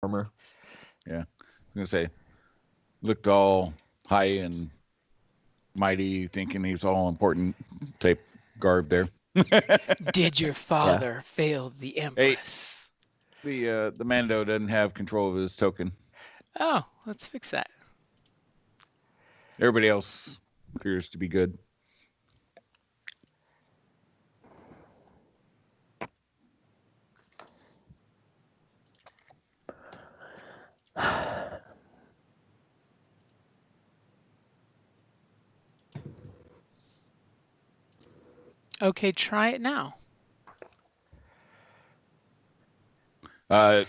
armor. Yeah, I was gonna say looked all high and mighty, thinking he was all important type garb there. Did your Yeah. father fail the Hey, Empress? the Mando doesn't have control of his token. Oh, let's fix that. Everybody else appears to be good. Okay, try it now.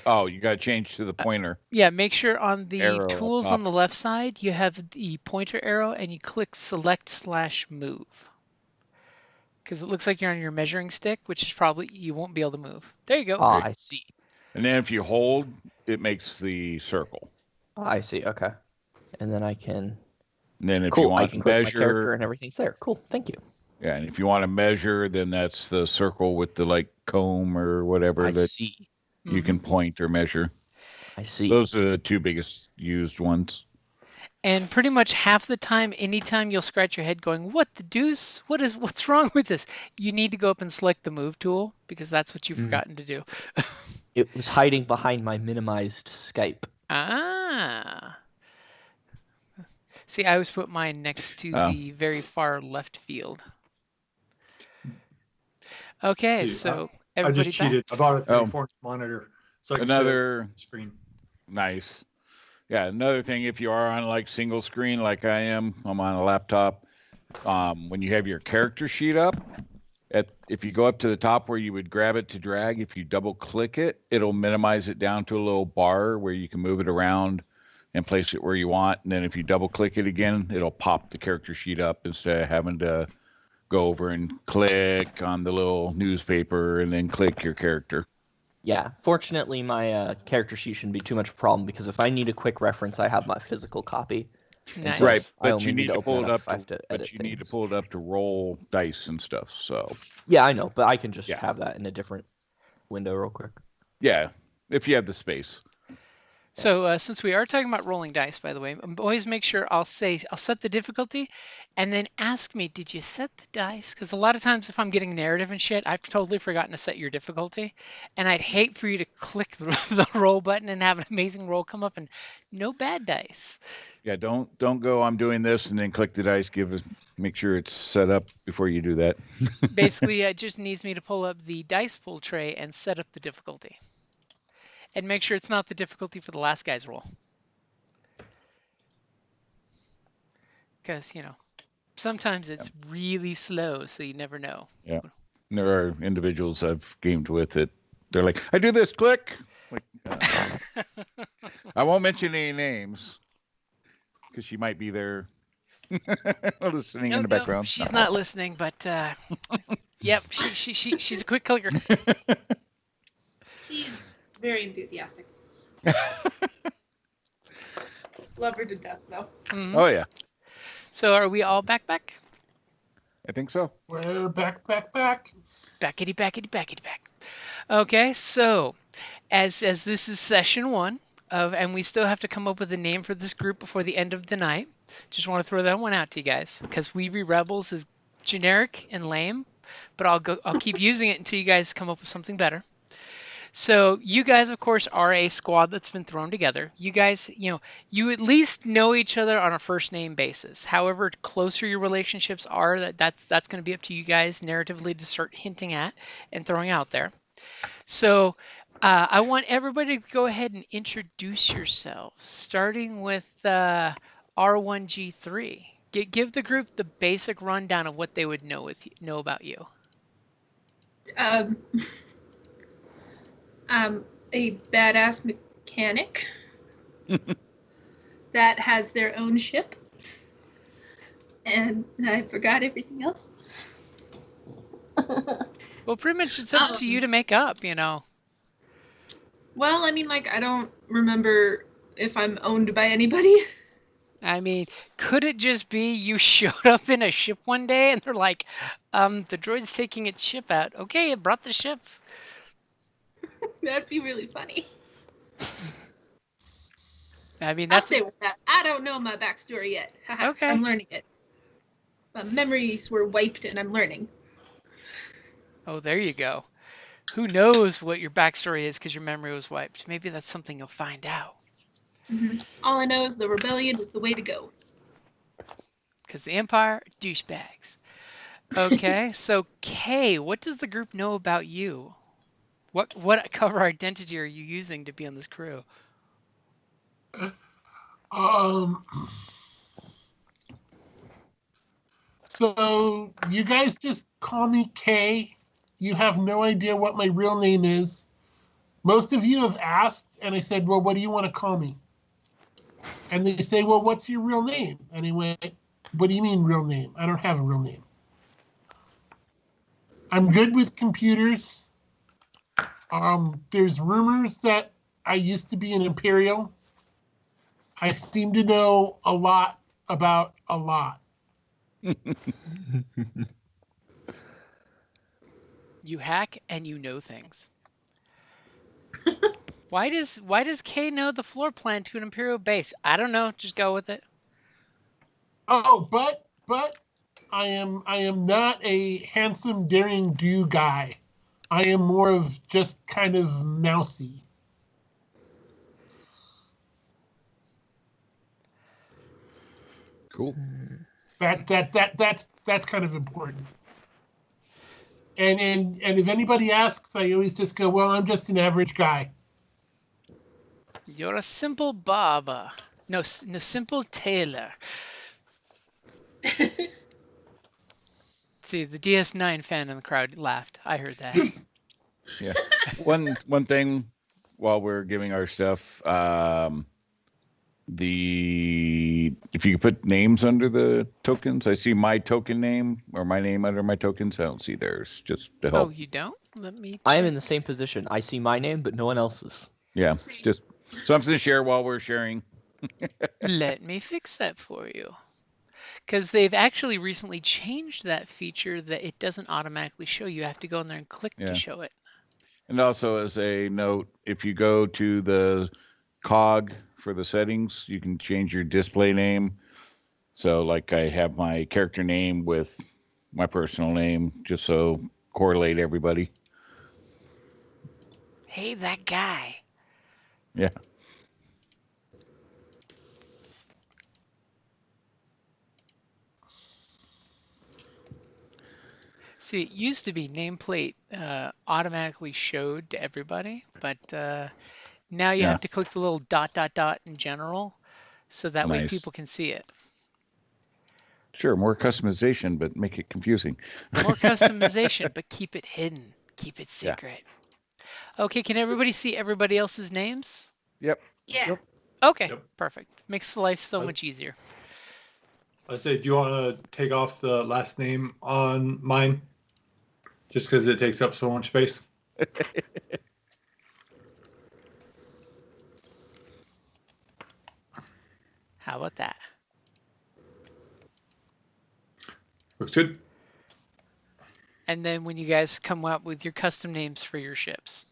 Oh, you got to change to the pointer Yeah, make sure on the arrow up tools on top. the left side you have the pointer arrow and you click select/move. Because it looks like you're on your measuring stick, which is probably you won't be able to move. There you go. Ah, Okay. I see. And then if you hold, it makes the circle. I see. Okay. And then I can. And then if you Cool. I want can to click my character measure, and everything's there. Cool. Thank you. yeah, and if you want to measure, then that's the circle with the like comb or whatever I that see. you Hmm. can point or measure. I see. Those are the two biggest used ones. And pretty much half the time, anytime you'll scratch your head going, "What the deuce? What's wrong with this?" You need to go up and select the move tool because that's what you've Mm. forgotten to do. It was hiding behind my minimized Skype. Ah. See, I always put mine next to Uh, the very far left field. Okay, See, so I just everybody back? cheated. I bought a oh, 24-inch monitor so I can fit it on another the screen. nice. Yeah, another thing, if you are on like single screen like I am, I'm on a laptop. When you have your character sheet up, if you go up to the top where you would grab it to drag, if you double click it, it'll minimize it down to a little bar where you can move it around and place it where you want. And then if you double click it again, it'll pop the character sheet up instead of having to go over and click on the little newspaper and then click your character. Yeah. Fortunately, my character sheet shouldn't be too much of a problem because if I need a quick reference, I have my physical copy. And so Right, Nice. I but you only need need to to open pull that it up up if I have to edit things. roll dice and stuff. So Yeah, I know, but I can just yeah, have that in a different window real quick. yeah, if you have the space. So since we are talking about rolling dice, by the way, always make sure I'll set the difficulty, and then ask me, did you set the dice? Because a lot of times if I'm getting narrative and shit, I've totally forgotten to set your difficulty, and I'd hate for you to click the roll button and have an amazing roll come up and no bad dice. Yeah, don't go. I'm doing this and then click the dice. Make sure it's set up before you do that. Basically, it just needs me to pull up the dice pool tray and set up the difficulty, and make sure it's not the difficulty for the last guy's roll, because sometimes Yeah, it's really slow, so you never know. yeah. And there are individuals I've gamed with that they're like, I do this, click. Like, I won't mention any names because she might be there listening in Nope, the nope, background. she's not listening, but yep, she's a quick clicker. She's very enthusiastic. Love her to death, though. Hmm. Oh yeah, So are we all back? I think so. We're back. Backity, backity, backity, back. Okay, so as this is session one of, and we still have to come up with a name for this group before the end of the night. Just want to throw that one out to you guys because We Be Rebels is generic and lame, but I'll keep using it until you guys come up with something better. So you guys, of course, are a squad that's been thrown together. You guys, you at least know each other on a first name basis. However closer your relationships are, that's going to be up to you guys narratively to start hinting at and throwing out there. So I want everybody to go ahead and introduce yourselves, starting with R1G3. Give the group the basic rundown of what they would know about you. Um, I'm a badass mechanic that has their own ship, and I forgot everything else. Well, pretty much it's up to you to make up. Well, I mean, like, I don't remember if I'm owned by anybody. I mean, could it just be you showed up in a ship one day and they're like, the droid's taking its ship out. Okay, it brought the ship. That'd be really funny. I mean, I'll that's stay with that. I don't know my backstory yet. Okay. I'm learning it. My memories were wiped, and I'm learning. Oh, there you go. Who knows what your backstory is because your memory was wiped? Maybe that's something you'll find out. All I know is the rebellion was the way to go. Because the Empire, douchebags. Okay, so Kay, what does the group know about you? What cover identity are you using to be on this crew? So you guys just call me Kay. You have no idea what my real name is. Most of you have asked, and I said, well, what do you want to call me? And they say, well, what's your real name? And I went, what do you mean real name? I don't have a real name. I'm good with computers. There's rumors that I used to be an Imperial. I seem to know a lot about a lot. You hack and you know things. Why does Kay know the floor plan to an Imperial base? I don't know. Just go with it. Oh, but I am not a handsome, daring do guy. I am more of just kind of mousy. Cool. That's kind of important. And if anybody asks, I always just go, well, I'm just an average guy. You're a simple barber. No, simple tailor. See, the DS9 fan in the crowd laughed. I heard that. Yeah. One thing while we're giving our stuff, if you put names under the tokens, I see my token name or my name under my tokens. I don't see theirs. Just to help. Oh, you don't? Let me check. I am in the same position. I see my name, but no one else's. Yeah, just something to share while we're sharing. Let me fix that for you. Because they've actually recently changed that feature that it doesn't automatically show. You have to go in there and click to show it. And also, as a note, if you go to the cog for the settings, you can change your display name. So, like, I have my character name with my personal name, just so correlate everybody. Hey, that guy. Yeah. See, it used to be nameplate automatically showed to everybody, but now you have to click the little dot in general, so that way people can see it. Sure, more customization, but make it confusing. More customization, but keep it hidden. Keep it secret. Yeah. Okay, can everybody see everybody else's names? Yep. Yeah. Yep. Okay, Yep. perfect. Makes life so much easier. I say, do you want to take off the last name on mine? Just because it takes up so much space. How about that? Looks good. And then when you guys come up with your custom names for your ships.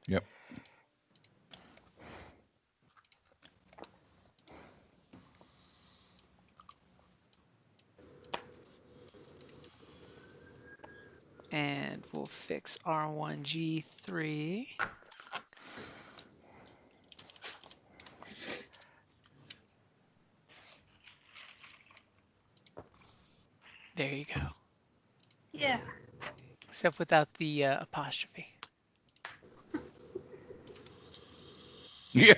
Yep. And we'll fix R1G3. There you go. Yeah. Except without the apostrophe. Yeah.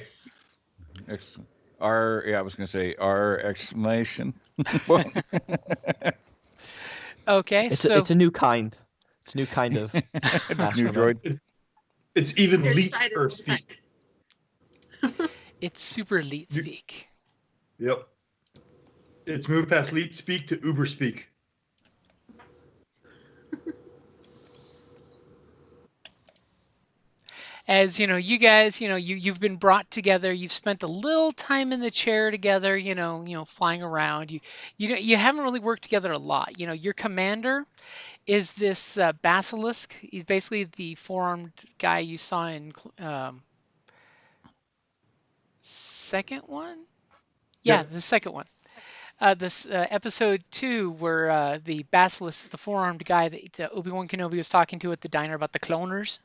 Excellent. I was going to say R exclamation. Okay, it's a new kind. It's a new kind of new droid. It's even There's leet side or of speak. It's super leet speak. Yep. It's moved past leet speak to uber speak. As you know, you guys, you've been brought together. You've spent a little time in the chair together. Flying around. You haven't really worked together a lot. Your commander is this basilisk. He's basically the four-armed guy you saw in second one? Yeah, Yep. the second one. This episode 2, where the basilisk, the four-armed guy that Obi-Wan Kenobi was talking to at the diner about the cloners.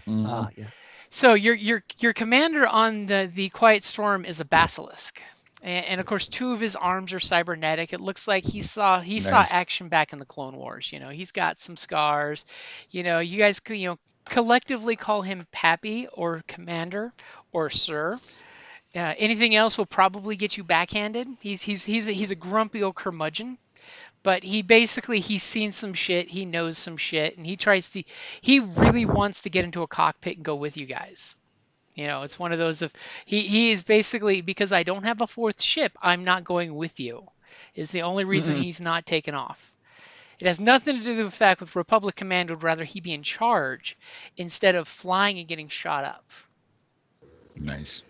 Ah, yeah. So your commander on the Quiet Storm is a basilisk, and of course 2 of his arms are cybernetic. It looks like he saw Nice. action back in the Clone Wars. He's got some scars. You guys could collectively call him Pappy or Commander or Sir. Anything else will probably get you backhanded. He's a grumpy old curmudgeon. But he's seen some shit, he knows some shit, and he really wants to get into a cockpit and go with you guys. It's one of those of he is basically, because I don't have a 4th ship, I'm not going with you, is the only reason he's not taken off. It has nothing to do with the fact with Republic Command would rather he be in charge instead of flying and getting shot up. Nice.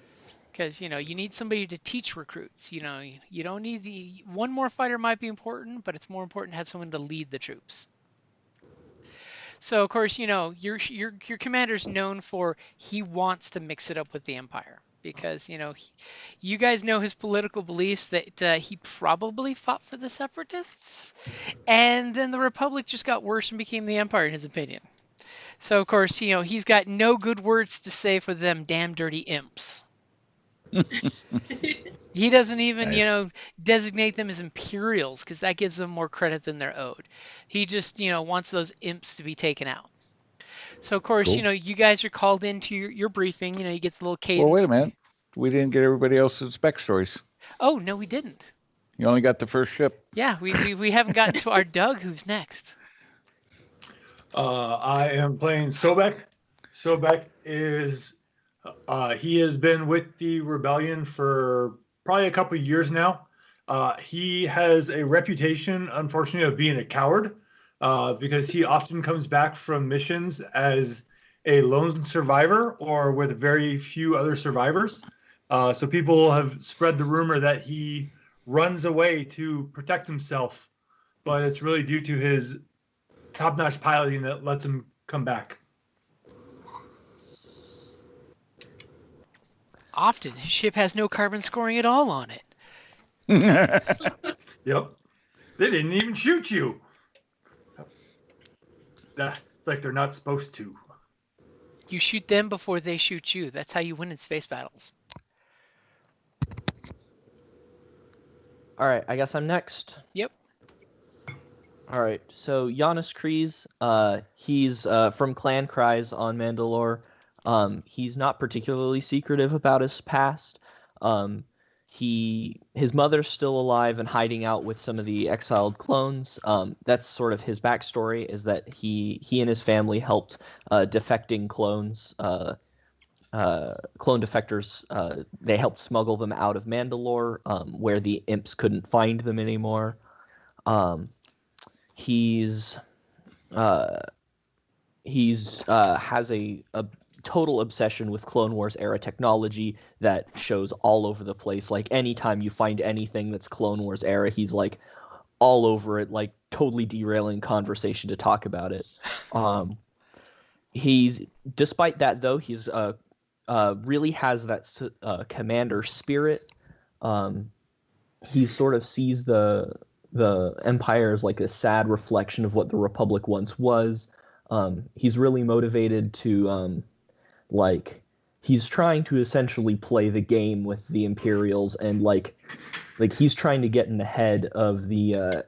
Because you need somebody to teach recruits. You don't need one more fighter might be important, but it's more important to have someone to lead the troops. So of course, your commander's known for he wants to mix it up with the Empire because you guys know his political beliefs that he probably fought for the Separatists, and then the Republic just got worse and became the Empire in his opinion. So of course, he's got no good words to say for them damn dirty imps. He doesn't even, Nice. designate them as Imperials because that gives them more credit than they're owed. He just, wants those imps to be taken out. So of course, Cool. you guys are called into your briefing. You get the little cadence. Well, wait a minute. We didn't get everybody else's spec stories. Oh no, we didn't. You only got the first ship. Yeah, we haven't gotten to our Doug, who's next. I am playing Sobek. Sobek is he has been with the rebellion for probably a couple of years now. He has a reputation, unfortunately, of being a coward because he often comes back from missions as a lone survivor or with very few other survivors. So people have spread the rumor that he runs away to protect himself, but it's really due to his top-notch piloting that lets him come back. Often, his ship has no carbon scoring at all on it. Yep. They didn't even shoot you. That's like they're not supposed to. You shoot them before they shoot you. That's how you win in space battles. All right, I guess I'm next. Yep. All right, so Giannis Kryze, he's from Clan Kryze on Mandalore. He's not particularly secretive about his past. His mother's still alive and hiding out with some of the exiled clones. That's sort of his backstory, is that he and his family helped defecting clones, clone defectors. They helped smuggle them out of Mandalore, where the imps couldn't find them anymore. He's has a total obsession with Clone Wars era technology that shows all over the place. Like anytime you find anything that's Clone Wars era, he's like all over it, like totally derailing conversation to talk about it. Despite that though, he's really has that commander spirit. He sort of sees the Empire as like a sad reflection of what the Republic once was. He's really motivated to he's trying to essentially play the game with the Imperials, and like he's trying to get in the head of the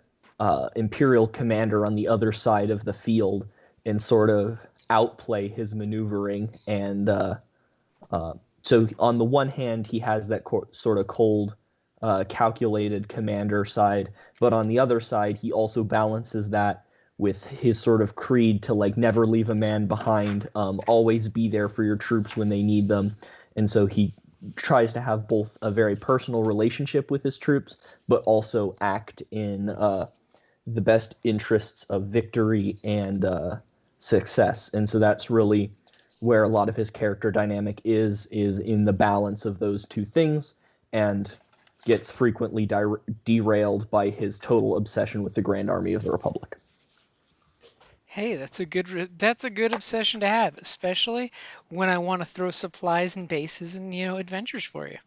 Imperial commander on the other side of the field and sort of outplay his maneuvering. And so on the one hand, he has that sort of cold, calculated commander side, but on the other side, he also balances that with his sort of creed to like never leave a man behind, always be there for your troops when they need them. And so he tries to have both a very personal relationship with his troops, but also act in the best interests of victory and success. And so that's really where a lot of his character dynamic is in the balance of those two things, and gets frequently derailed by his total obsession with the Grand Army of the Republic. Hey, that's a good obsession to have, especially when I want to throw supplies and bases and adventures for you.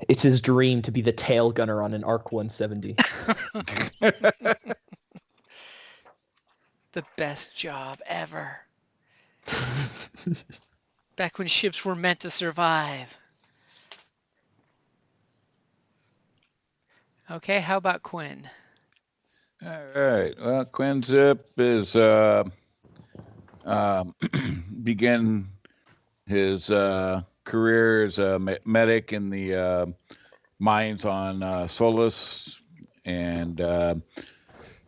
It's his dream to be the tail gunner on an Arc 170. The best job ever. Back when ships were meant to survive. Okay, how about Quinn? All right. Well, Quinn Zip is began his career as a medic in the mines on Solus, and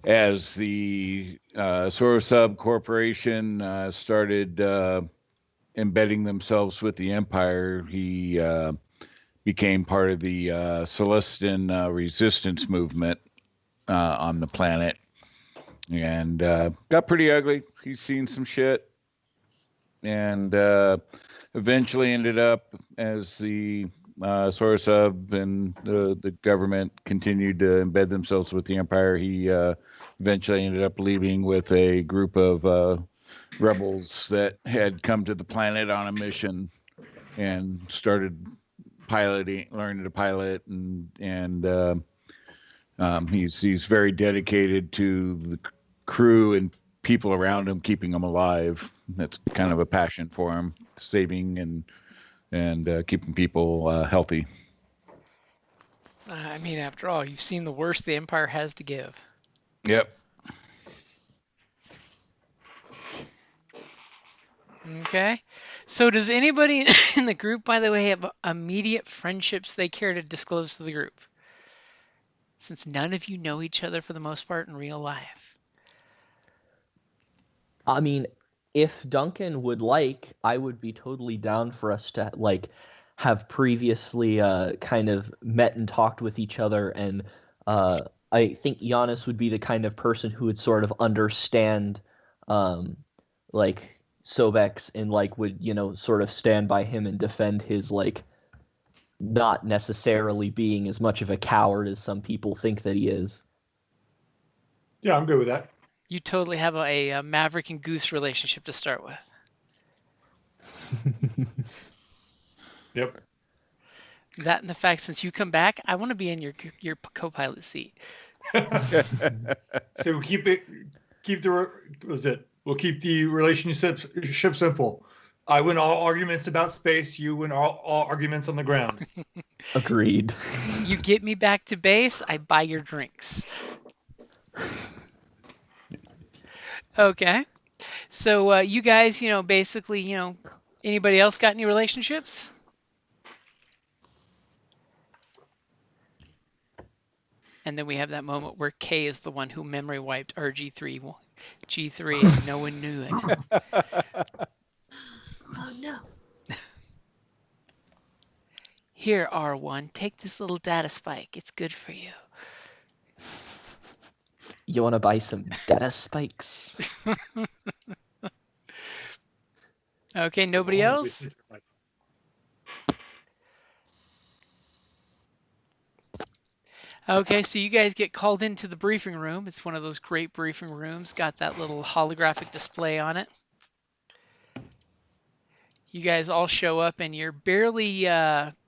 as the Sorosub Corporation started embedding themselves with the Empire, he became part of the Celestin resistance movement on the planet, and got pretty ugly. He's seen some shit, and eventually ended up as the Sorosub and the government continued to embed themselves with the Empire. He eventually ended up leaving with a group of rebels that had come to the planet on a mission and started learning to pilot, and he's very dedicated to the crew and people around him, keeping them alive. That's kind of a passion for him, saving and keeping people healthy. I mean, after all, you've seen the worst the Empire has to give. Yep. Okay. So does anybody in the group, by the way, have immediate friendships they care to disclose to the group? Since none of you know each other for the most part in real life. I mean, if Duncan would like, I would be totally down for us to like have previously kind of met and talked with each other, and I think Giannis would be the kind of person who would sort of understand like Sobex and like would, you know, sort of stand by him and defend his like not necessarily being as much of a coward as some people think that he is. Yeah, I'm good with that. You totally have a Maverick and Goose relationship to start with. Yep. That and the fact, since you come back, I want to be in your co-pilot seat. So we'll keep we'll keep the relationship simple. I win all arguments about space. You win all arguments on the ground. Agreed. You get me back to base, I buy your drinks. Okay. So you guys, you know, basically, you know, anybody else got any relationships? And then we have that moment where K is the one who memory wiped RG3, G3, and no one knew it. Oh no. Here, R1, take this little data spike. It's good for you. You want to buy some data spikes? Okay, nobody else? Okay, so you guys get called into the briefing room. It's one of those great briefing rooms, got that little holographic display on it. You guys all show up and you're barely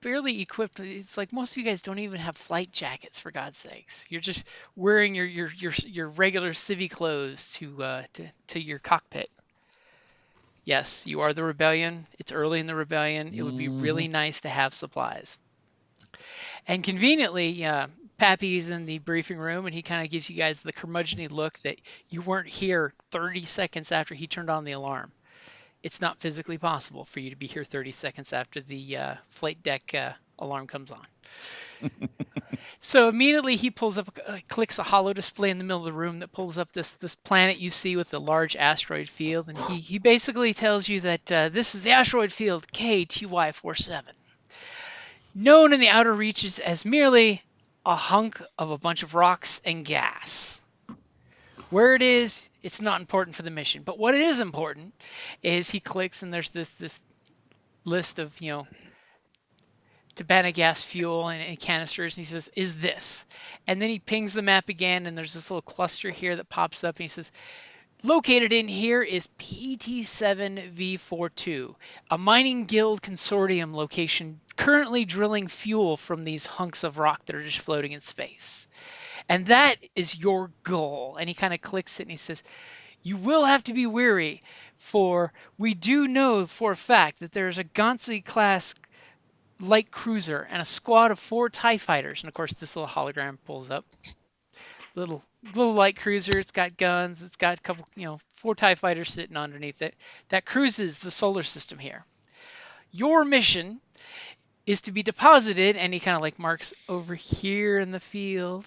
equipped. It's like most of you guys don't even have flight jackets, for God's sakes. You're just wearing your regular civvy clothes to your cockpit. Yes, you are the rebellion. It's early in the rebellion. It would be really nice to have supplies. And conveniently, Pappy's in the briefing room, and he kind of gives you guys the curmudgeon-y look that you weren't here 30 seconds after he turned on the alarm. It's not physically possible for you to be here 30 seconds after the flight deck alarm comes on. So immediately he pulls up, clicks a holo display in the middle of the room that pulls up this planet you see with the large asteroid field, and he basically tells you that this is the asteroid field KTY47, known in the outer reaches as merely a hunk of a bunch of rocks and gas. Where it is, it's not important for the mission. But what is important is he clicks and there's this list of, you know, Tabana gas fuel and canisters, and he says, is this? And then he pings the map again, and there's this little cluster here that pops up, and he says, Located in here is PT7V42, a mining guild consortium location currently drilling fuel from these hunks of rock that are just floating in space. And that is your goal. And he kind of clicks it and he says, you will have to be wary, for we do know for a fact that there's a Gansey class light cruiser and a squad of 4 TIE fighters. And of course, this little hologram pulls up. Little light cruiser. It's got guns. It's got a couple, 4 TIE fighters sitting underneath it. That cruises the solar system here. Your mission is to be deposited, and he kind of like marks over here in the field.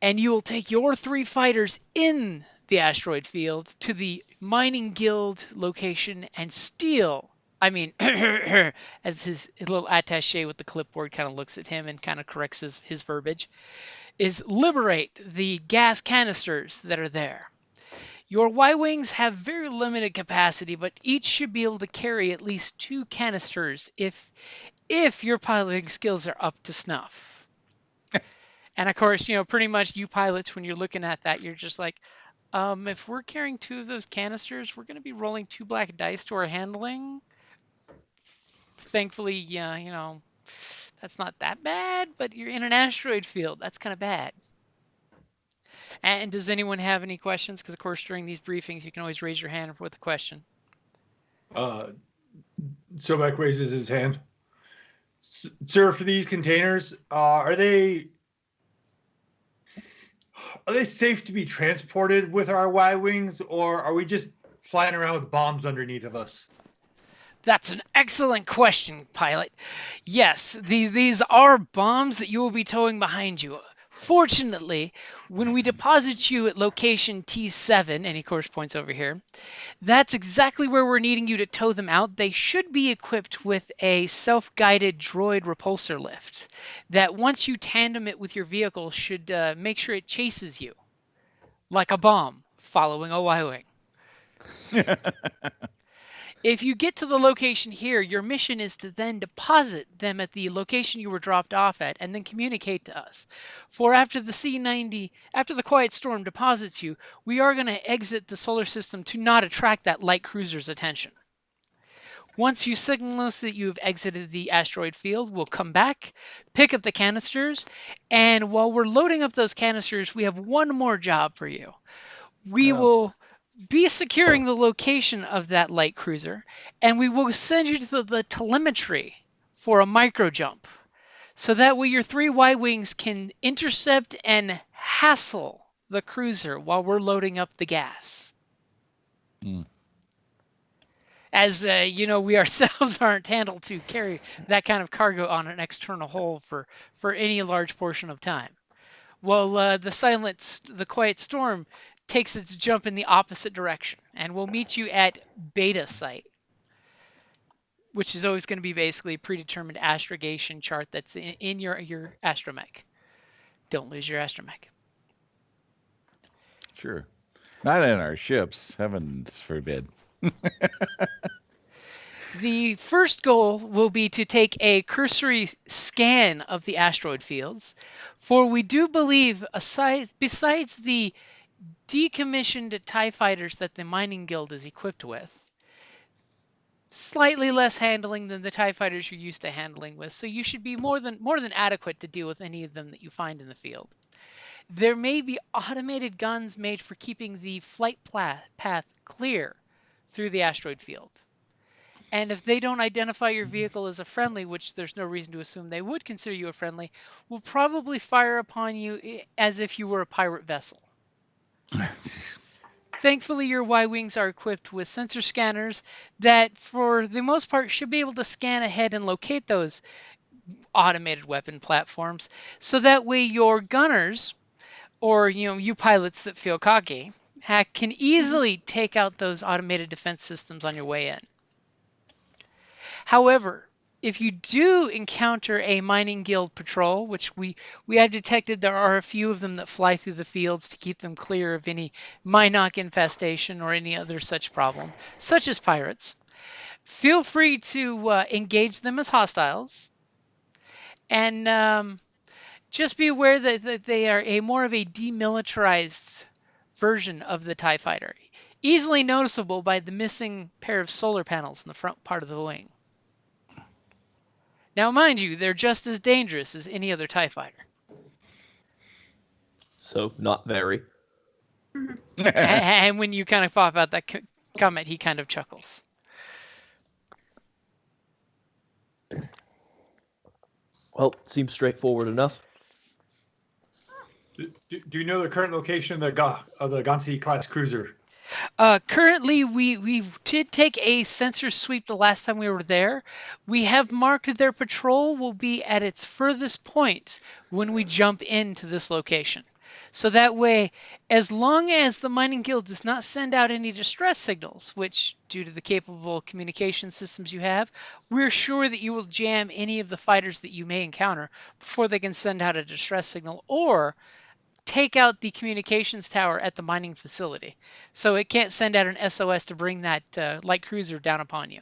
And you will take your 3 fighters in the asteroid field to the mining guild location and steal. I mean, as his little attaché with the clipboard kind of looks at him and kind of corrects his verbiage, is liberate the gas canisters that are there. Your Y-Wings have very limited capacity, but each should be able to carry at least 2 canisters if your piloting skills are up to snuff. And of course, pretty much you pilots, when you're looking at that, you're just like, if we're carrying 2 of those canisters, we're going to be rolling 2 black dice to our handling. Thankfully, yeah, that's not that bad, but you're in an asteroid field. That's kind of bad. And does anyone have any questions? Because, of course, during these briefings, you can always raise your hand with a question. Sobek raises his hand. Sir, for these containers, are they safe to be transported with our Y-Wings, or are we just flying around with bombs underneath of us? That's an excellent question, pilot. Yes, these are bombs that you will be towing behind you. Fortunately, when we deposit you at location T7, and he of course points over here, that's exactly where we're needing you to tow them out. They should be equipped with a self-guided droid repulsor lift that once you tandem it with your vehicle should make sure it chases you like a bomb following a Y-Wing. If you get to the location here, your mission is to then deposit them at the location you were dropped off at and then communicate to us. For after the Quiet Storm deposits you, we are going to exit the solar system to not attract that light cruiser's attention. Once you signal us that you've exited the asteroid field, we'll come back, pick up the canisters, and while we're loading up those canisters, we have one more job for you. We will be securing the location of that light cruiser, and we will send you to the telemetry for a micro jump. So that way your 3 Y-Wings can intercept and hassle the cruiser while we're loading up the gas. As we ourselves aren't handled to carry that kind of cargo on an external hull for any large portion of time. Well, the Quiet Storm takes its jump in the opposite direction, and we'll meet you at Beta Site, which is always going to be basically a predetermined astrogation chart that's in your astromech. Don't lose your astromech. Sure. Not in our ships, heavens forbid. The first goal will be to take a cursory scan of the asteroid fields, for we do believe, besides the decommissioned TIE fighters that the Mining Guild is equipped with, slightly less handling than the TIE fighters you're used to handling with, so you should be more than adequate to deal with any of them that you find in the field. There may be automated guns made for keeping the flight path clear through the asteroid field. And if they don't identify your vehicle as a friendly, which there's no reason to assume they would consider you a friendly, will probably fire upon you as if you were a pirate vessel. Thankfully, your Y-Wings are equipped with sensor scanners that, for the most part, should be able to scan ahead and locate those automated weapon platforms. So that way your gunners, or you pilots that feel cocky, can easily take out those automated defense systems on your way in. However, if you do encounter a Mining Guild patrol, which we have detected there are a few of them that fly through the fields to keep them clear of any Minoc infestation or any other such problem, such as pirates, feel free to engage them as hostiles. And just be aware that they are more of a demilitarized version of the TIE fighter, easily noticeable by the missing pair of solar panels in the front part of the wing. Now, mind you, they're just as dangerous as any other TIE fighter. So, not very. And when you kind of pop out that comment, he kind of chuckles. Well, seems straightforward enough. Do you know the current location of the Gansi class cruiser? Currently, we did take a sensor sweep the last time we were there. We have marked their patrol will be at its furthest point when we jump into this location. So that way, as long as the Mining Guild does not send out any distress signals, which, due to the capable communication systems you have, we're sure that you will jam any of the fighters that you may encounter before they can send out a distress signal or take out the communications tower at the mining facility. So it can't send out an SOS to bring that light cruiser down upon you.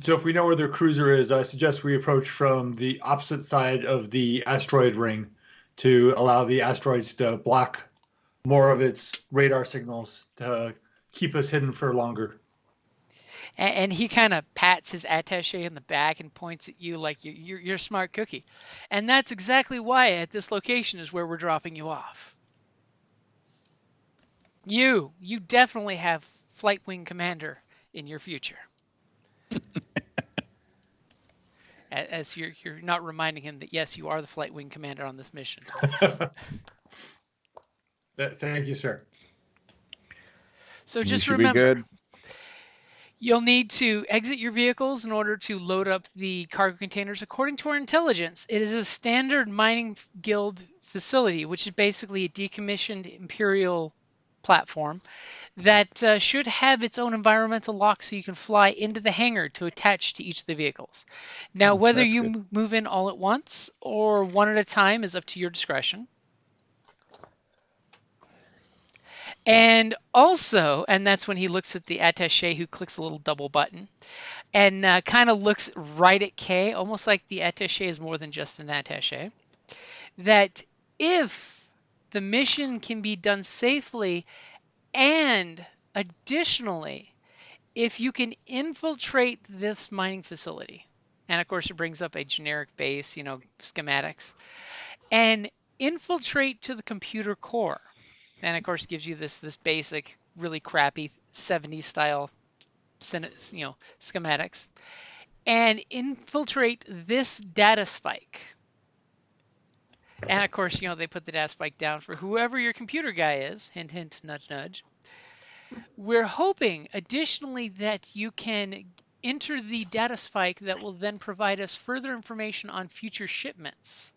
So if we know where their cruiser is, I suggest we approach from the opposite side of the asteroid ring to allow the asteroids to block more of its radar signals to keep us hidden for longer. And he kind of pats his attaché in the back and points at you like you're a smart cookie. And that's exactly why at this location is where we're dropping you off. You definitely have Flight Wing Commander in your future. As you're not reminding him that, yes, you are the Flight Wing Commander on this mission. Thank you, sir. So just should be remember, good. you'll need to exit your vehicles in order to load up the cargo containers. According to our intelligence, it is a standard mining guild facility, which is basically a decommissioned Imperial platform that should have its own environmental lock so you can fly into the hangar to attach to each of the vehicles. Now, whether that's you good. move in all at once or one at a time is up to your discretion. And also, and that's when he looks at the attaché who clicks a little double button and kind of looks right at Kay, almost like the attaché is more than just an attaché, that if the mission can be done safely and additionally, if you can infiltrate this mining facility, and of course it brings up a generic base, schematics, and infiltrate to the computer core, and of course gives you this basic, really crappy 70s style, schematics, and infiltrate this data spike. And of course, they put the data spike down for whoever your computer guy is. Hint, hint, nudge, nudge. We're hoping, additionally, that you can enter the data spike that will then provide us further information on future shipments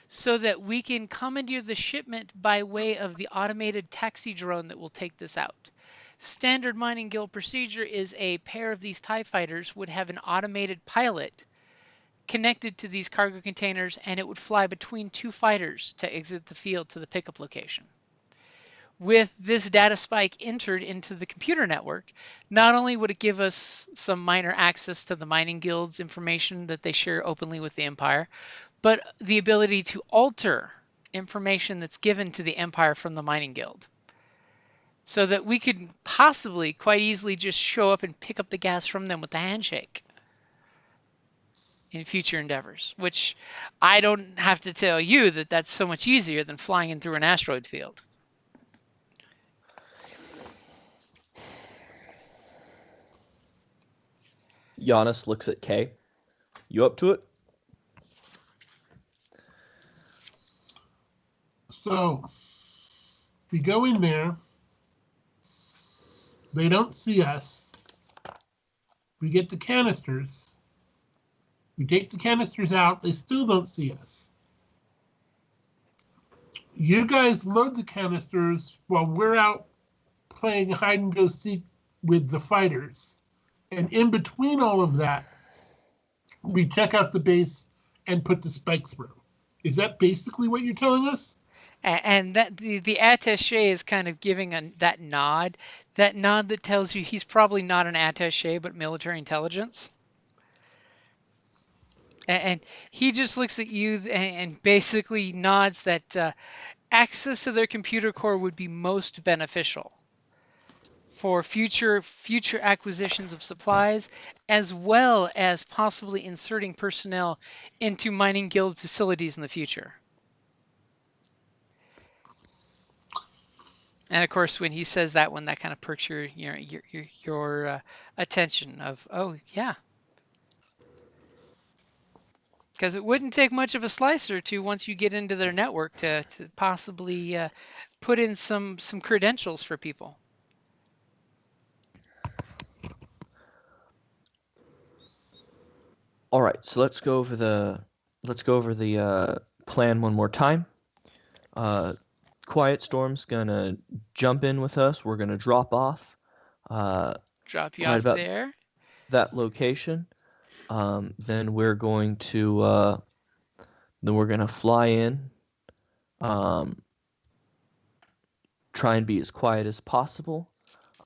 so that we can commandeer the shipment by way of the automated taxi drone that will take this out. Standard Mining Guild procedure is a pair of these TIE fighters would have an automated pilot connected to these cargo containers, and it would fly between two fighters to exit the field to the pickup location. With this data spike entered into the computer network, not only would it give us some minor access to the mining guild's information that they share openly with the Empire, but the ability to alter information that's given to the Empire from the mining guild. So that we could possibly quite easily just show up and pick up the gas from them with the handshake in future endeavors, which I don't have to tell you that that's so much easier than flying in through an asteroid field. Giannis looks at Kay. You up to it? So we go in there. They don't see us. We get the canisters. We take the canisters out. They still don't see us. You guys load the canisters while we're out playing hide and go seek with the fighters. And in between all of that, we check out the base and put the spikes through. Is that basically what you're telling us? And that the attaché is kind of giving that nod that tells you he's probably not an attaché but military intelligence. And he just looks at you and basically nods that access to their computer core would be most beneficial for future acquisitions of supplies, as well as possibly inserting personnel into mining guild facilities in the future. And of course, when he says that one, that kind of perks your attention of, oh yeah, because it wouldn't take much of a slice or two once you get into their network to possibly put in some credentials for people. All right, so let's go over the plan one more time. Quiet Storm's gonna jump in with us. We're gonna drop off. Drop you Right off about there. that location. Then we're going to fly in. Try and be as quiet as possible.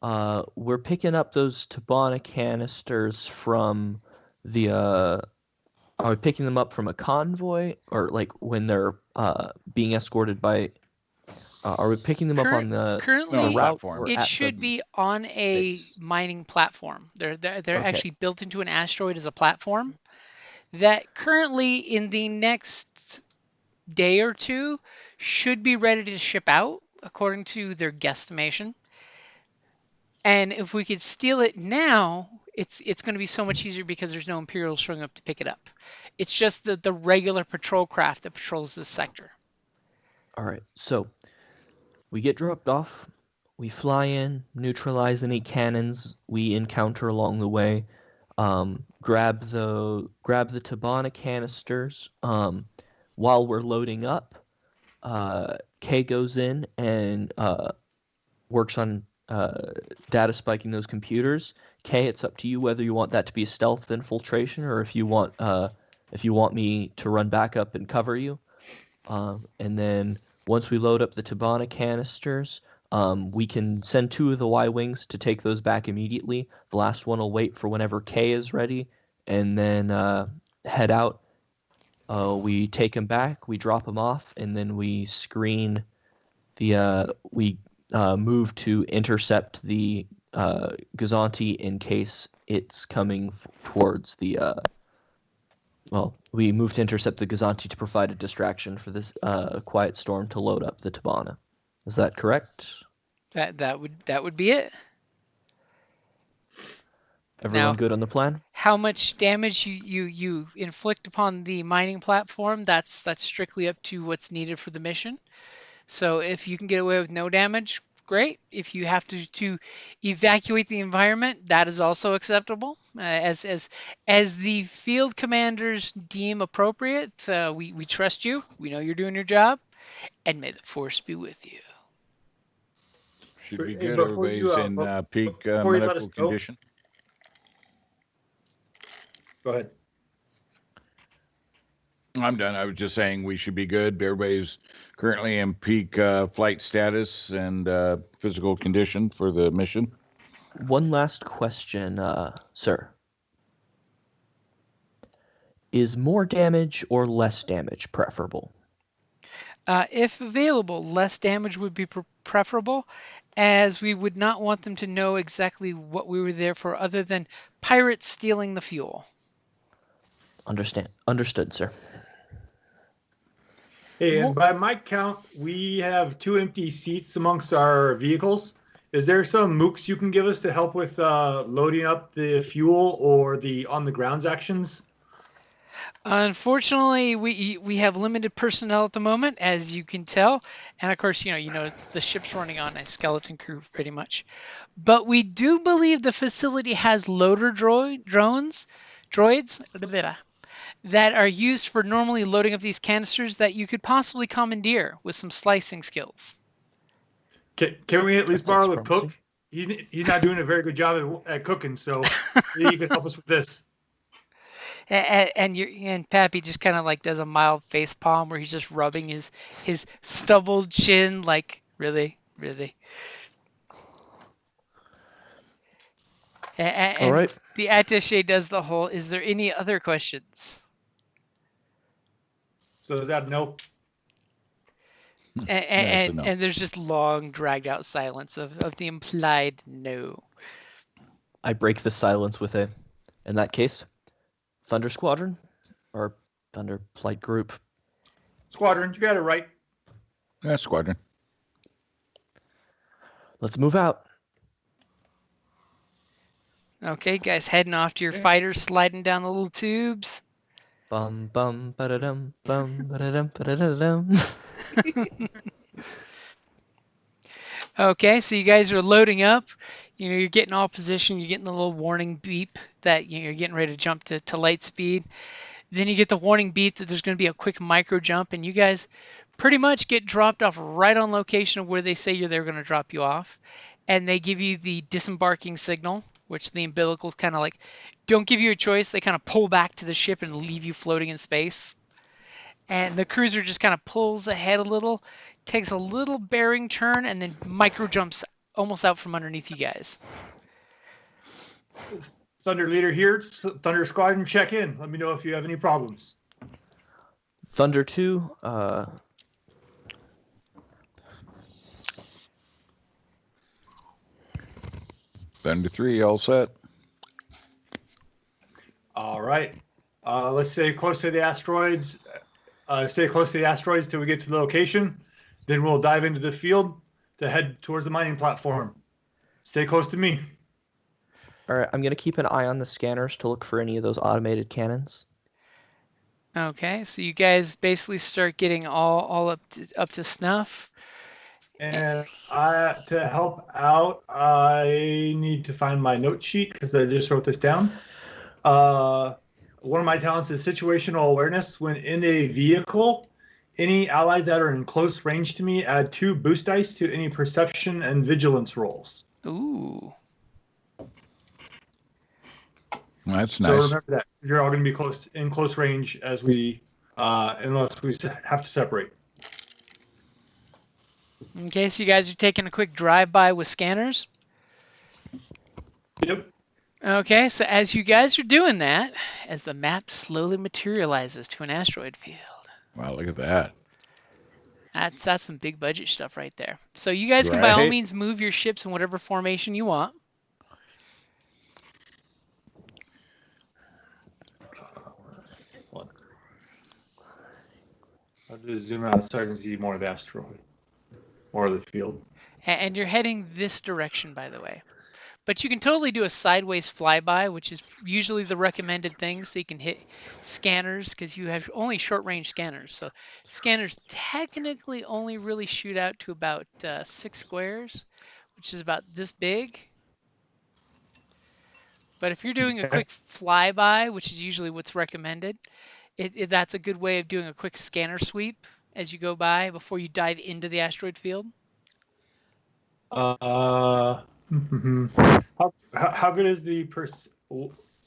We're picking up those Tabana canisters from the. Are we picking them up from a convoy, or like when they're being escorted by? Are we picking them up on the Currently, route? platform. Or it at should the be on a base? mining platform. They're Okay. actually built into an asteroid as a platform that currently in the next day or two should be ready to ship out according to their guesstimation. And if we could steal it now, it's going to be so much easier because there's no Imperials showing up to pick it up. It's just the regular patrol craft that patrols this sector. All right, so we get dropped off. We fly in, neutralize any cannons we encounter along the way. Grab the Tabana canisters. While we're loading up, Kay goes in and works on data spiking those computers. Kay, it's up to you whether you want that to be stealth infiltration or if you want me to run back up and cover you. And then once we load up the Tabana canisters, we can send 2 of the Y-Wings to take those back immediately. The last one will wait for whenever Kay is ready, and then head out. We take him back, we drop him off, and then we screen the. We move to intercept the Gazanti in case it's coming towards the. We move to intercept the Gazanti to provide a distraction for this Quiet Storm to load up the Tabana. Is that correct? That would be it. Everyone Now, good on the plan? how much damage you inflict upon the mining platform, that's strictly up to what's needed for the mission. So if you can get away with no damage, great. If you have to evacuate the environment, that is also acceptable. As the field commanders deem appropriate, we trust you. We know you're doing your job, and may the force be with you. Should be Hey, good. before you, Everybody's in peak before you let us medical go- condition. Go ahead. I'm done. I was just saying we should be good. Everybody's currently in peak flight status and physical condition for the mission. One last question, sir. Is more damage or less damage preferable? If available, less damage would be preferable, as we would not want them to know exactly what we were there for other than pirates stealing the fuel. Understood, sir. Hey, and by my count, we have 2 empty seats amongst our vehicles. Is there some mooks you can give us to help with loading up the fuel or the on the grounds actions? Unfortunately, we have limited personnel at the moment, as you can tell, and of course, it's the ship's running on a skeleton crew pretty much. But we do believe the facility has loader droids that are used for normally loading up these canisters that you could possibly commandeer with some slicing skills. Can we at least That sounds borrow the promising. cook? He's not doing a very good job at cooking, so maybe you can help us with this. And Pappy just kind of like does a mild face palm where he's just rubbing his stubbled chin, like really. And All right. the attaché does the whole. Is there any other questions? So is that a no? And, no. and there's just long, dragged out silence of the implied no. I break the silence with a, in that case, Thunder Squadron or Thunder Flight Group. Squadron, you got it right. Yeah, Squadron. Let's move out. Okay, guys, heading off to your fighters, sliding down the little tubes. Bum bum ba-da-dum bum ba-da-dum ba-da-da-dum. Okay, so you guys are loading up. You're getting all position. You're getting the little warning beep that you're getting ready to jump to light speed. Then you get the warning beep that there's going to be a quick micro jump, and you guys pretty much get dropped off right on location of where they say they're going to drop you off. And they give you the disembarking signal, which the umbilicals kind of like don't give you a choice. They kind of pull back to the ship and leave you floating in space. And the cruiser just kind of pulls ahead a little, takes a little bearing turn, and then micro jumps almost out from underneath you guys. Thunder Leader here. Thunder Squadron, check in. Let me know if you have any problems. Thunder 2, Thunder 3, all set. All right. Let's stay close to the asteroids. Stay close to the asteroids till we get to the location. Then we'll dive into the field to head towards the mining platform. Stay close to me. all right, I'm going to keep an eye on the scanners to look for any of those automated cannons. Okay, so you guys basically start getting all up to snuff. And to help out, I need to find my note sheet because I just wrote this down. One of my talents is situational awareness. When in a vehicle, any allies that are in close range to me add 2 boost dice to any perception and vigilance rolls. Ooh. That's So nice. remember that you're all going to be in close range as we, unless we have to separate. Okay, so you guys are taking a quick drive-by with scanners. Yep. Okay, so as you guys are doing that, as the map slowly materializes to an asteroid field, Wow, look at that. that's some big budget stuff right there. So you guys can by all Right. means move your ships in whatever formation you want. I'll just zoom out so I can see more of the asteroid, more of the field. And you're heading this direction, by the way. But you can totally do a sideways flyby, which is usually the recommended thing, so you can hit scanners, because you have only short-range scanners. So scanners technically only really shoot out to about 6 squares, which is about this big. But if you're doing a Okay. quick flyby, which is usually what's recommended, that's a good way of doing a quick scanner sweep as you go by before you dive into the asteroid field. How good is the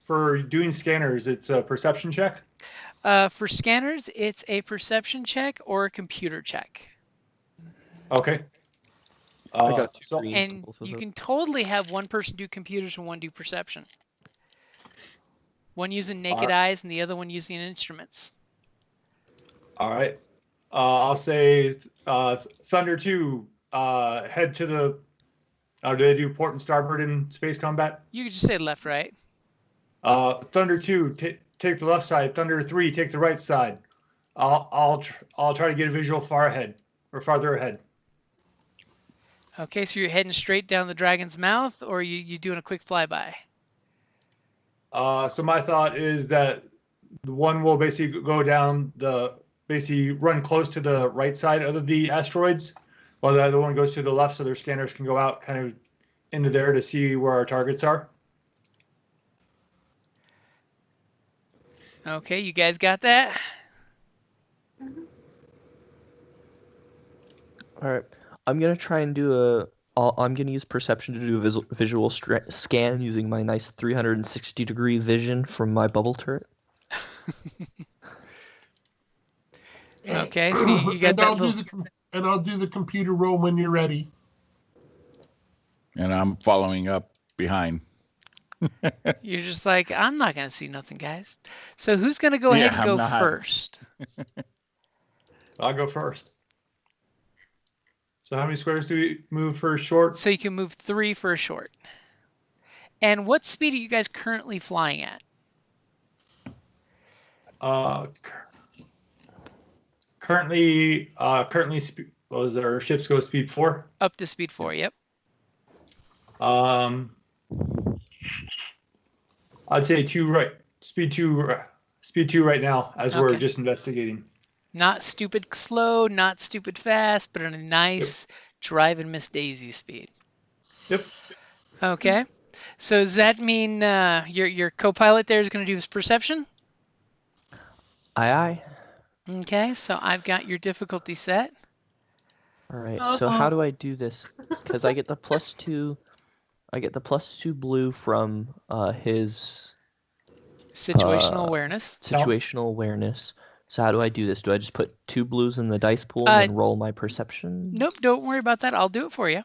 for doing scanners? It's a perception check. For scanners, it's a perception check or a computer check. Okay. I got 2 so greens for And both of you them. can totally have one person do computers and one do perception. One using naked eyes and the other one using instruments. all right. I'll say Thunder 2. Head to the. Do they do port and starboard in space combat? You could just say left, right. Thunder 2, take the left side. Thunder 3, take the right side. I'll try to get a visual far ahead or farther ahead. Okay, so you're heading straight down the dragon's mouth, or you doing a quick flyby? So my thought is that the one will basically go down basically run close to the right side of the asteroids, while the other one goes to the left, so their scanners can go out kind of into there to see where our targets are. Okay, you guys got that? All right, I'm going to try and do I'm going to use perception to do a visual scan using my nice 360-degree vision from my bubble turret. Okay, so you got and that I'll little... and I'll do the computer roll when you're ready. And I'm following up behind. You're just like, I'm not going to see nothing, guys. So who's going to go ahead and I'm go not. first? I'll go first. So how many squares do we move for short? So you can move 3 for a short. And what speed are you guys currently flying at? Currently, what was our ships go speed 4? Up to speed 4, yep. I'd say 2 right. Speed 2 right now as we're Okay. just investigating. Not stupid slow, not stupid fast, but in a nice drive and Miss Daisy speed. Yep. Okay. So does that mean your co-pilot there is going to do his perception? Aye. Okay, so I've got your difficulty set. All right. So how do I do this? Because I get the +2. I get the +2 blue from his Situational awareness. situational awareness. So how do I do this? Do I just put 2 blues in the dice pool and then roll my perception? Nope, don't worry about that. I'll do it for you.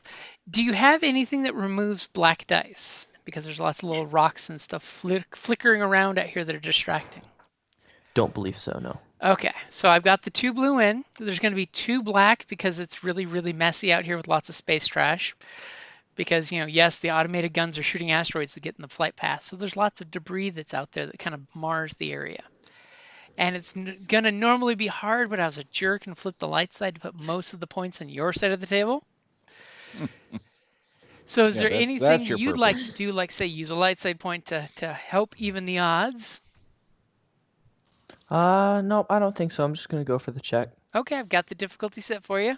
Do you have anything that removes black dice? Because there's lots of little rocks and stuff flickering around out here that are distracting. Don't believe so, no. Okay, so I've got the 2 blue in. There's going to be 2 black because it's really, really messy out here with lots of space trash. Because, yes, the automated guns are shooting asteroids that get in the flight path. So there's lots of debris that's out there that kind of mars the area. And it's going to normally be hard, but I was a jerk and flipped the light side to put most of the points on your side of the table. So is there anything you'd like to do, like, say, use a light side point to help even the odds? Nope, I don't think so. I'm just going to go for the check. Okay, I've got the difficulty set for you.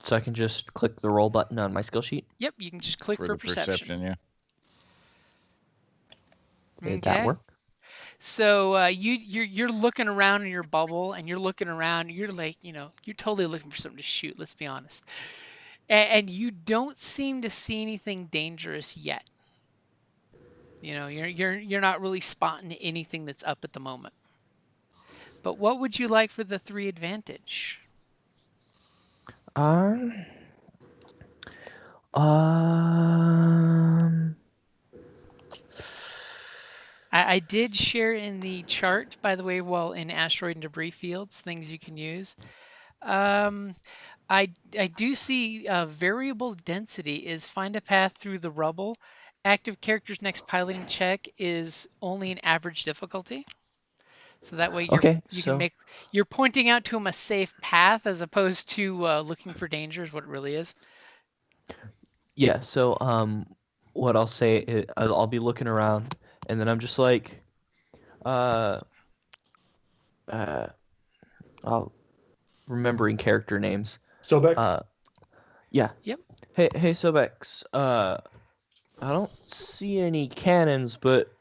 So I can just click the roll button on my skill sheet? Yep, you can just click for perception. Yeah. Did that work? So you're looking around in your bubble, and you're looking around. You're like, you're totally looking for something to shoot. Let's be honest. And you don't seem to see anything dangerous yet. You're not really spotting anything that's up at the moment. But what would you like for the 3 advantage? I did share in the chart, by the way, in asteroid and debris fields, things you can use. I do see variable density is find a path through the rubble. Active character's next piloting check is only an average difficulty. So that way you're pointing out to him a safe path as opposed to looking for danger is what it really is. Yeah, so what I'll say is I'll be looking around and then I'm just like remembering character names. Sobek? Yeah. Yep. Hey Sobex, I don't see any cannons, but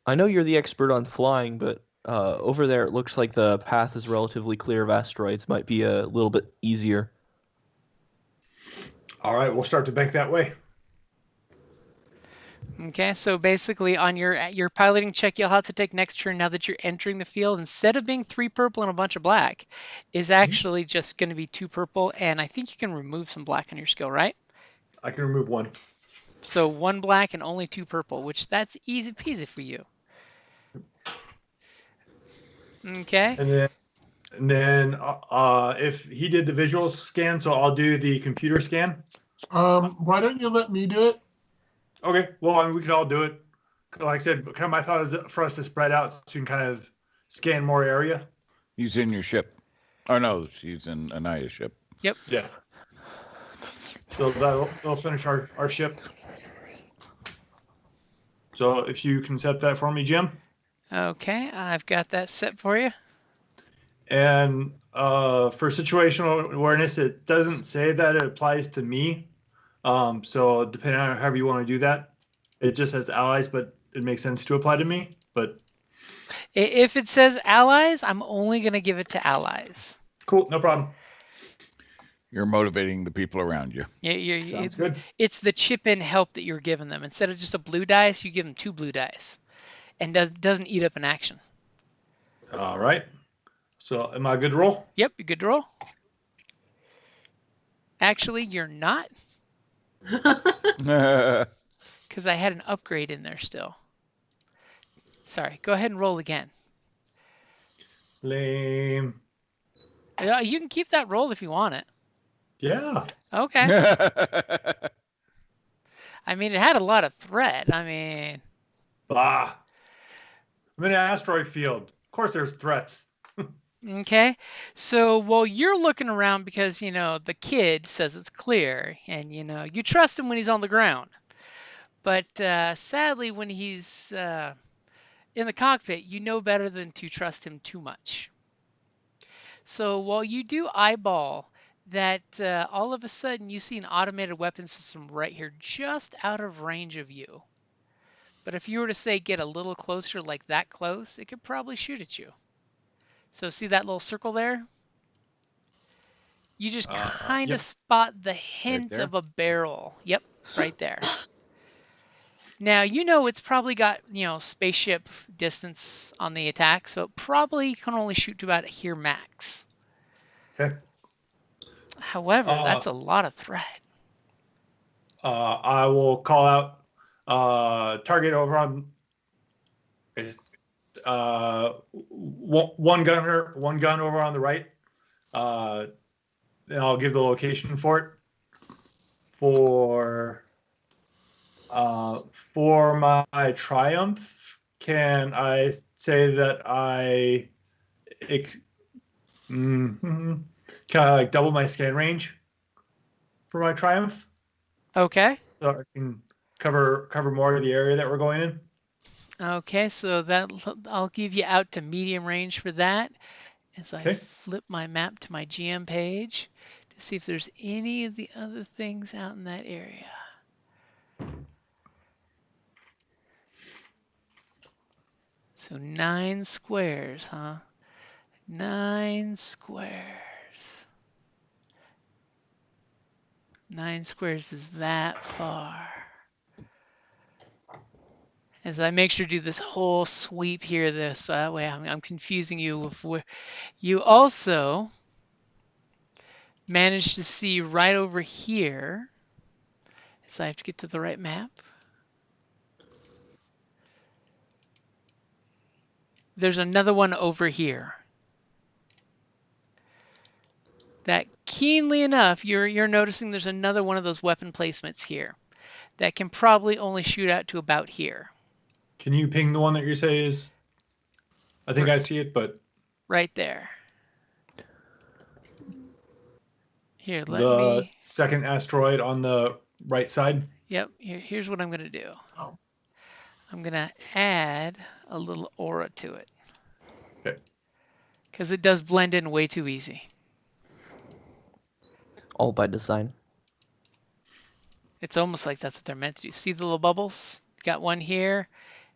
I know you're the expert on flying, but over there it looks like the path is relatively clear of asteroids. Might be a little bit easier. All right, we'll start to bank that way. Okay, so basically on your piloting check you'll have to take next turn now that you're entering the field, instead of being 3 purple and a bunch of black, is actually just going to be 2 purple, and I think you can remove some black on your skill, right? I can remove 1. So 1 black and only 2 purple, which that's easy peasy for you. Okay. And then if he did the visual scan, so I'll do the computer scan. Why don't you let me do it? Okay. Well, I mean, we could all do it. Like I said, kind of my thought is for us to spread out so you can kind of scan more area. He's in your ship. Oh no, she's in Anaya's ship. Yep. Yeah. So that'll finish our ship. So if you can set that for me, Jim. Okay, I've got that set for you. And for situational awareness, it doesn't say that it applies to me. So depending on however you want to do that, it just says allies, but it makes sense to apply to me. But if it says allies, I'm only going to give it to allies. Cool, no problem. You're motivating the people around you. Sounds good. It's the chip in help that you're giving them. Instead of just a blue dice, you give them 2 blue dice, and doesn't eat up an action. All right. So am I good to roll? Yep, you're good to roll. Actually, you're not, because I had an upgrade in there still. Sorry, go ahead and roll again. Lame. You can keep that roll if you want it. Yeah. Okay. I mean, it had a lot of threat. I mean, I'm in an asteroid field. Of course, there's threats. okay. So while you're looking around because, the kid says it's clear and, you trust him when he's on the ground. But sadly, when he's in the cockpit, you know better than to trust him too much. So while you do eyeball that, all of a sudden you see an automated weapon system right here, just out of range of you. But if you were to say get a little closer, like that close, it could probably shoot at you. So see that little circle there? You just kind of Yep. spot the hint there? of a barrel. Yep, right there. Now, it's probably got, spaceship distance on the attack, so it probably can only shoot to about here max. Okay. However, that's a lot of threat. I will call out target over on one gun over on the right. And I'll give the location for it. For my Triumph, can I say that can I like double my scan range for my Triumph? Okay. So I can cover more of the area that we're going in. Okay, so I'll give you out to medium range for that as I flip my map to my GM page to see if there's any of the other things out in that area. So 9 squares, huh? 9 squares. 9 squares is that far. As I make sure to do this whole sweep here, that way I'm confusing you with where you also managed to see right over here. So I have to get to the right map. There's another one over here. That keenly enough, you're noticing there's another one of those weapon placements here that can probably only shoot out to about here. Can you ping the one that you say is? I think I see it, but right there. Here, let the me. second asteroid on the right side. Yep. Here's what I'm gonna do. Oh. I'm gonna add a little aura to it. Okay. Because it does blend in way too easy. All by design. It's almost like that's what they're meant to do. See the little bubbles? Got one here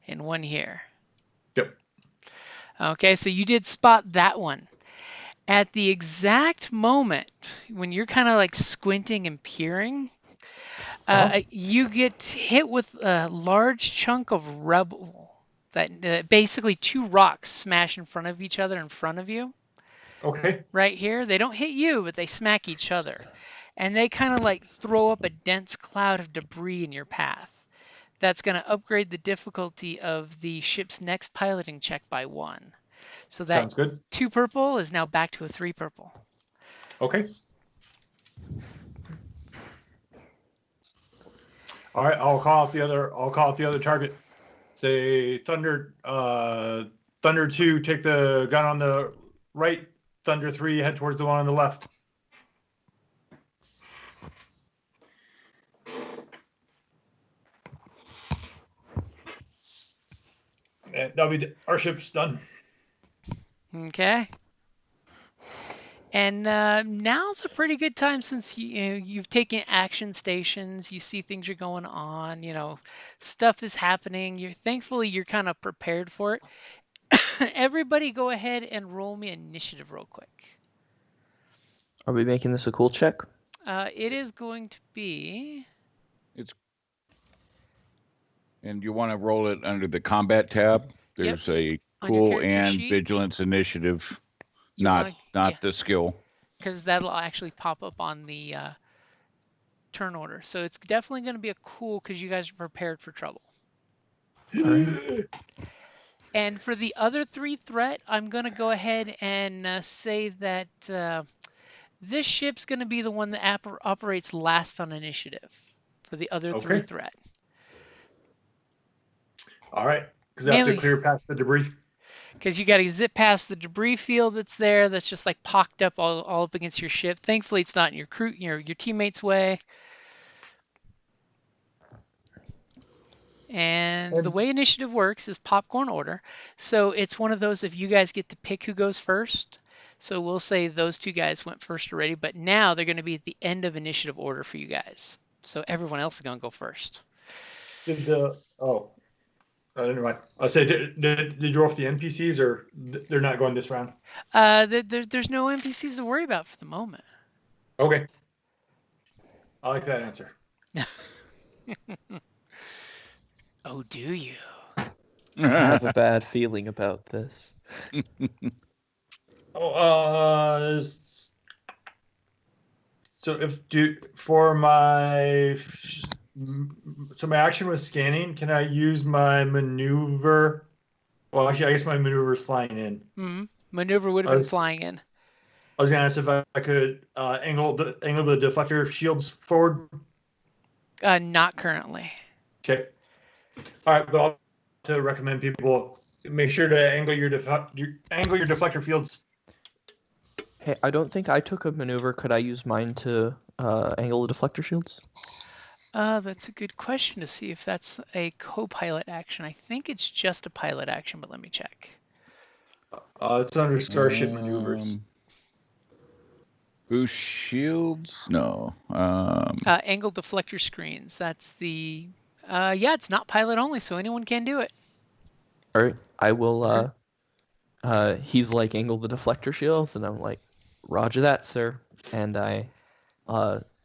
and one here. Yep. Okay, so you did spot that one. At the exact moment when you're kind of like squinting and peering, you get hit with a large chunk of rubble that basically 2 rocks smash in front of each other in front of you. Okay. Right here. They don't hit you, but they smack each other. And they kind of like throw up a dense cloud of debris in your path. That's going to upgrade the difficulty of the ship's next piloting check by 1. So that sounds good. 2 purple is now back to a 3 purple. Okay. All right, I'll call out the other target. Say Thunder 2, take the gun on the right. Thunder 3, head towards the one on the left. And that'll be our ship's done. Okay. And now's a pretty good time since you've taken action stations. You see things are going on. Stuff is happening. Thankfully you're kind of prepared for it. Everybody, go ahead and roll me initiative real quick. Are we making this a cool check? It is going to be. And you want to roll it under the combat tab. There's a cool and sheet. Vigilance initiative, not the skill. Because that'll actually pop up on the turn order. So it's definitely going to be a cool because you guys are prepared for trouble. And for the other 3 threat, I'm going to go ahead and say that This ship's going to be the one that operates last on initiative for the other three Okay. threat. All right. Because I have to Mainly clear past the debris. because you got to zip past the debris field that's there, that's just like pocked up all up against your ship. Thankfully, it's not in your crew, your teammates' way. And the way initiative works is popcorn order. So it's one of those, if you guys get to pick who goes first. So we'll say those two guys went first already, but now they're going to be at the end of initiative order for you guys. So everyone else is going to go first. Did the never mind. I said, did you roll off the NPCs, or they're not going this round? There's no NPCs to worry about for the moment. Okay. I like that answer. Oh, do you? I have a bad feeling about this. So my action was scanning. Can I use my maneuver? Well, actually, I guess my maneuver is flying in. Mm-hmm. Maneuver would have been flying in. I was gonna ask if I could angle the deflector shields forward. Not currently. Okay. All right, but I'll to recommend people make sure to angle your deflector fields. Hey, I don't think I took a maneuver. Could I use mine to angle the deflector shields? That's a good question to see if that's a co-pilot action. I think it's just a pilot action, but let me check. It's under Starship Maneuvers. Boost shields? No. Angle deflector screens. That's the... yeah, it's not pilot only, so anyone can do it. All right, I will... he's like, angle the deflector shields, and I'm like, roger that, sir. And I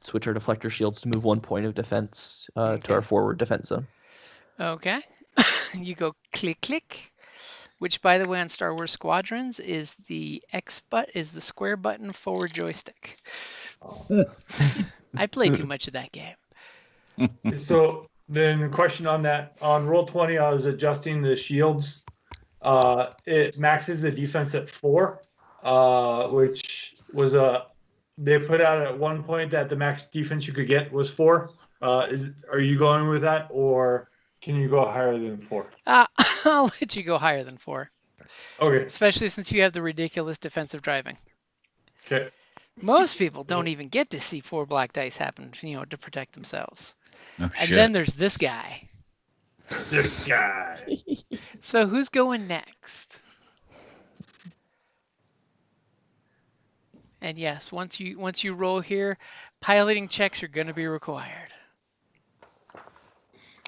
switch our deflector shields to move 1 point of defense to our forward defense zone. Okay. You go click, click. Which, by the way, on Star Wars Squadrons is the the square button forward joystick. I play too much of that game. So then, question on that: on Roll20, I was adjusting the shields. It maxes the defense at 4, which was they put out at one point that the max defense you could get was 4. Are you going with that, or can you go higher than 4? I'll let you go higher than 4. Okay. Especially since you have the ridiculous defensive driving. Okay. Most people don't even get to see 4 black dice happen, to protect themselves. Oh, and shit. then there's this guy. This guy. So who's going next? And yes, once you roll here, piloting checks are going to be required.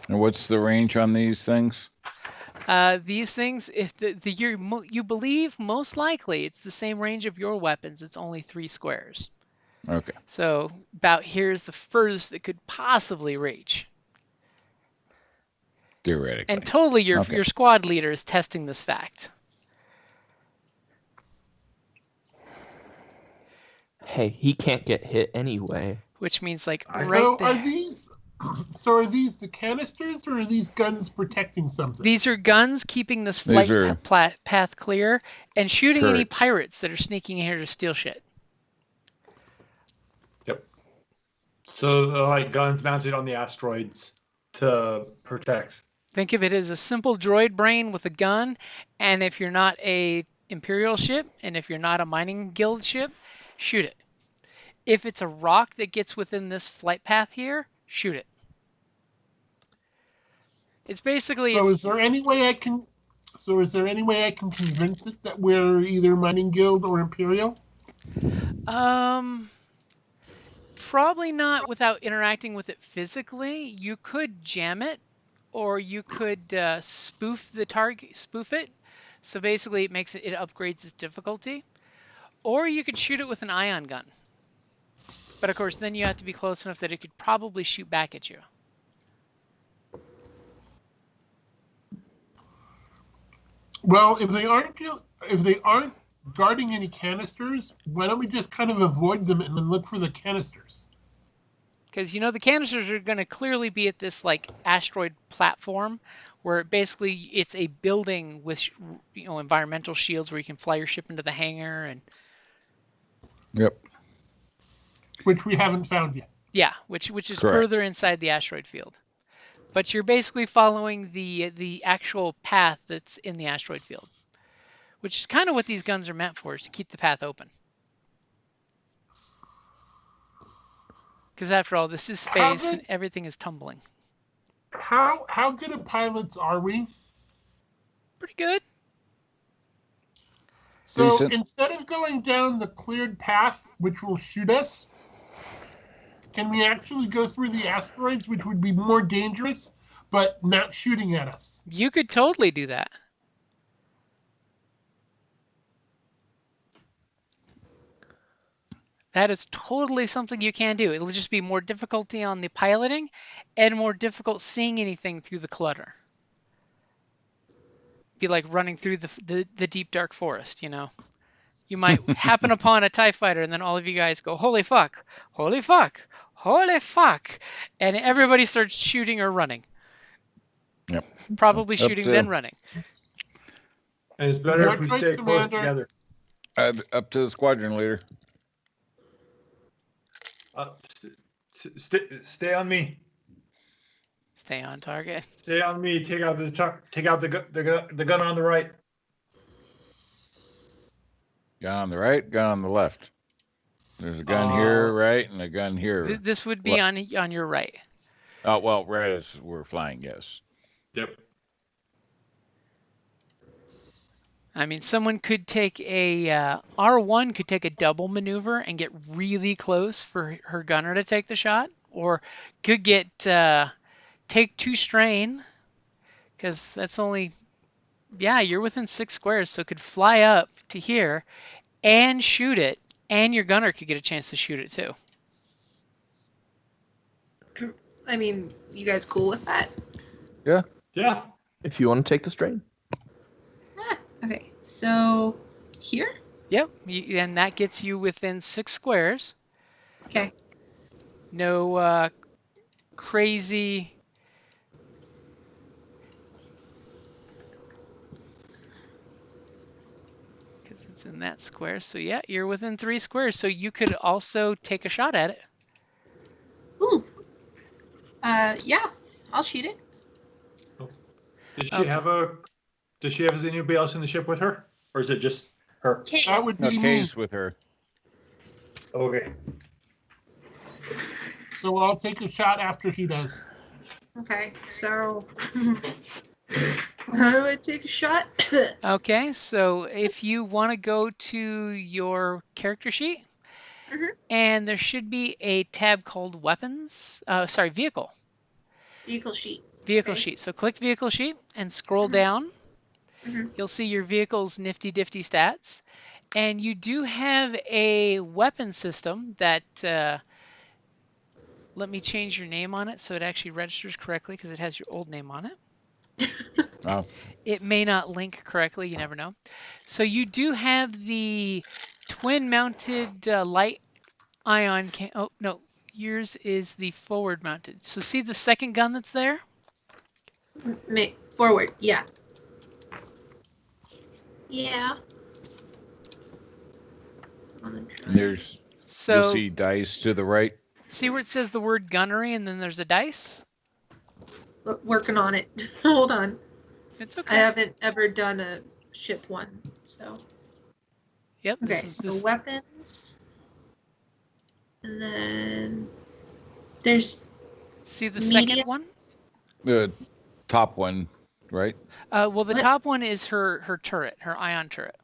And what's the range on these things? These things, if you believe, most likely it's the same range of your weapons. It's only 3 squares. Okay. So about here's the furthest it could possibly reach. Theoretically. And totally your squad leader is testing this fact. Hey, he can't get hit anyway. Which means like So right there. Are these the canisters, or are these guns protecting something? These are guns keeping this flight path clear and shooting any pirates that are sneaking in here to steal shit. Yep. So like guns mounted on the asteroids to protect. Think of it as a simple droid brain with a gun, and if you're not a Imperial ship, and if you're not a mining guild ship, shoot it. If it's a rock that gets within this flight path here, shoot it. It's basically... Is there any way I can convince it that we're either mining guild or Imperial? Probably not without interacting with it physically. You could jam it, or you could spoof it. So basically it upgrades its difficulty. Or you could shoot it with an ion gun. But of course then you have to be close enough that it could probably shoot back at you. Well, if they aren't guarding any canisters, why don't we just kind of avoid them and then look for the canisters? Because the canisters are going to clearly be at this like asteroid platform, where basically it's a building with environmental shields where you can fly your ship into the hangar and. Yep. which we haven't found yet. Yeah, which is Correct. further inside the asteroid field. But you're basically following the actual path that's in the asteroid field, which is kind of what these guns are meant for, is to keep the path open. Because after all, this is space and everything is tumbling. How good at pilots are we? Pretty good. So Decent. instead of going down the cleared path, which will shoot us, can we actually go through the asteroids, which would be more dangerous, but not shooting at us? You could totally do that. That is totally something you can do. It'll just be more difficulty on the piloting and more difficult seeing anything through the clutter. Be like running through the deep dark forest, you know. You might happen upon a TIE fighter and then all of you guys go, holy fuck, holy fuck, holy fuck. And everybody starts shooting or running. Yep. Probably Up shooting to- then running. And it's better Your if we choice, stay close Commander. together. Up to the squadron leader. Stay on me. Stay on target. Stay on me. Take out the gun on the right. Gun on the right, gun on the left. There's a gun here, right, and a gun here. This would be on your right. Oh, well, right as we're flying, yes. Yep. I mean, someone could take a R1 could take a double maneuver and get really close for her gunner to take the shot, or could get take 2 strain, because that's only, yeah, you're within 6 squares, so it could fly up to here and shoot it, and your gunner could get a chance to shoot it too. I mean, you guys cool with that? Yeah. If you want to take the strain. Okay, so here? Yep, and that gets you within 6 squares. Okay. No crazy. Because it's in that square. So yeah, you're within 3 squares. So you could also take a shot at it. Ooh. Yeah, I'll shoot it. Does she have anybody else in the ship with her? Or is it just her? Okay. That would No, be me. Kay's with her. Okay. So I'll take a shot after he does. Okay, so how do I take a shot? Okay, so if you want to go to your character sheet, Mhm. and there should be a tab called weapons. Vehicle. Vehicle sheet. Vehicle Okay. sheet. So click vehicle sheet and scroll Mhm. down. Mhm. You'll see your vehicle's nifty difty stats. And you do have a weapon system that, let me change your name on it so it actually registers correctly, because it has your old name on it. Oh, It may not link correctly, you never know. So you do have the twin mounted light ion oh no, yours is the forward mounted. So see the second gun that's there? Forward, yeah. Yeah. and there's, So you'll see dice to the right. see where it says the word gunnery and then there's a dice? Working on it. Hold on. It's I okay. haven't ever done a ship one, so. Yep, Okay, this is so this. weapons. And then there's See the medium. second one? The top one, right? Well, the What? top one is her turret, her ion turret.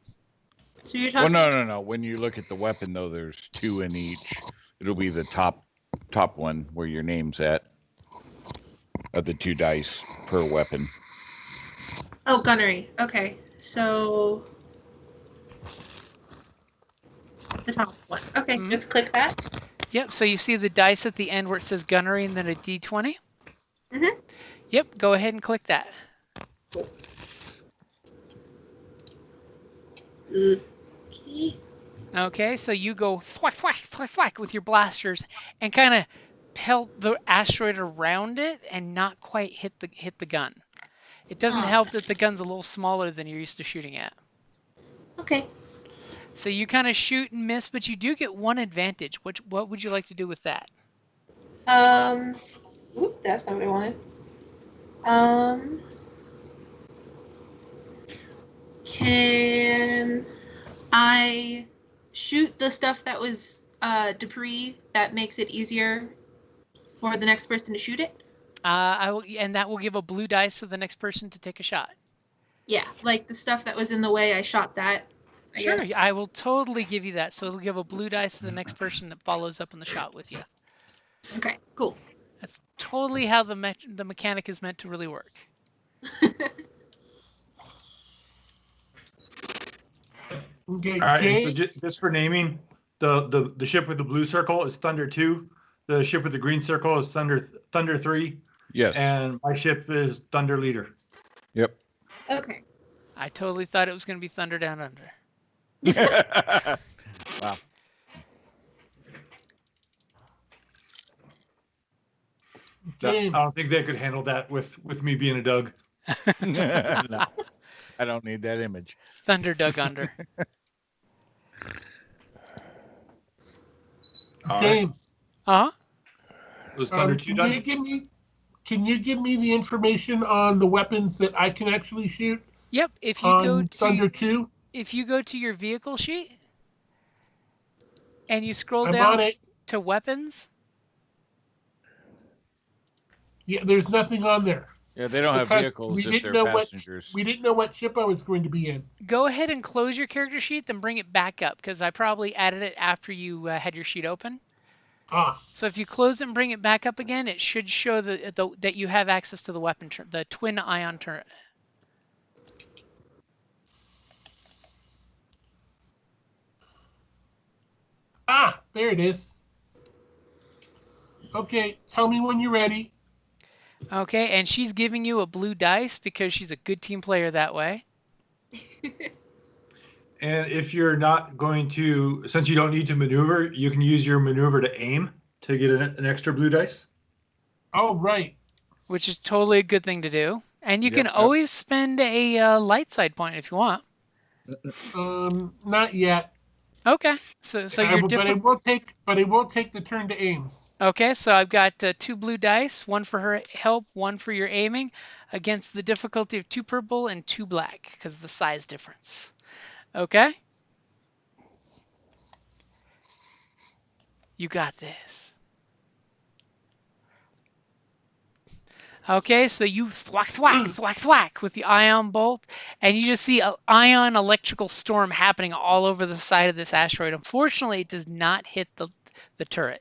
So you're Well, talking no. When you look at the weapon, though, there's 2 in each. It'll be the top one where your name's at. Of the 2 dice per weapon. Oh, gunnery. Okay. So the top one. Okay, Mhm. just click that. Yep, so you see the dice at the end where it says gunnery and then a D20? Mhm. Yep, go ahead and click that. Okay. Okay, so you go thwack, thwack, thwack, thwack with your blasters and kind of pelt the asteroid around it and not quite hit the gun. It doesn't Oh. help that the gun's a little smaller than you're used to shooting at. Okay. So you kind of shoot and miss, but you do get one advantage. What would you like to do with that? Oop, that's not what I wanted. Can I shoot the stuff that was debris that makes it easier for the next person to shoot it? And that will give a blue dice to the next person to take a shot. Yeah, like the stuff that was in the way, I shot that. I Sure, guess. I will totally give you that. So it'll give a blue dice to the next person that follows up on the shot with you. Okay, cool. That's totally how the mechanic is meant to really work. Okay, All right, and so James? just for naming, the ship with the blue circle is Thunder 2. The ship with the green circle is Thunder 3. Yes. And my ship is Thunder Leader. Yep. Okay. I totally thought it was going to be Thunder Down Under. Wow. James. I don't think they could handle that with me being a Doug. No, I don't need that image. Thunder Dug Under. All right. James. Uh-huh. Was Thunder 2 done? Can you give me the information on the weapons that I can actually shoot Yep, if you on go Thunder to 2? if you go to your vehicle sheet and you scroll I'm down on it. to weapons, Yeah, there's nothing on there. Yeah, they don't have Because vehicles, we just didn't their know what passengers. we didn't know what ship I was going to be in. go ahead and close your character sheet, then bring it back up because I probably added it after you had your sheet open. Ah, So if you close it and bring it back up again, it should show that you have access to the weapon, the twin ion turret. there it is. Okay, tell me when you're ready. Okay, and she's giving you a blue dice because she's a good team player that way. And if you're not going to, since you don't need to maneuver, you can use your maneuver to aim to get an extra blue dice. Oh, right. Which is totally a good thing to do. And you can Yep. always spend a light side point if you want. Not yet. Okay, so you're But different. I will take the turn to aim. Okay, so I've got 2 blue dice, 1 for her help, 1 for your aiming, against the difficulty of 2 purple and 2 black because of the size difference. Okay? You got this. Okay, so you thwack, thwack, thwack, thwack with the ion bolt, and you just see an ion electrical storm happening all over the side of this asteroid. Unfortunately, it does not hit the turret.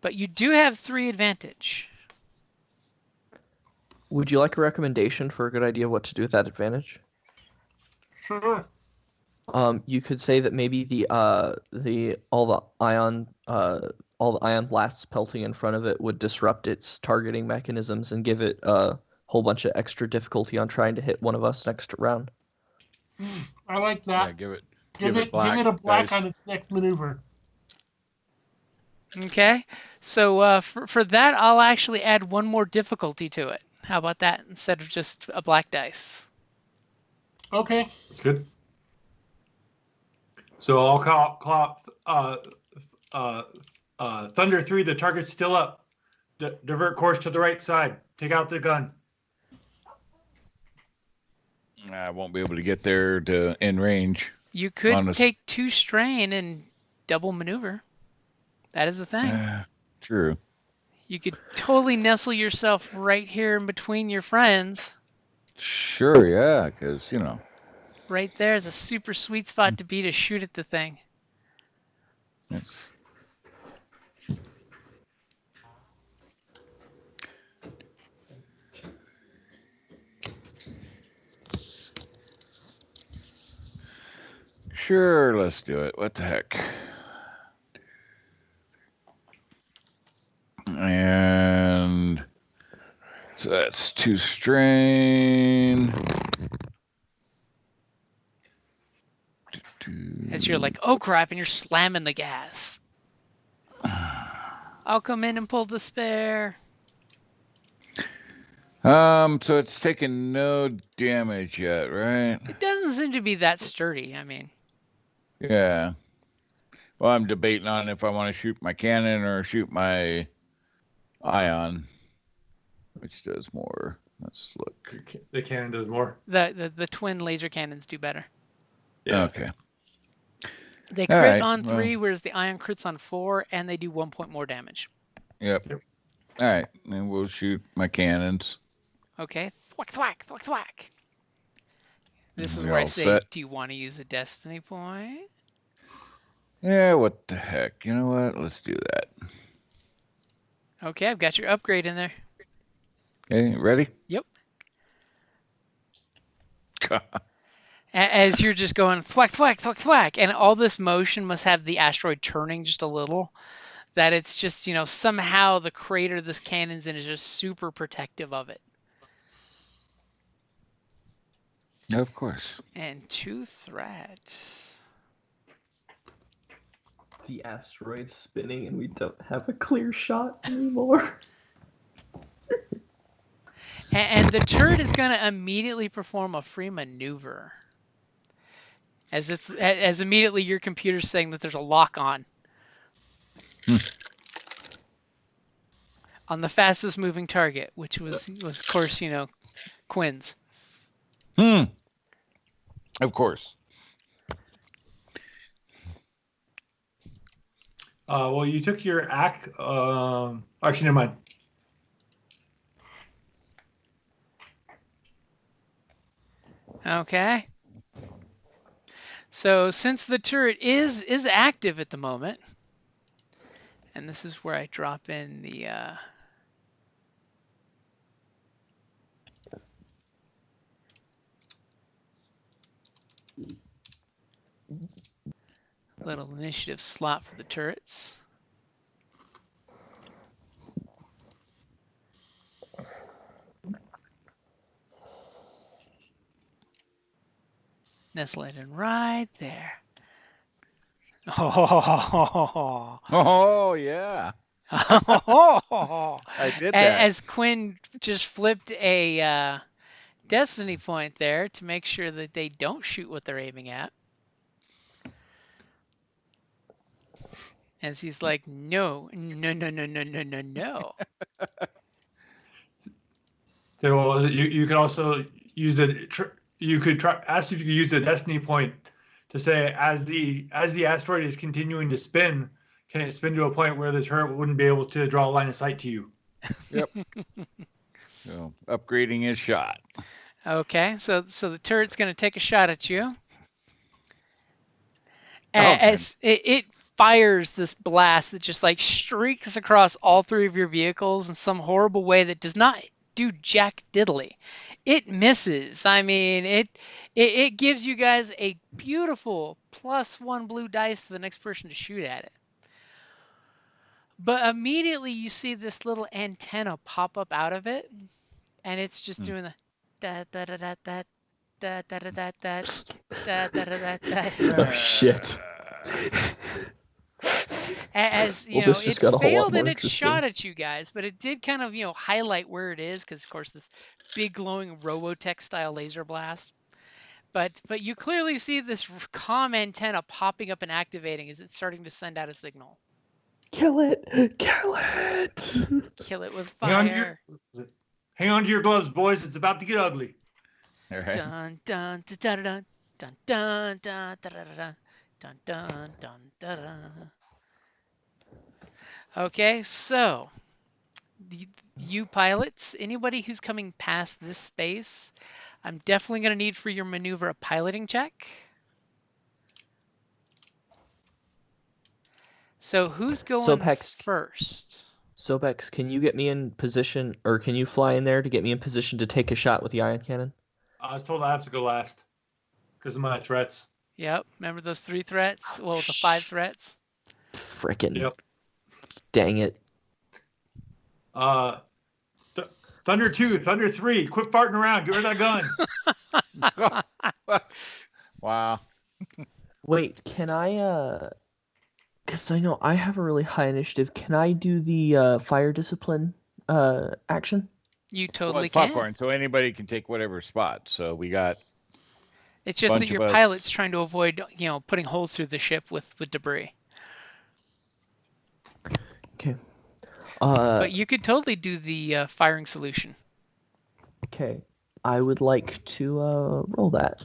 But you do have 3 advantage. Would you like a recommendation for a good idea of what to do with that advantage? Sure. You could say that maybe all the ion blasts pelting in front of it would disrupt its targeting mechanisms and give it a whole bunch of extra difficulty on trying to hit one of us next round. I like Yeah, that. give it Give it a black dice. on its next maneuver. Okay, so for that, I'll actually add 1 more difficulty to it. How about that instead of just a black dice? Okay. Good. So I'll call Thunder 3. The target's still up. Divert course to the right side. Take out the gun. I won't be able to get there to in range. You could Honest. take 2 strain and double maneuver. That is a thing. True. You could totally nestle yourself right here in between your friends. Sure, yeah, because, Right there is a super sweet spot to be to shoot at the thing. it's... Sure, let's do it. What the heck? And so that's 2 strain. As you're like, oh crap, and you're slamming the gas. I'll come in and pull the spare. So it's taken no damage yet, right? It doesn't doesn't seem to be that sturdy. I mean, Yeah. Well, I'm debating on if I want to shoot my cannon or shoot my ion, which does more. Let's look. The cannon does more. the twin laser cannons do better. Yeah. Okay. They All crit right, on well. 3, whereas the ion crits on 4, and they do 1 point more damage. Yep. All right. Then we'll shoot my cannons. Okay, thwack, thwack, thwack, thwack. This is We where I all say, set? do you want to use a destiny point? Yeah, what the heck? You know what? Let's do that. Okay, I've got your upgrade in there. Okay, ready? Yep. As you're just going thwack, thwack, thwack, thwack, and all this motion must have the asteroid turning just a little. That it's just, somehow the crater this cannon's in is just super protective of it. Of course. And 2 threats. The asteroid's spinning and we don't have a clear shot anymore. And the turret is going to immediately perform a free maneuver. As immediately your computer's saying that there's a lock on. On the fastest moving target, which was of course, Quinn's. Of course. Well, you took your AC. Actually, never mind. Okay. So since the turret is active at the moment, and this is where I drop in the little initiative slot for the turrets. Nestling right there. Oh, yeah. I did that. As Quinn just flipped a destiny point there to make sure that they don't shoot what they're aiming at. As he's like, no. So you could also use you could ask if you could use the destiny point to say as the asteroid is continuing to spin, can it spin to a point where the turret wouldn't be able to draw a line of sight to you? Yep. So upgrading his shot. Okay, so the turret's going to take a shot at you. Oh, As it fires this blast that just like streaks across all 3 of your vehicles in some horrible way that does not do jack diddly. It misses. I mean, it gives you guys a beautiful +1 blue dice to the next person to shoot at it. But immediately you see this little antenna pop up out of it, and it's just doing the da da da da da da da da da da da da da da. Oh shit. As you Well, know, this just it got a whole lot failed in more its interesting. shot at you guys, but it did kind of highlight where it is because of course this big glowing Robotech style laser blast. But you clearly see this comm antenna popping up and activating as it's starting to send out a signal. Kill it! Kill it! Kill it with Hang fire. Hang on to your gloves, boys. It's about to get ugly. All right. Dun dun dun dun dun dun dun dun dun dun dun dun dun. Okay, so you pilots, anybody who's coming past this space, I'm definitely going to need for your maneuver a piloting check. So who's going first? Sobex, can you get me in position, or can you fly in there to get me in position to take a shot with the ion cannon? I was told I have to go last because of my threats. Yep, remember those 3 threats? Well, the 5 threats. Frickin'. Yep. Dang it. Thunder 2, Thunder 3, quit farting around. Get rid of that gun. Wow. Wait, can I, because I know I have a really high initiative, can I do the fire discipline action? You Well, totally it's can. popcorn, so anybody can take whatever spot. So we got It's just that Bunch of your us. pilot's trying to avoid, putting holes through the ship with debris. Okay. But you could totally do the firing solution. Okay. I would like to roll that.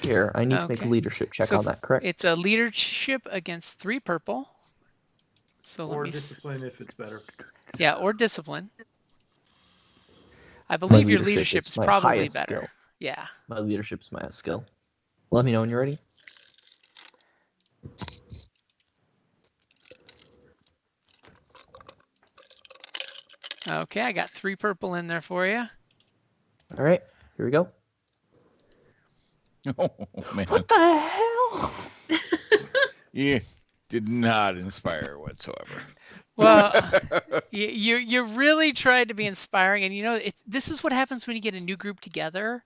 Here, I need to make a Okay. leadership check So on that, correct? it's a leadership against 3 purple. So Or let me discipline if it's better. Yeah, or discipline. I My believe your leadership is my probably highest better. skill. Yeah. My leadership's my highest skill. Let me know when you're ready. Okay, I got 3 purple in there for you. All right, here we go. Oh, man. What the hell? Yeah, did not inspire whatsoever. Well, you really tried to be inspiring, and this is what happens when you get a new group together.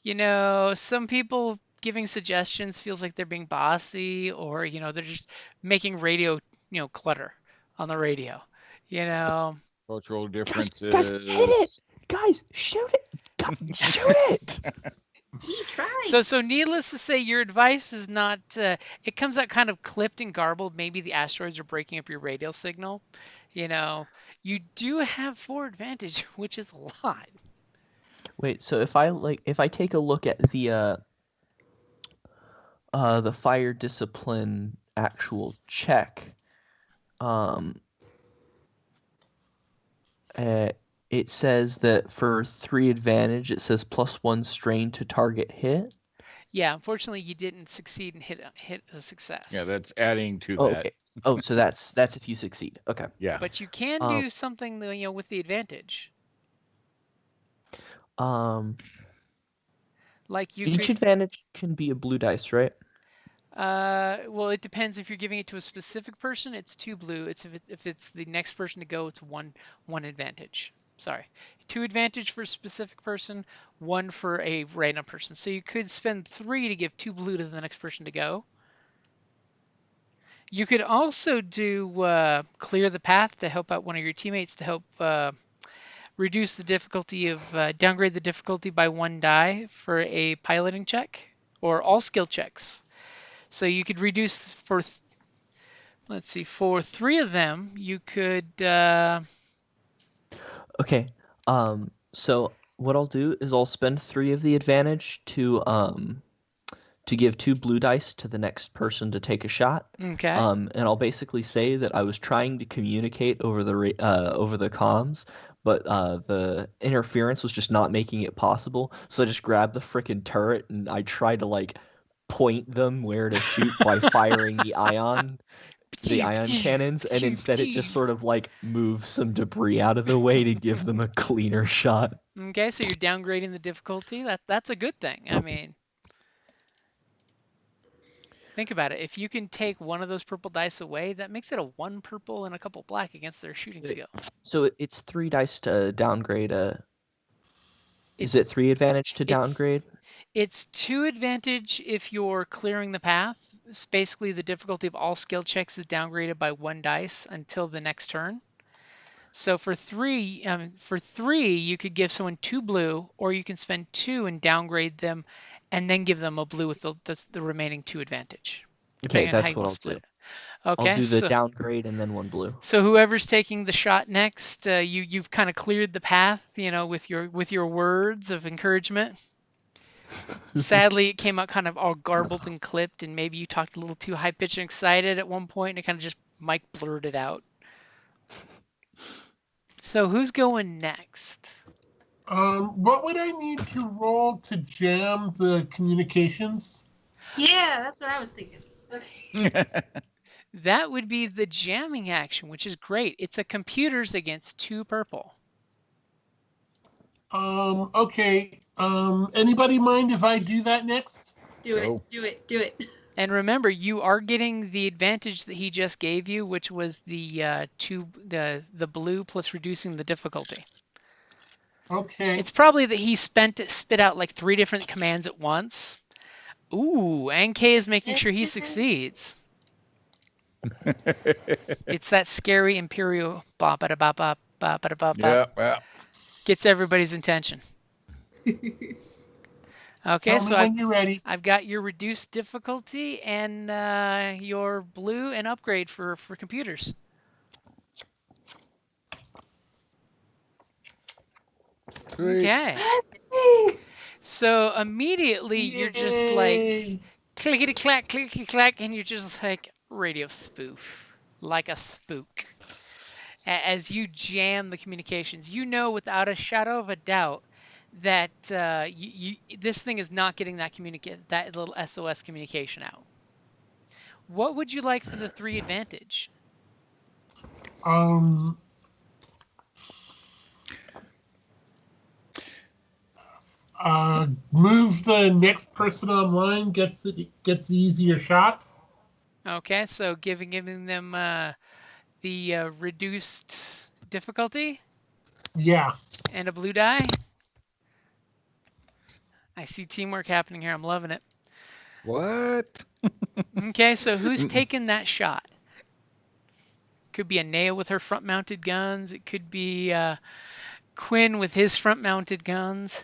Some people giving suggestions feels like they're being bossy, or they're just making radio, clutter on the radio. Cultural Guys, differences. guys, hit it! Guys, shoot it! Shoot it! We tried. So needless to say, your advice is not. It comes out kind of clipped and garbled. Maybe the asteroids are breaking up your radio signal. You do have 4 advantage, which is a lot. Wait, so if I take a look at the fire discipline actual check, it says that for 3 advantage, it says +1 strain to target hit. Yeah, unfortunately, you didn't succeed and hit a success. Yeah, that's adding to Oh, that. okay. Oh, so that's if you succeed. Okay. Yeah. But you can do something, with the advantage. Like Each advantage can be a blue dice, right? Well, it depends. If you're giving it to a specific person, it's 2 blue. If it's the next person to go, it's one advantage. Sorry, 2 advantage for a specific person, 1 for a random person. So you could spend 3 to give 2 blue to the next person to go. You could also do clear the path to help out one of your teammates to help reduce the difficulty of downgrade the difficulty by 1 die for a piloting check or all skill checks. So you could reduce for 3 of them, you could. Okay. So what I'll do is I'll spend 3 of the advantage to give 2 blue dice to the next person to take a shot. Okay. And I'll basically say that I was trying to communicate over the comms, but the interference was just not making it possible. So I just grabbed the frickin' turret and I tried to point them where to shoot by firing the ion cannons, and instead it just sort of moves some debris out of the way to give them a cleaner shot. Okay, so you're downgrading the difficulty. That's a good thing. I mean, think about it. If you can take one of those purple dice away, that makes it a 1 purple and a couple black against their shooting skill. So it's 3 dice to downgrade. Is it 3 advantage to downgrade? It's 2 advantage if you're clearing the path. It's basically the difficulty of all skill checks is downgraded by 1 dice until the next turn. So for 3, you could give someone 2 blue, or you can spend 2 and downgrade them, and then give them a blue with the remaining 2 advantage. Okay, that's what I'll do. Okay, I'll do the downgrade and then 1 blue. So whoever's taking the shot next, you've kind of cleared the path, with your words of encouragement. Sadly, it came out kind of all garbled and clipped, and maybe you talked a little too high pitched and excited at one point, and it kind of just Mike blurted out. So who's going next? What would I need to roll to jam the communications? Yeah, that's what I was thinking. Okay. That would be the jamming action, which is great. It's a computers against 2 purple. Okay. Anybody mind if I do that next? Do it. And remember, you are getting the advantage that he just gave you, which was the blue plus reducing the difficulty. Okay. It's probably that he spit out 3 different commands at once. Ooh, NK is making sure he succeeds. It's that scary Imperial Yeah. gets everybody's attention. Okay, Tell so me when you're ready. I've got your reduced difficulty and your blue and upgrade for computers. Great. Okay. So immediately you're just like Yay. clickety clack, and you're just like radio spoof, like a spook. As you jam the communications, you know without a shadow of a doubt that this thing is not getting that little SOS communication out. What would you like for the 3 advantage? Move the next person online gets the easier shot. Okay, so giving them the reduced difficulty Yeah. and a blue die. I see teamwork happening here. I'm loving it. What? Okay, so who's taking that shot? Could be Anea with her front-mounted guns. It could be Quinn with his front-mounted guns.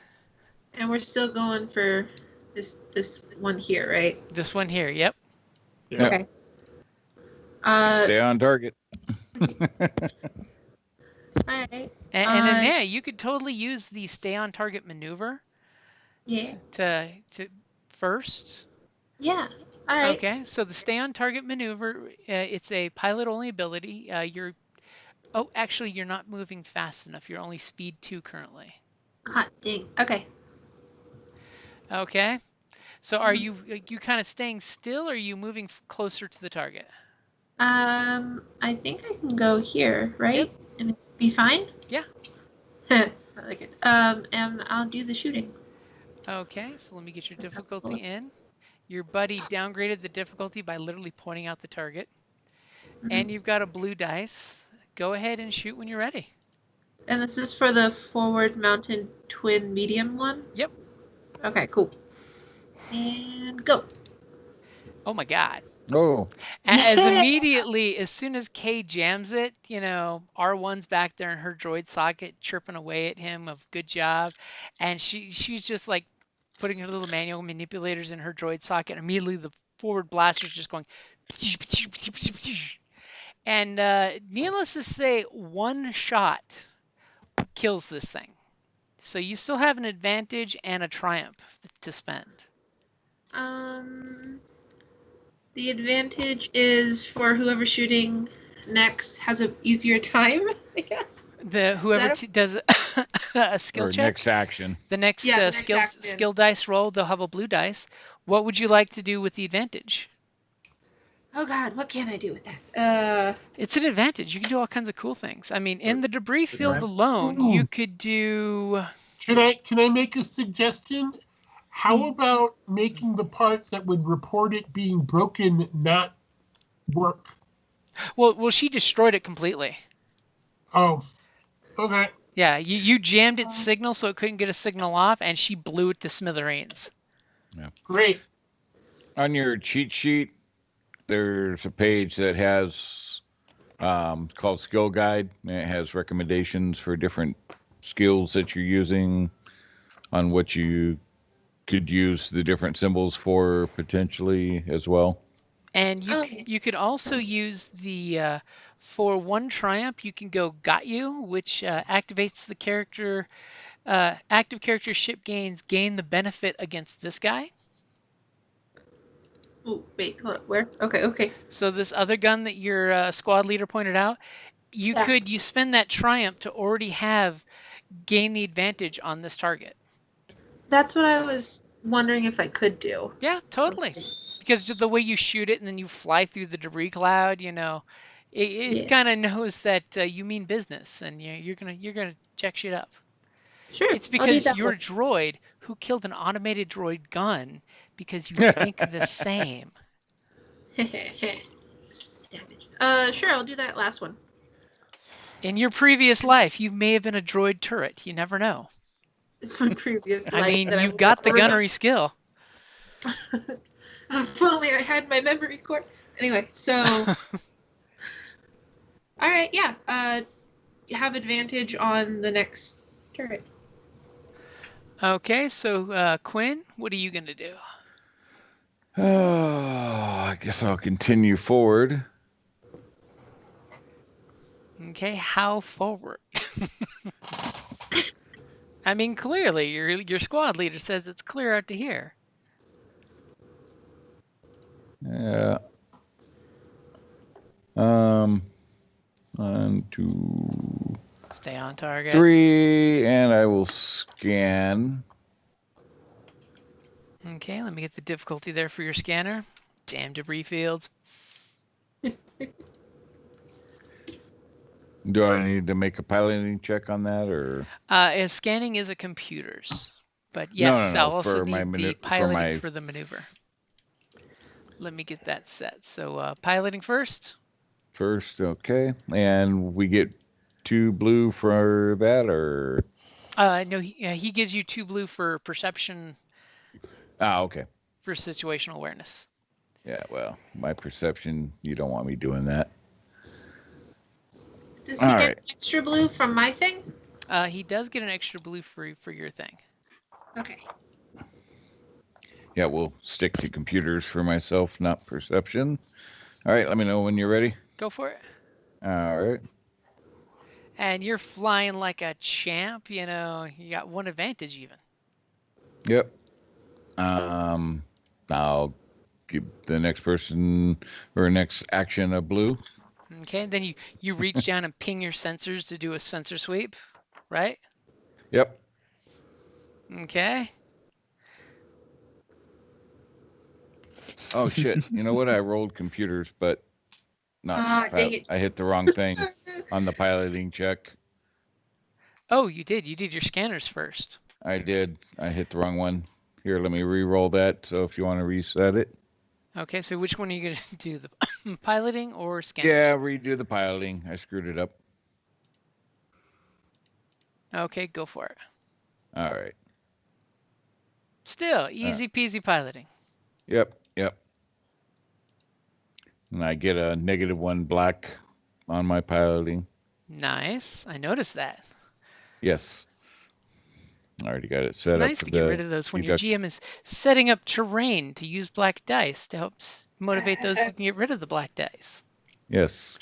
And we're still going for this one here, right? This one here, yep. Yeah. Okay. Stay on target. All right. And Anea, you could totally use the stay on target maneuver Yeah. to first. Yeah. All right. Okay, so the stay on target maneuver, it's a pilot only ability. Actually, you're not moving fast enough. You're only speed 2 currently. Hot dang. Okay. Okay. So are you kind of staying still, or are you moving closer to the target? I think I can go here, right? Yep. And it'll be fine? Yeah. I like it. And I'll do the shooting. Okay, so let me get your difficulty in. Your buddy downgraded the difficulty by literally pointing out the target. And you've got a blue dice. Go ahead and shoot when you're ready. And this is for the forward mounted twin medium one? Yep. Okay, cool. And go. Oh my God. Oh. As immediately, as soon as Kay jams it, R1's back there in her droid socket chirping away at him of good job. And she's just like putting her little manual manipulators in her droid socket. Immediately the forward blaster's just going. And needless to say, one shot kills this thing. So you still have an advantage and a triumph to spend. The advantage is for whoever shooting next has an easier time, I guess. Whoever does a skill Or check. next action. The next, the next skill dice roll, they'll have a blue dice. What would you like to do with the advantage? Oh God, what can I do with that? It's an advantage. You can do all kinds of cool things. I mean, in the debris field alone, Ooh. you could do. Can I make a suggestion? How about making the parts that would report it being broken not work? Well, she destroyed it completely. Oh, okay. Yeah, you jammed its signal so it couldn't get a signal off, and she blew it to smithereens. Yeah. Great. On your cheat sheet, there's a page that has called Skill Guide, and it has recommendations for different skills that you're using, on what you could use the different symbols for potentially as well. And you could also use the for one triumph, you can go Got You, which activates the character. Active character ship gain the benefit against this guy. Oh, wait, hold on. Where? Okay. So this other gun that your squad leader pointed out, you spend that triumph to already gain the advantage on this target. That's what I was wondering if I could do. Yeah, totally. Because the way you shoot it and then you fly through the debris cloud, it kind of knows that you mean business, and you're gonna check shit up. Sure. It's because you're a droid who killed an automated droid gun because you think the same. Savage. Sure, I'll do that last one. In your previous life, you may have been a droid turret. You never know. It's my previous life. I mean, you've got the gunnery skill. If only I had my memory core. Anyway, so. All right, yeah. You have advantage on the next turret. Okay, so Quinn, what are you gonna do? Oh, I guess I'll continue forward. Okay, how forward? I mean, clearly, your squad leader says it's clear out to here. Yeah. 1, 2, Stay on target. 3, and I will scan. Okay, let me get the difficulty there for your scanner. Damn debris fields. Do I need to make a piloting check on that, or Scanning is a computer's, but No, yes, no, I'll also for my need the for piloting my for the maneuver. Let me get that set. So piloting first. first? Okay, and we get 2 blue for that, or No, he gives you 2 blue for perception okay. for situational awareness. Yeah, well, my perception, you don't want me doing that. Does he All get right. extra blue from my thing? He does get an extra blue for your thing. Okay. Yeah, we'll stick to computers for myself, not perception. All right, let me know when you're ready. Go for it. All right. And you're flying like a champ. You know, you got 1 advantage even. Yep. I'll give the next person or next action a blue. Okay, then you reach down and ping your sensors to do a sensor sweep, right? Yep. Okay. Oh shit! You know what? I rolled computers, but not. Dang it. I hit the wrong thing on the piloting check. Oh, you did. You did your scanners first. I did. I hit the wrong one. Here, let me re-roll that. So if you want to reset it. Okay, so which one are you going to do, the piloting or scanners? Yeah, redo the piloting. I screwed it up. Okay, go for it. All right. Still, easy peasy piloting. Yep. And I get a -1 black on my piloting. Nice. I noticed that. Yes. I already got it It's set up nice for to get the rid of those when your deduction. GM is setting up terrain to use black dice to help motivate those who can get rid of the black dice. Yes.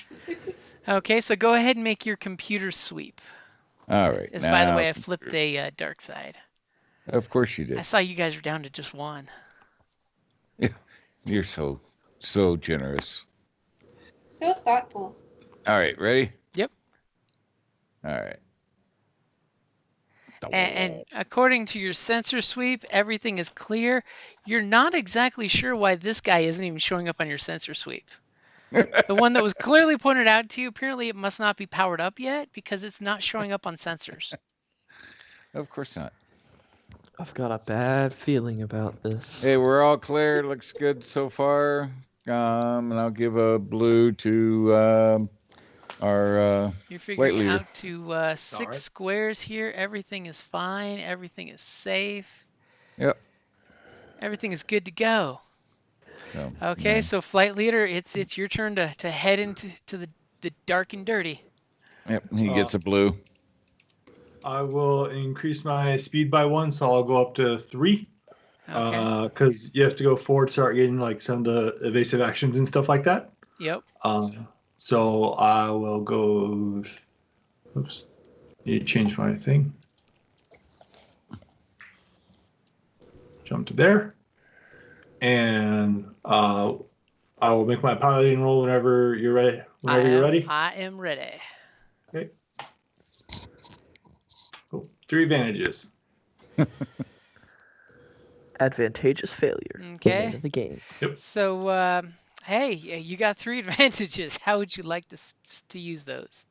Okay, so go ahead and make your computer sweep. All right. As now, by the way, I flipped a dark side. Of course you I did. saw you guys were down to just 1. You're so generous. So thoughtful. All right. Ready? Yep. All right. And according to your sensor sweep, everything is clear. You're not exactly sure why this guy isn't even showing up on your sensor sweep. The one that was clearly pointed out to you, apparently it must not be powered up yet because it's not showing up on sensors. Of course not. I've got a bad feeling about this. Hey, we're all clear. Looks good so far. And I'll give a blue to our You're flight figuring leader. out to 6 Alright. squares here. Everything is fine. Everything is safe. Yep. Everything is good to go. So, Okay, yeah. so flight leader, it's your turn to head into the dark and dirty. Yep. He gets a blue. I will increase my speed by 1, so I'll go up to 3. Okay. Because you have to go forward, start getting like some of the evasive actions and stuff like that. Yep. So I will go. Oops, need to change my thing. Jump to there, and I will make my piloting roll whenever you're ready. Whenever you're ready. I am ready. Okay. Cool. 3 advantages. Advantageous failure. The Okay. name of the game. So, hey, you got 3 advantages. How would you like to use those?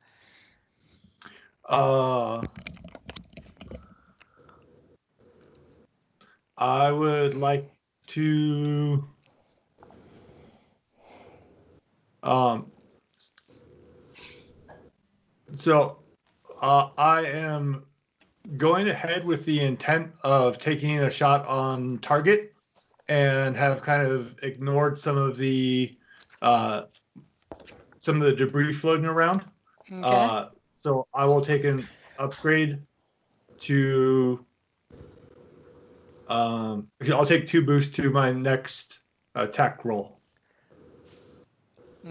I would like to. So I am going ahead with the intent of taking a shot on target and have kind of ignored some of the debris floating around. Okay. So I will take an upgrade to I'll take 2 boosts to my next attack roll.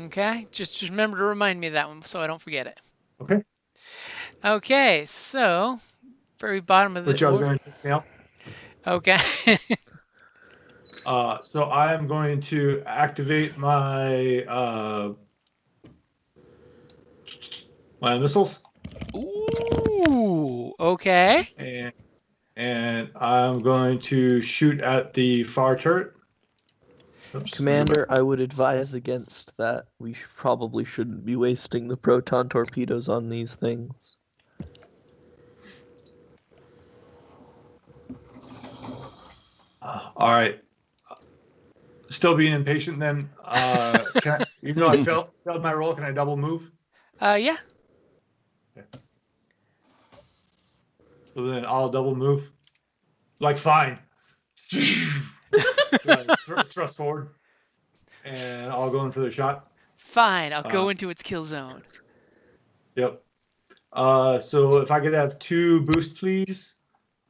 Okay, just remember to remind me of that one so I don't forget it. Okay. Okay, so very bottom of the Which I was order. going to take now. Okay. So I am going to activate my my missiles, Ooh. Okay. and I'm going to shoot at the far turret. Oops, Commander, I would advise against that. We probably shouldn't be wasting the proton torpedoes on these things. All right. Still being impatient then. Even though I failed my roll, can I double move? Yeah. So then I'll double move. Like, fine. Thrust forward. And I'll go in for the shot. Fine, I'll go into its kill zone. Yep. So if I could have 2 boosts, please.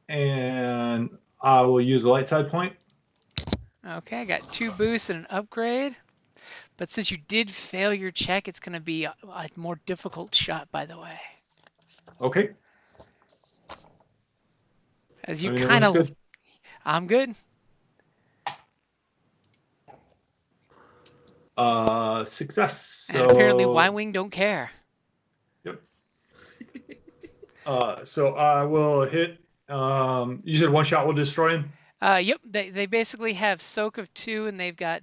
And I will use the light side point. Okay, I got 2 boosts and an upgrade. But since you did fail your check, it's going to be a more difficult shot, by the way. Okay. As you Let me know kind when of... it's good. I'm good. Success. And apparently Y-Wing don't care. Yep. So I will hit. You said 1 shot will destroy him? Yep, they basically have soak of 2, and they've got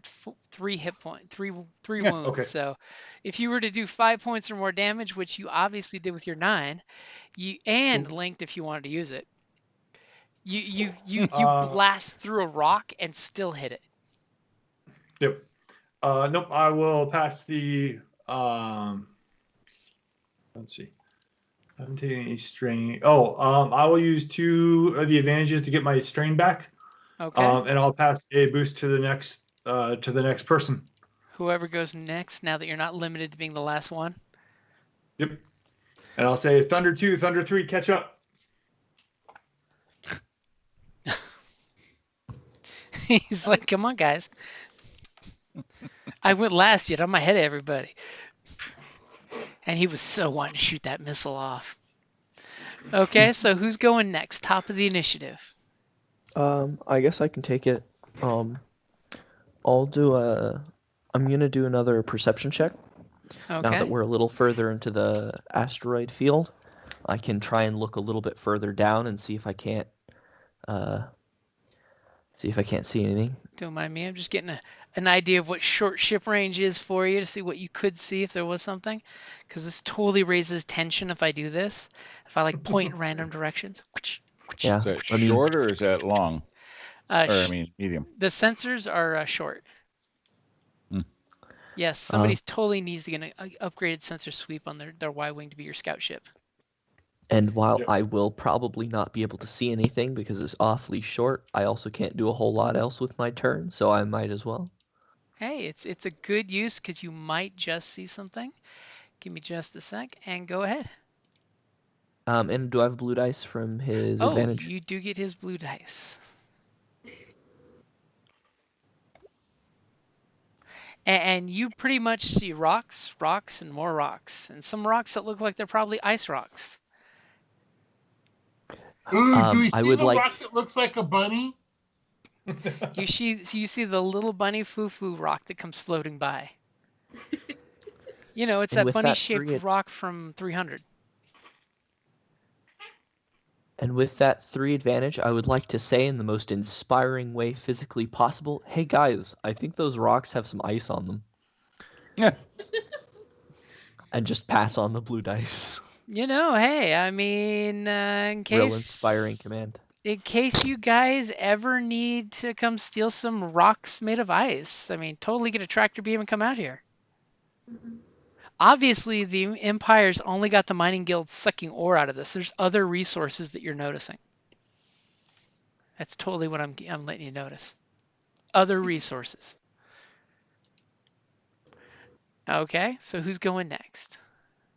3 hit points, three Yeah, wounds. okay. So if you were to do 5 points or more damage, which you obviously did with your 9, and linked if you wanted to use it, you blast through a rock and still hit it. Yep. Nope. I will pass the. Let's see. I haven't taken any strain. I will use 2 of the advantages to get my strain back. Okay. And I'll pass a boost to the next person. Whoever goes next, now that you're not limited to being the last one. Yep. And I'll say Thunder 2, Thunder 3, catch up. He's like, come on, guys. I went last, yet I'm ahead of everybody. And he was so wanting to shoot that missile off. Okay, so who's going next? Top of the initiative. I guess I can take it. I'm gonna do another perception check. Okay. Now that we're a little further into the asteroid field, I can try and look a little bit further down and see if I can't see anything. Don't mind me. I'm just getting an idea of what short ship range is for you to see what you could see if there was something. Because this totally raises tension if I do this. If I like point in random directions. Yeah. Is that short or is that long? Medium. The sensors are short. Yes, somebody totally needs to get an upgraded sensor sweep on their Y-Wing to be your scout ship. And while I will probably not be able to see anything because it's awfully short, I also can't do a whole lot else with my turn, so I might as well. Hey, it's a good use because you might just see something. Give me just a sec and go ahead. And do I have blue dice from his advantage? You do get his blue dice. And you pretty much see rocks, and more rocks. And some rocks that look like they're probably ice rocks. Ooh, do we see the rock that looks like a bunny? You see the little bunny foo-foo rock that comes floating by. You know, it's that bunny-shaped rock from 300. And with that 3 advantage, I would like to say in the most inspiring way physically possible, hey guys, I think those rocks have some ice on them. Yeah. And just pass on the blue dice. You know, hey, I mean, in case... Real inspiring command. In case you guys ever need to come steal some rocks made of ice, I mean, totally get a tractor beam and come out here. Mm-hmm. Obviously, the Empire's only got the mining guild sucking ore out of this. There's other resources that you're noticing. That's totally what I'm letting you notice. Other resources. Okay, so who's going next?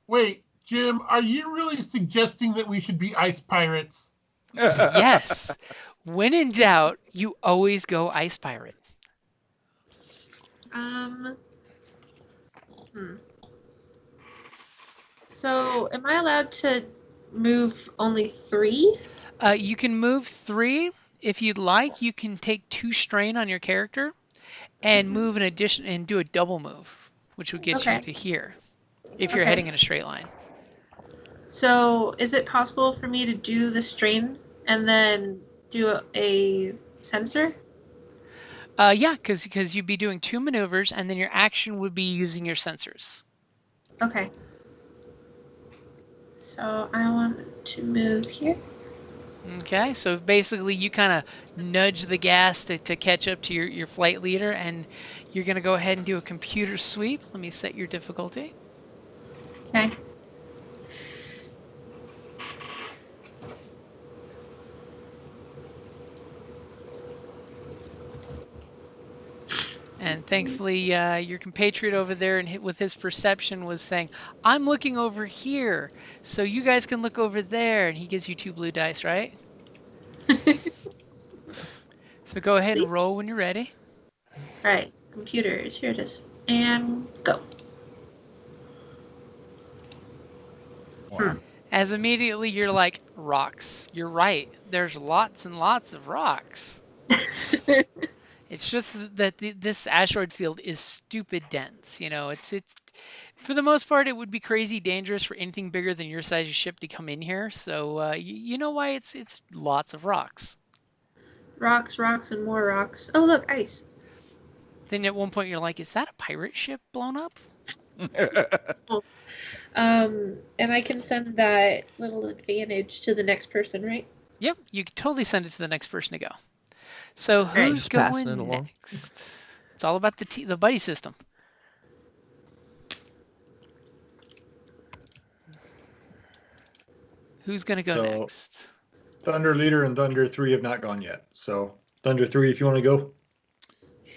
Wait, Jim, are you really suggesting that we should be ice pirates? Yes. When in doubt, you always go Ice Pirate. Hmm. So, am I allowed to move only 3? You can move 3. If you'd like, you can take 2 strain on your character and move an addition and do a double move, which would get you Okay. to here if you're Okay. heading in a straight line. So, is it possible for me to do the strain and then do a sensor? Yeah, because you'd be doing 2 maneuvers, and then your action would be using your sensors. Okay. So, I want to move here. Okay, so basically you kind of nudge the gas to catch up to your flight leader, and you're going to go ahead and do a computer sweep. Let me set your difficulty. Okay. And thankfully, your compatriot over there, and with his perception, was saying, "I'm looking over here, so you guys can look over there." And he gives you 2 blue dice, right? So go ahead and Please. roll when you're ready. All right, computers, here it is. And go. Wow. As immediately you're like, rocks. You're right. There's lots and lots of rocks. It's just that this asteroid field is stupid dense. You know, it's for the most part, it would be crazy dangerous for anything bigger than your size ship to come in here. So you know why it's lots of rocks. Rocks, rocks, and more rocks. Oh, look, ice. Then at one point you're like, is that a pirate ship blown up? And I can send that little advantage to the next person, right? Yep, you can totally send it to the next person to go. So Right. who's Just passing going it along. next? It's all about the buddy system. Who's gonna go So- next? Thunder Leader and Thunder 3 have not gone yet. So Thunder 3, if you want to go.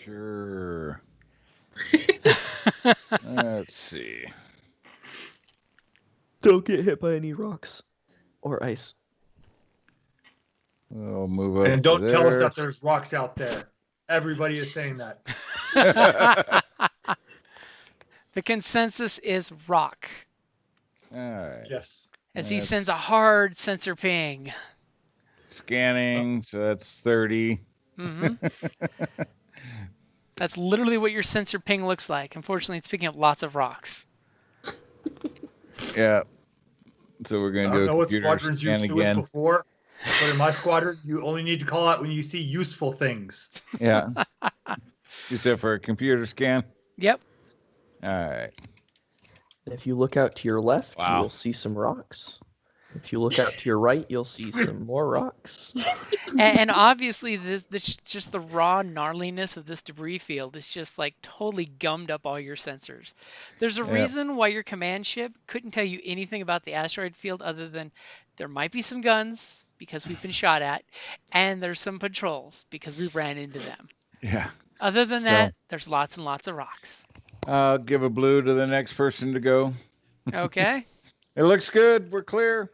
Sure. Let's see. Don't get hit by any rocks or ice. We'll move up. And don't to tell us there. that there's rocks out there. Everybody is saying that. The consensus is rock, All right. Yes. as he That's sends a hard sensor ping. Scanning, so that's 30. hmm That's literally what your sensor ping looks like. Unfortunately, it's picking up lots of rocks. Yeah. So we're I going to don't do know a what computer squadrons scan you've flew again. before, but in my squadron, you only need to call out when you see useful things. Yeah. Except for a computer scan. Yep. All right. If you look out to your left, Wow. you'll see some rocks. If you look out to your right, you'll see some more rocks. And obviously, this just the raw gnarliness of this debris field is just like totally gummed up all your sensors. There's a Yeah. reason why your command ship couldn't tell you anything about the asteroid field other than there might be some guns because we've been shot at, and there's some patrols because we ran into them. Yeah. Other than So- that, there's lots and lots of rocks. I'll give a blue to the next person to go. Okay. It looks good. We're clear.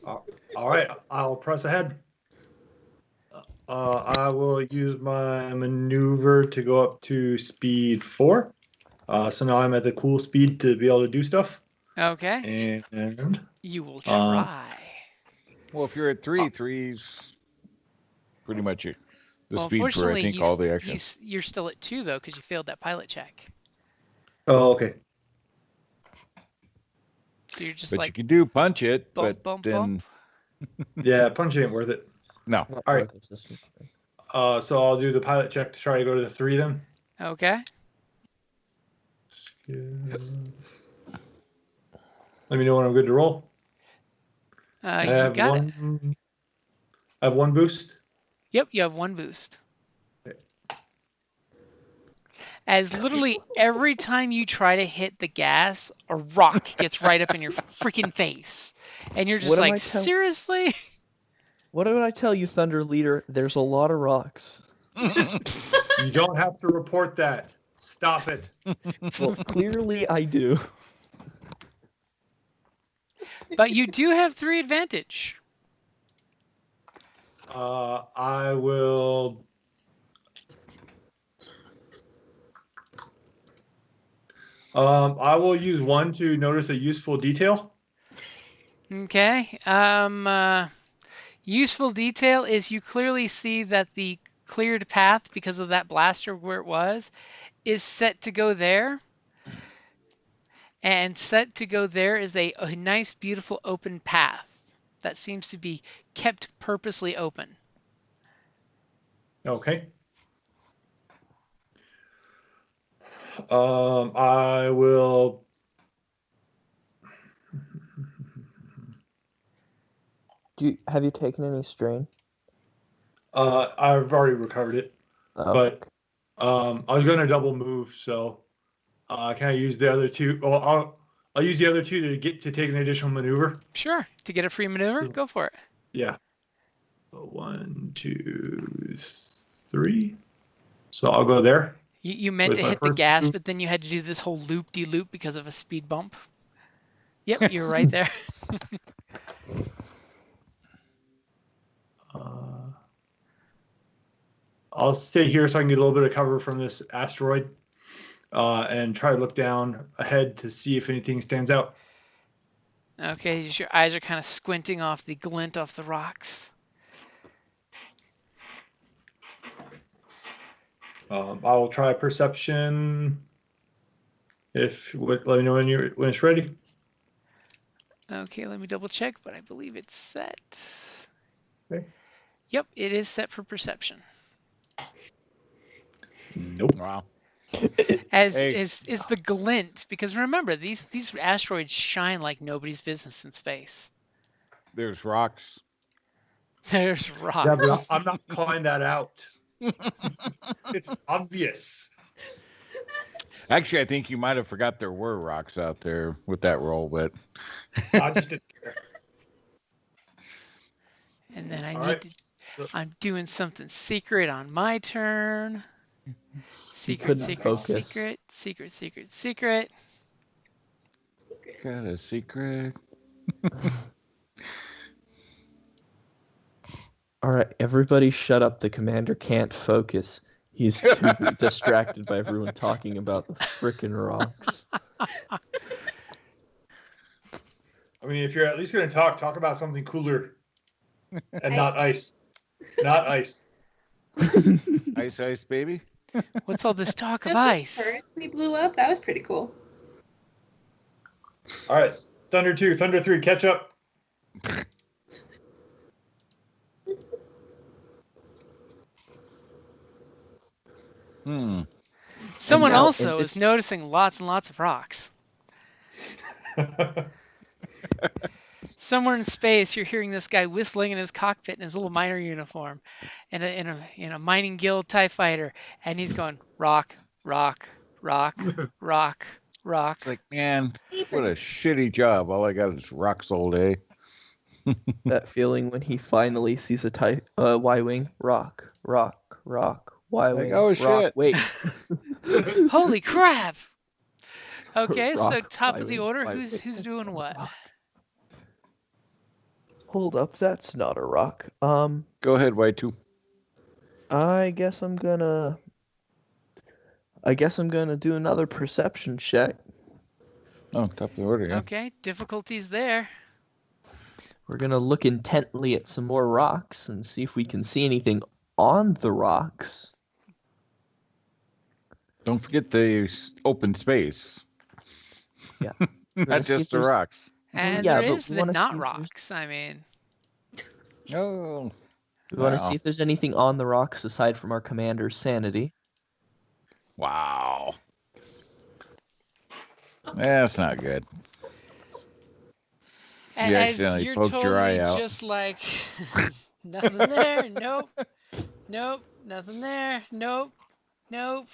All right, I'll press ahead. I will use my maneuver to go up to speed 4. So now I'm at the cool speed to be able to do stuff. Okay. And You will try. Well, if you're at 3, 3's pretty much the Well, speed for, I unfortunately, think, all the action. you're still at 2 though because you failed that pilot check. oh, okay. So you're just But you like can do punch it, bump, but bump, then bump. Yeah, punch ain't worth it. no. Not All right. worth it, this one. So I'll do the pilot check to try to go to the 3 then. Okay. Let me know when I'm good to roll. I You have got it. one. I have 1 boost. Yep, you have 1 boost. Okay. As literally every time you try to hit the gas, a rock gets right up in your freaking face. And you're just What am like, I tell- seriously? What did I tell you, Thunder Leader? There's a lot of rocks. You don't have to report that. Stop it. Well, clearly I do. But you do have 3 advantage. I will. I will use 1 to notice a useful detail. Okay. Useful detail is you clearly see that the cleared path, because of that blaster where it was, is set to go there. And set to go there is a nice, beautiful open path that seems to be kept purposely open. Okay. I will. Have you taken any strain? I've already recovered it, Oh, but I was going to double move, so can I use the other 2? Well, I'll use the other 2 to take an additional maneuver. Sure. To get a free maneuver, go for it. Yeah. 1, 2, 3. So I'll go there. You meant With to my hit the first gas, move. but then you had to do this whole loop-de-loop because of a speed bump. Yep, you're right there. I'll stay here so I can get a little bit of cover from this asteroid, and try to look down ahead to see if anything stands out. Okay, just your eyes are kind of squinting off the glint off the rocks. I'll try perception. Let me know when it's ready. Okay, let me double check, but I believe it's set. Okay. Yep, it is set for perception. Nope. Wow. As Hey. is the glint, because remember these asteroids shine like nobody's business in space. There's rocks. There's Yeah, rocks. but I'm not calling that out. It's obvious. Actually, I think you might have forgot there were rocks out there with that roll, but I just didn't care. And then All right. I'm doing something secret on my turn. Secret, couldn't secret, focus. secret, secret, secret, secret. got a secret. all right. Everybody, shut up. The commander can't focus. He's too distracted by everyone talking about the frickin' rocks. I mean, if you're at least going to talk about something cooler, and not ice. Not ice. Ice, ice, baby. What's all this talk of Those ice? turrets we blew up, that was pretty cool. All right. Thunder 2, Thunder 3, catch up. Someone now, also in is this- noticing lots and lots of rocks. Somewhere in space, you're hearing this guy whistling in his cockpit in his little miner uniform, in a mining guild TIE fighter, and he's going rock, rock, rock, rock, rock. It's like, man, what a shitty job. All I got is rocks all day. that feeling when he finally sees a Y-wing. Rock, rock, rock. Y-wing. oh, rock. shit. Wait. Holy crap! Okay, so Rock, top of the Y-wing, order, Y-wing. who's doing what? Rock. Hold up, that's not a rock. Go ahead, Y2. I guess I'm gonna do another perception check. Oh, top of the order, yeah. Okay, difficulties there. We're gonna look intently at some more rocks and see if we can see anything on the rocks. Don't forget the open space. Yeah. We're gonna Not see if just the there's- rocks. And yeah, there but is we the wanna see not if there's- rocks. I mean, Oh. We want to Wow. see if there's anything on the rocks aside from our commander's sanity. Wow. That's not good. You as accidentally you're poked your eye totally out. just like nothing there. Nope. Nope. Nothing there. Nope. Nope.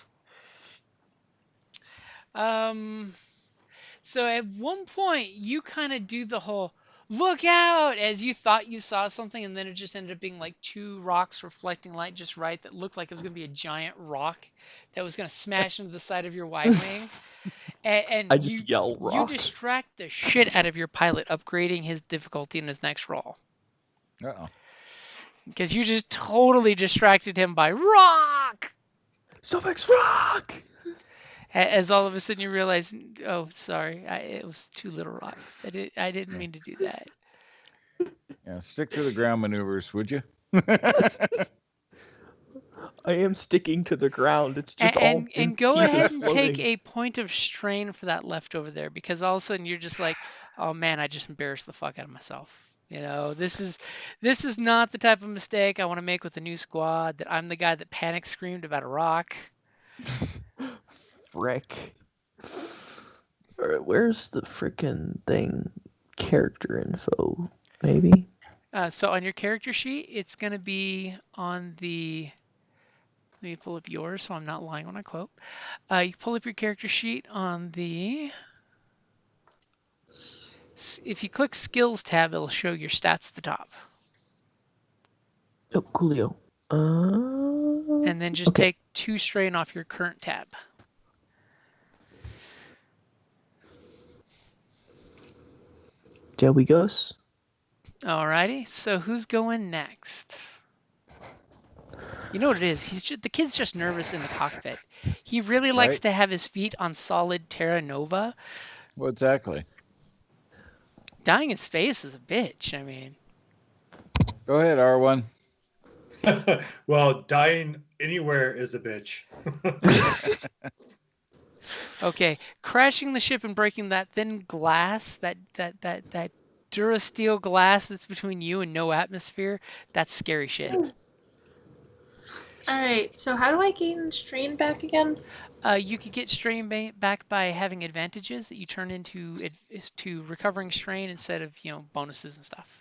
So at one point you kind of do the whole look out as you thought you saw something, and then it just ended up being like 2 rocks reflecting light just right that looked like it was going to be a giant rock that was going to smash into the side of your Y-wing. And I just yell you rock. distract the shit out of your pilot, upgrading his difficulty in his next roll. Uh-oh. because you just totally distracted him by rock. Suffolk's rock. As all of a sudden you realize, oh, sorry, it was two little rocks. I didn't mean to do that. Yeah, stick to the ground maneuvers, would you? I am sticking to the ground. It's just all And in go pieces ahead and take floating. a point of strain for that left over there, because all of a sudden you're just like, oh man, I just embarrassed the fuck out of myself. You know, this is not the type of mistake I want to make with a new squad. That I'm the guy that panic screamed about a rock. Frick. Alright, where's the frickin' thing? Character info, maybe? So on your character sheet, it's going to be on the. Let me pull up yours so I'm not lying when I quote. You pull up your character sheet on the. If you click Skills tab, it'll show your stats at the top. Oh, coolio. And then just Okay. take 2 strain off your current tab. There we goes. Alrighty, so who's going next? You know what it is? The kid's just nervous in the cockpit. He really likes Right. to have his feet on solid Terra Nova. Well, exactly. Dying in space is a bitch. I mean, Go ahead, R1. Well, dying anywhere is a bitch. okay, crashing the ship and breaking that thin glass, that Durasteel glass that's between you and no atmosphere, that's scary shit. All right. So how do I gain strain back again? You could get strain back by having advantages that you turn into to recovering strain instead of bonuses and stuff.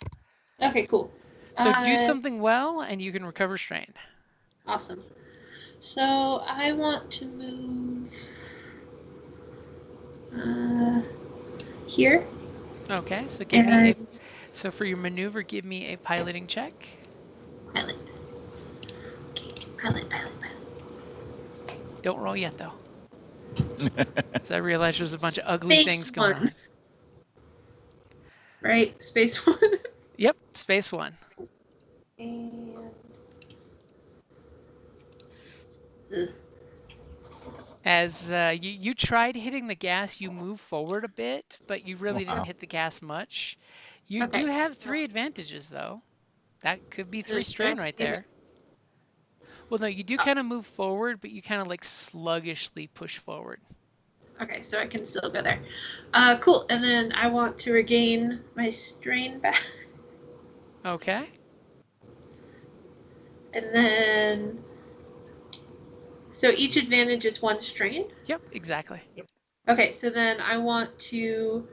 Okay, cool. So do something well, and you can recover strain. Awesome. So I want to move here. Okay, so give me so for your maneuver, give me a piloting check. Pilot. Okay, pilot. Don't roll yet, though. Because I realize there's a bunch of ugly things going on. Right, space 1. Yep, space 1. And as you tried hitting the gas, you move forward a bit, but you really didn't hit the gas much. You do have 3 advantages, though. That could be 3 strain right there. Well, no, you do kind of move forward, but you kind of like sluggishly push forward. Okay, so I can still go there. Cool. And then I want to regain my strain back. Okay. And then, so each advantage is 1 strain? Yep, exactly. Okay, so then I want to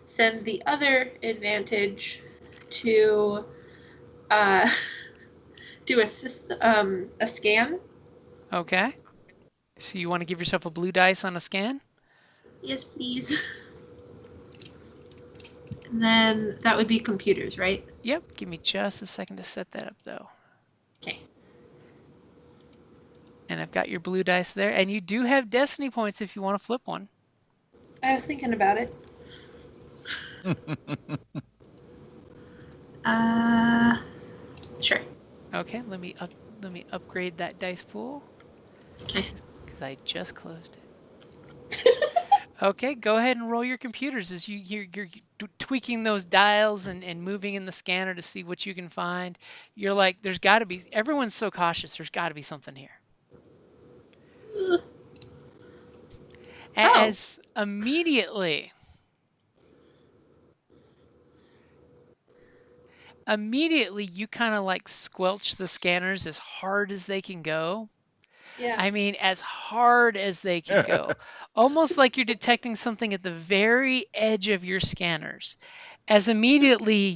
send the other advantage to do a scan. Okay. So you want to give yourself a blue dice on a scan? Yes, please. And then that would be computers, right? Yep. Give me just a second to set that up, though. Okay. And I've got your blue dice there. And you do have destiny points if you want to flip one. I was thinking about it. Sure. Okay, let me upgrade that dice pool. Okay. Because I just closed it. Okay, go ahead and roll your computers as you're tweaking those dials and moving in the scanner to see what you can find. You're like, there's got to be, everyone's so cautious, there's got to be something here. As immediately you kind of like squelch the scanners as hard as they can go. Yeah. I mean, as hard as they can go. Almost like you're detecting something at the very edge of your scanners. As immediately,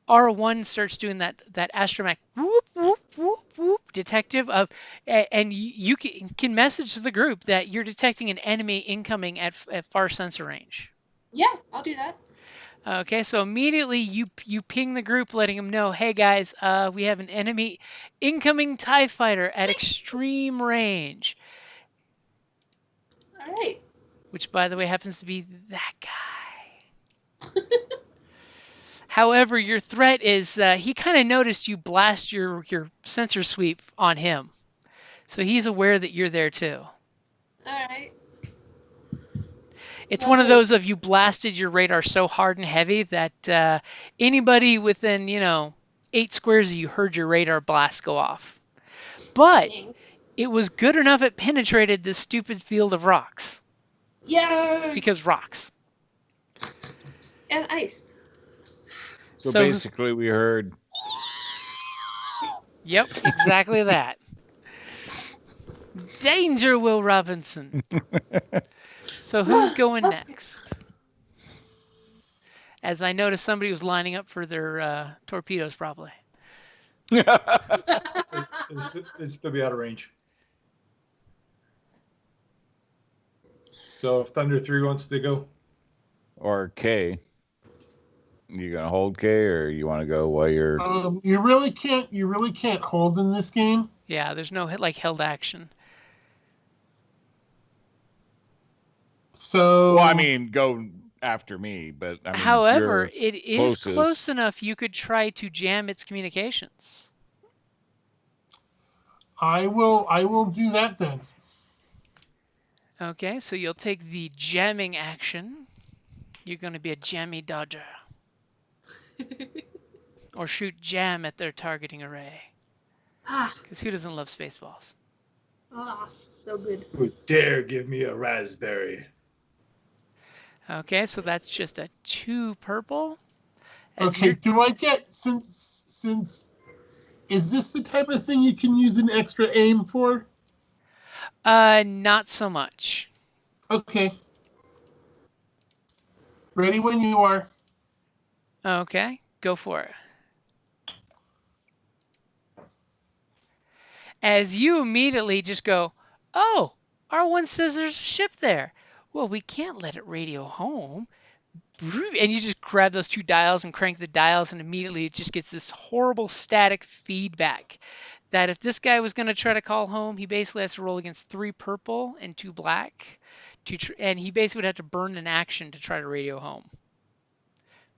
R1 starts doing that astromech whoop, whoop, whoop, whoop detective of, and you can message to the group that you're detecting an enemy incoming at far sensor range. Yeah, I'll do that. Okay, so immediately you ping the group, letting them know, hey guys, we have an enemy incoming TIE fighter at extreme range. All right. Which, by the way, happens to be that guy. However, your threat is he kind of noticed you blast your sensor sweep on him. So he's aware that you're there too. All right. It's one of those of you blasted your radar so hard and heavy that anybody within, 8 squares of you heard your radar blast go off. But Dang. it was good enough it penetrated this stupid field of rocks. Yeah. Because rocks. And ice. So So- basically, we heard. Yep, exactly that. Danger, Will Robinson. So who's going next? As I noticed, somebody was lining up for their torpedoes, probably. It's still be out of range. So if Thunder 3 wants to go, Or K. You gonna hold K, or you want to go while you're? You really can't hold in this game. Yeah, there's no held action. So Well, I mean, go after me, but I mean, However, you're it is closest. close enough you could try to jam its communications. I will do that then. Okay, so you'll take the jamming action. You're going to be a jammy dodger. Or shoot jam at their targeting array. Ah, Because who doesn't love Spaceballs? so good. who dare give me a raspberry? Okay, so that's just a 2 purple. As Okay, you're- do I get since is this the type of thing you can use an extra aim for? Not so much. Okay. Ready when you are. Okay, go for it. As you immediately just go, oh, R1 says there's a ship there. Well, we can't let it radio home. And you just grab those 2 dials and crank the dials, and immediately it just gets this horrible static feedback that if this guy was going to try to call home, he basically has to roll against 3 purple and 2 black, and he basically would have to burn an action to try to radio home.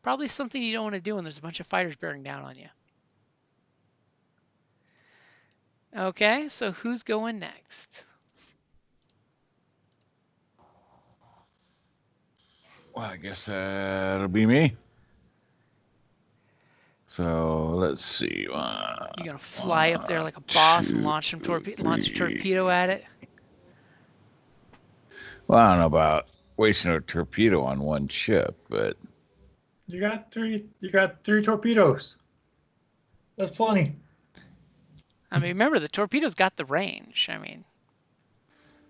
Probably something you don't want to do when there's a bunch of fighters bearing down on you. Okay, so who's going next? Well, I guess that'll be me. So let's see. You gonna fly up there like a boss and launch a torpedo at it? Well, I don't know about wasting a torpedo on one ship, but You got three torpedoes. That's plenty. I mean, remember the torpedo's got the range. I mean,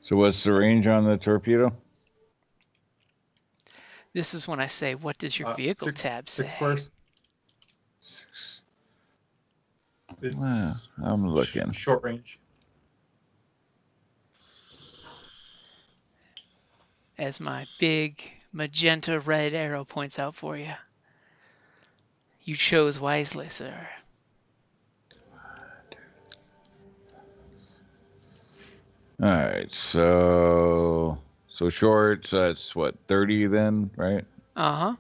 so what's the range on the torpedo? this is when I say, what does your vehicle tab say? 6 squares. It's Well, I'm looking. short range. As my big magenta red arrow points out for you. You chose wisely, sir. All right, so short. So that's what, 30 then, right? Uh-huh.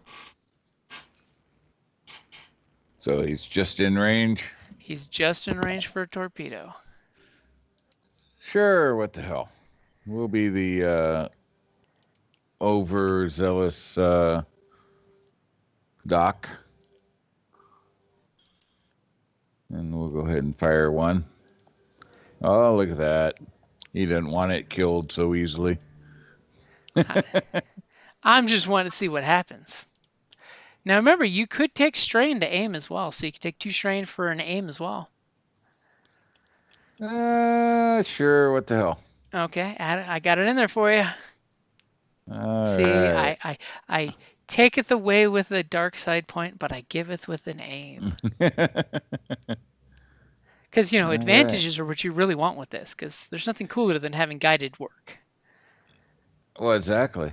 So he's just in range. He's just in range for a torpedo. Sure, what the hell? We'll be the overzealous Doc. And we'll go ahead and fire one. Oh, look at that. He didn't want it killed so easily. I'm just wanting to see what happens. Now remember, you could take strain to aim as well, so you could take 2 strain for an aim as well. Sure, what the hell? Okay, I got it in there for you. All See, right. I taketh away with a dark side point, but I giveth with an aim. Because, All right. advantages are what you really want with this, because there's nothing cooler than having guided work. Well, exactly.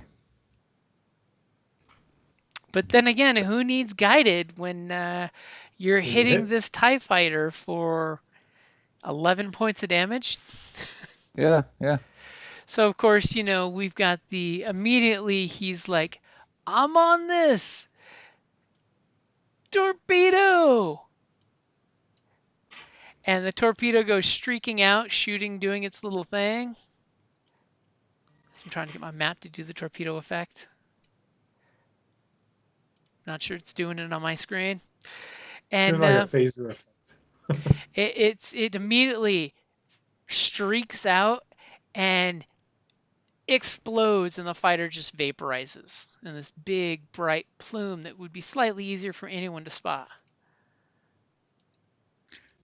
But then again, who needs guided when you're hitting this TIE fighter for 11 points of damage? Yeah, yeah. So, of course, we've got immediately he's like, I'm on this. Torpedo! And the torpedo goes streaking out, shooting, doing its little thing. So I'm trying to get my map to do the torpedo effect. Not sure it's doing it on my screen. It's doing And like a phaser effect. it immediately streaks out and explodes, and the fighter just vaporizes in this big bright plume that would be slightly easier for anyone to spot.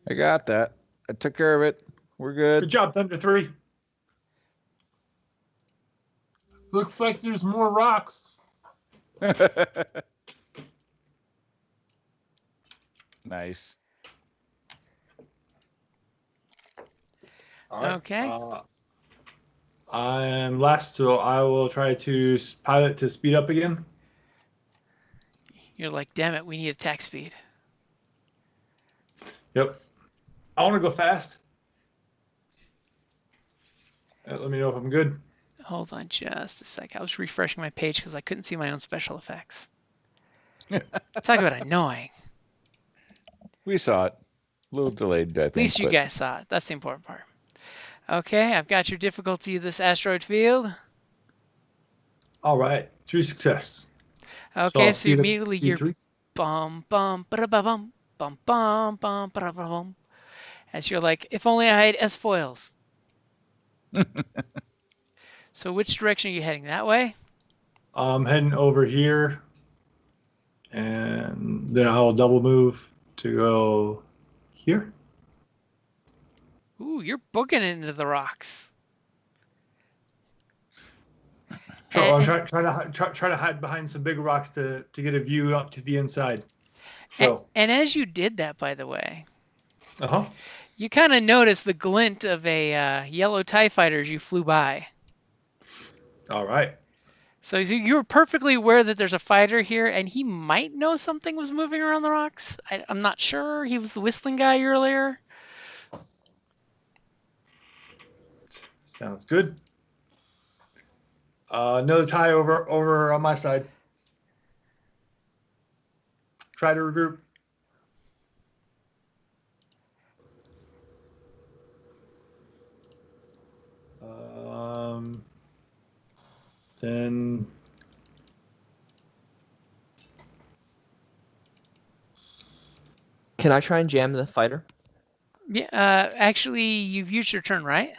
I got that. I took care of it. We're Good good. job, Thunder 3. Looks like there's more rocks. Nice. All right. Okay. I am last, so I will try to pilot to speed up again. You're like, damn it, we need attack speed. Yep. I want to go fast. Let me know if I'm good. Hold on just a sec. I was refreshing my page because I couldn't see my own special effects. Talk about annoying. We saw it. A little delayed, I think. At least you but guys saw it. That's the important part. Okay, I've got your difficulty of this asteroid field. All right. 3 success. Okay, I'll so speed up to immediately speed you're 3. bum bum ba-da-ba-bum bum bum bum ba-da-ba-bum. As you're like, if only I had S foils. So which direction are you heading? That way? I'm heading over here, and then I'll double move to go here. Ooh, you're booking it into the rocks. So And- I'm trying to hide behind some big rocks to get a view up to the inside. So, And as you did that, by the way, uh-huh. you kind of noticed the glint of a yellow TIE fighter as you flew by. All right. So you were perfectly aware that there's a fighter here, and he might know something was moving around the rocks. I'm not sure. He was the whistling guy earlier. Sounds good. Another tie over on my side. Try to regroup. Then Can I try and jam the fighter? Yeah. Actually, you've used your turn, right?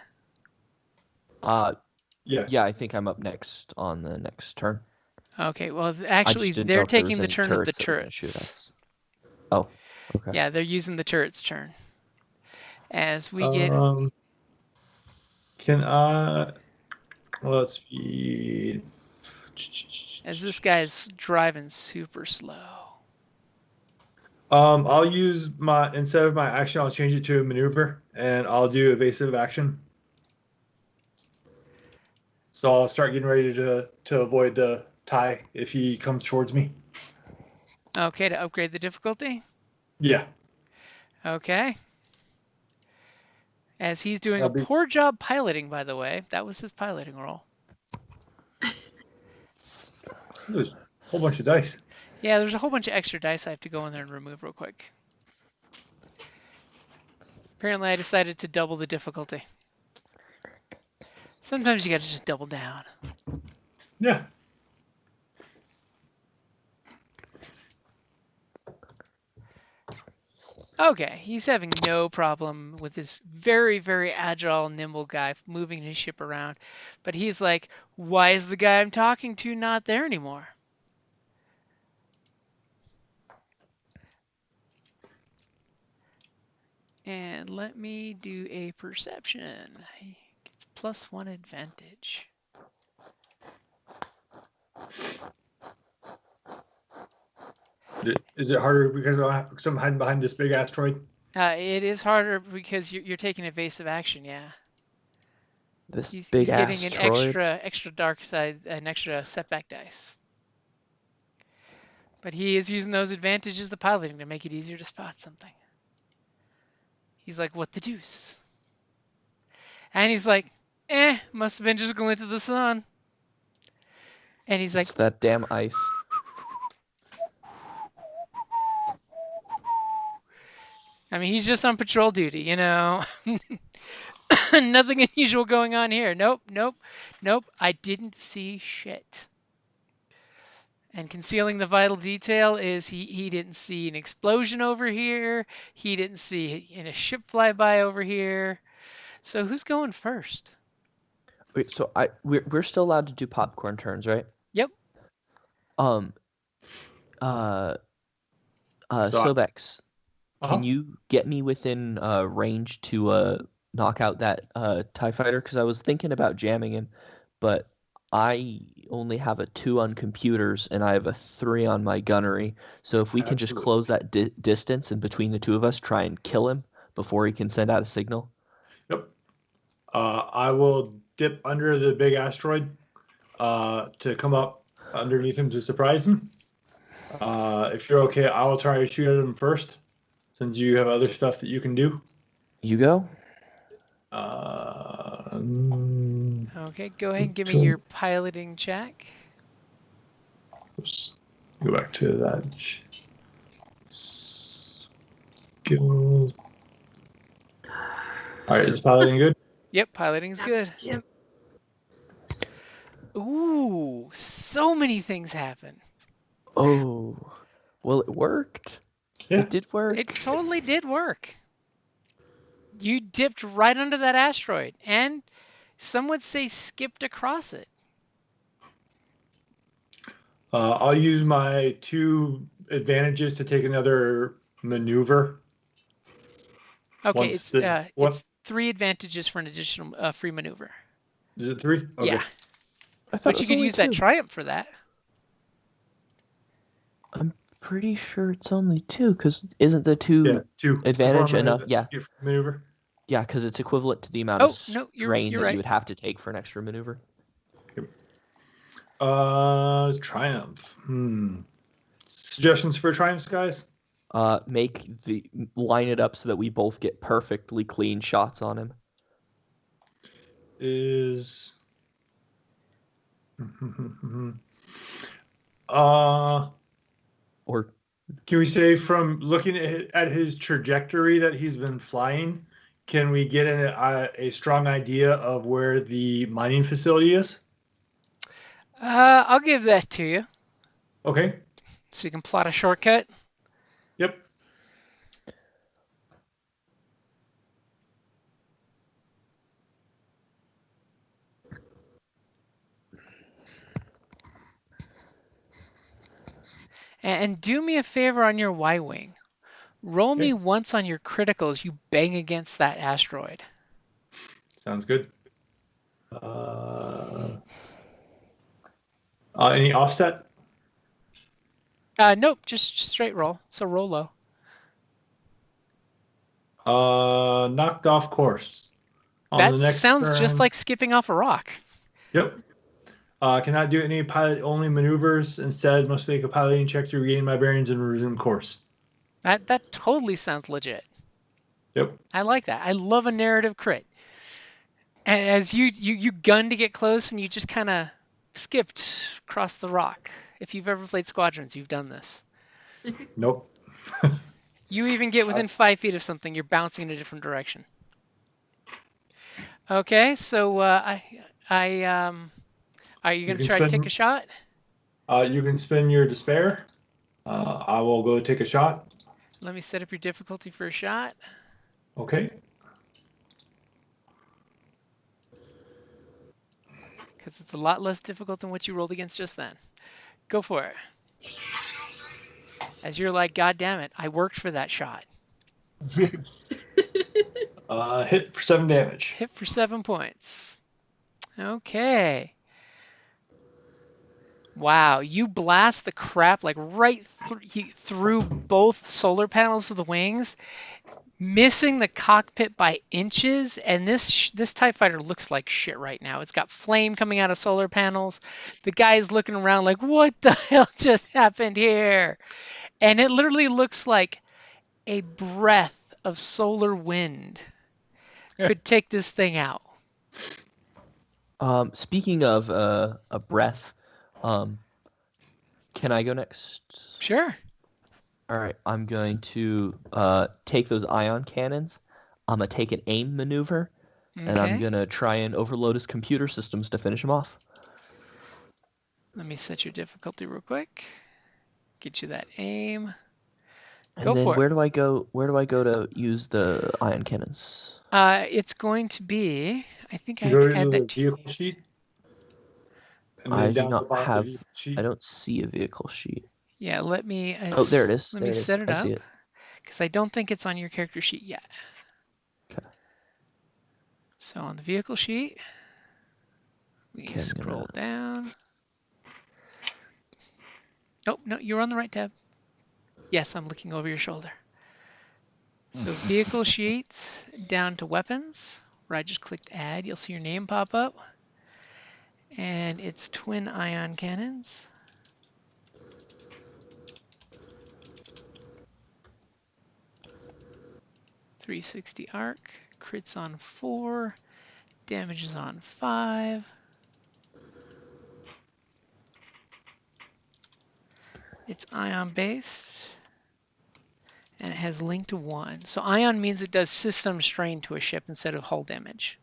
yeah. Yeah, I think I'm up next on the next turn. Okay. Well, I just actually, didn't know they're if there taking was the any turn of the turrets that we can shoot turrets. at. Oh, okay. Yeah, they're using the turret's turn. As we get Can I? Let's speed. as this guy's driving super slow. I'll use my instead of my action, I'll change it to a maneuver, and I'll do evasive action. So I'll start getting ready to avoid the tie if he comes towards me. Okay, to upgrade the difficulty. Yeah. Okay. As he's doing a That'll be- poor job piloting, by the way. That was his piloting role. There's a whole bunch of dice. Yeah, there's a whole bunch of extra dice I have to go in there and remove real quick. Apparently, I decided to double the difficulty. Sometimes you gotta just double down. Yeah. Okay, he's having no problem with this very, very agile, nimble guy moving his ship around. But he's like, why is the guy I'm talking to not there anymore? And let me do a perception. He gets +1 advantage. Is it harder because I'm hiding behind this big asteroid? It is harder because you're taking evasive action, yeah. This He's big getting asteroid. an extra dark side, an extra setback dice. But he is using those advantages, the piloting, to make it easier to spot something. He's like, what the deuce? And he's like, must have been just going to the sun. And he's like, It's that damn ice. I mean, he's just on patrol duty, you know. Nothing unusual going on here. Nope, nope, nope. I didn't see shit. And concealing the vital detail is he didn't see an explosion over here. He didn't see a ship fly by over here. So who's going first? Wait, so we're still allowed to do popcorn turns, right? Yep. Um. Sobex, can you get me within range to knock out that TIE fighter? Because I was thinking about jamming him, but I only have a 2 on computers and I have a 3 on my gunnery. So if we can just Absolutely. close that distance and between the two of us, try and kill him before he can send out a signal. Yep. I will dip under the big asteroid to come up underneath him to surprise him. If you're okay, I will try to shoot at him first, since you have other stuff that you can do. You go. Okay, go ahead and give me your piloting check. Oops. Go back to that. Skills. All right, is piloting good? Yep, piloting's good. Yep. Ooh, so many things happen. Oh, well, it worked. Yeah. It did work. It totally did work. You dipped right under that asteroid, and some would say skipped across it. I'll use my 2 advantages to take another maneuver. Okay, Once it's 3 advantages for an additional free maneuver. Is it 3? Okay. Yeah, I thought but it you was could only use that 2. triumph for that. I'm pretty sure it's only 2, because isn't the 2 Yeah, 2. advantage Perform enough? an Yeah. maneuver. Yeah, because it's equivalent to the amount Oh, of no, strain you're that right. you would have to take for an extra maneuver. Triumph. Suggestions for triumphs, guys? Line it up so that we both get perfectly clean shots on him. Is Or can we say from looking at his trajectory that he's been flying, can we get a strong idea of where the mining facility is? I'll give that to you, Okay. so you can plot a shortcut. Yep. And do me a favor on your Y-wing. Roll me once on your criticals you bang against that asteroid. Sounds good. Any offset? Nope, just straight roll. So roll low. Knocked off course. On That the next sounds turn, just like skipping off a rock. Yep. Cannot do any pilot-only maneuvers. Instead, must make a piloting check to regain my bearings and resume course. That totally sounds legit. Yep. I like that. I love a narrative crit. And as you gun to get close and you just kind of skipped across the rock. If you've ever played Squadrons, you've done this. Nope. You even get within 5 feet of something, you're bouncing in a different direction. Okay, so are you going to try to take a shot? You can spin your despair. I will go take a shot. Let me set up your difficulty for a shot. Okay. Because it's a lot less difficult than what you rolled against just then. Go for it. As you're like, God damn it, I worked for that shot. Hit for 7 damage. Hit for 7 points. Okay. Wow, you blast the crap like right through both solar panels of the wings, missing the cockpit by inches. And this TIE fighter looks like shit right now. It's got flame coming out of solar panels. The guy's looking around like, what the hell just happened here? And it literally looks like a breath of solar wind could take this thing out. Speaking of a breath, can I go next? Sure. All right, I'm going to take those ion cannons. I'm going to take an aim maneuver, and I'm Okay. going to try and overload his computer systems to finish him off. Let me set your difficulty real quick. Get you that aim. And Go then for it. where do I go? Where do I go to use the ion cannons? It's going to be. I think I You have go to add to the that. vehicle sheet, and I then do down the not bottom of have. the vehicle sheet. I don't see a vehicle sheet. Yeah, let me. Oh, there it is. Let There me it is. set it I up see it. because I don't think it's on your character sheet yet. Okay. So on the vehicle sheet, we Okay, I'm scroll gonna. down. Oh no, you're on the right tab. Yes, I'm looking over your shoulder. So vehicle sheets down to weapons, where I just clicked add. You'll see your name pop up, and it's twin ion cannons. .360 arc, crits on 4, damage is on 5. It's ion based, and it has link to 1. So ion means it does system strain to a ship instead of hull damage.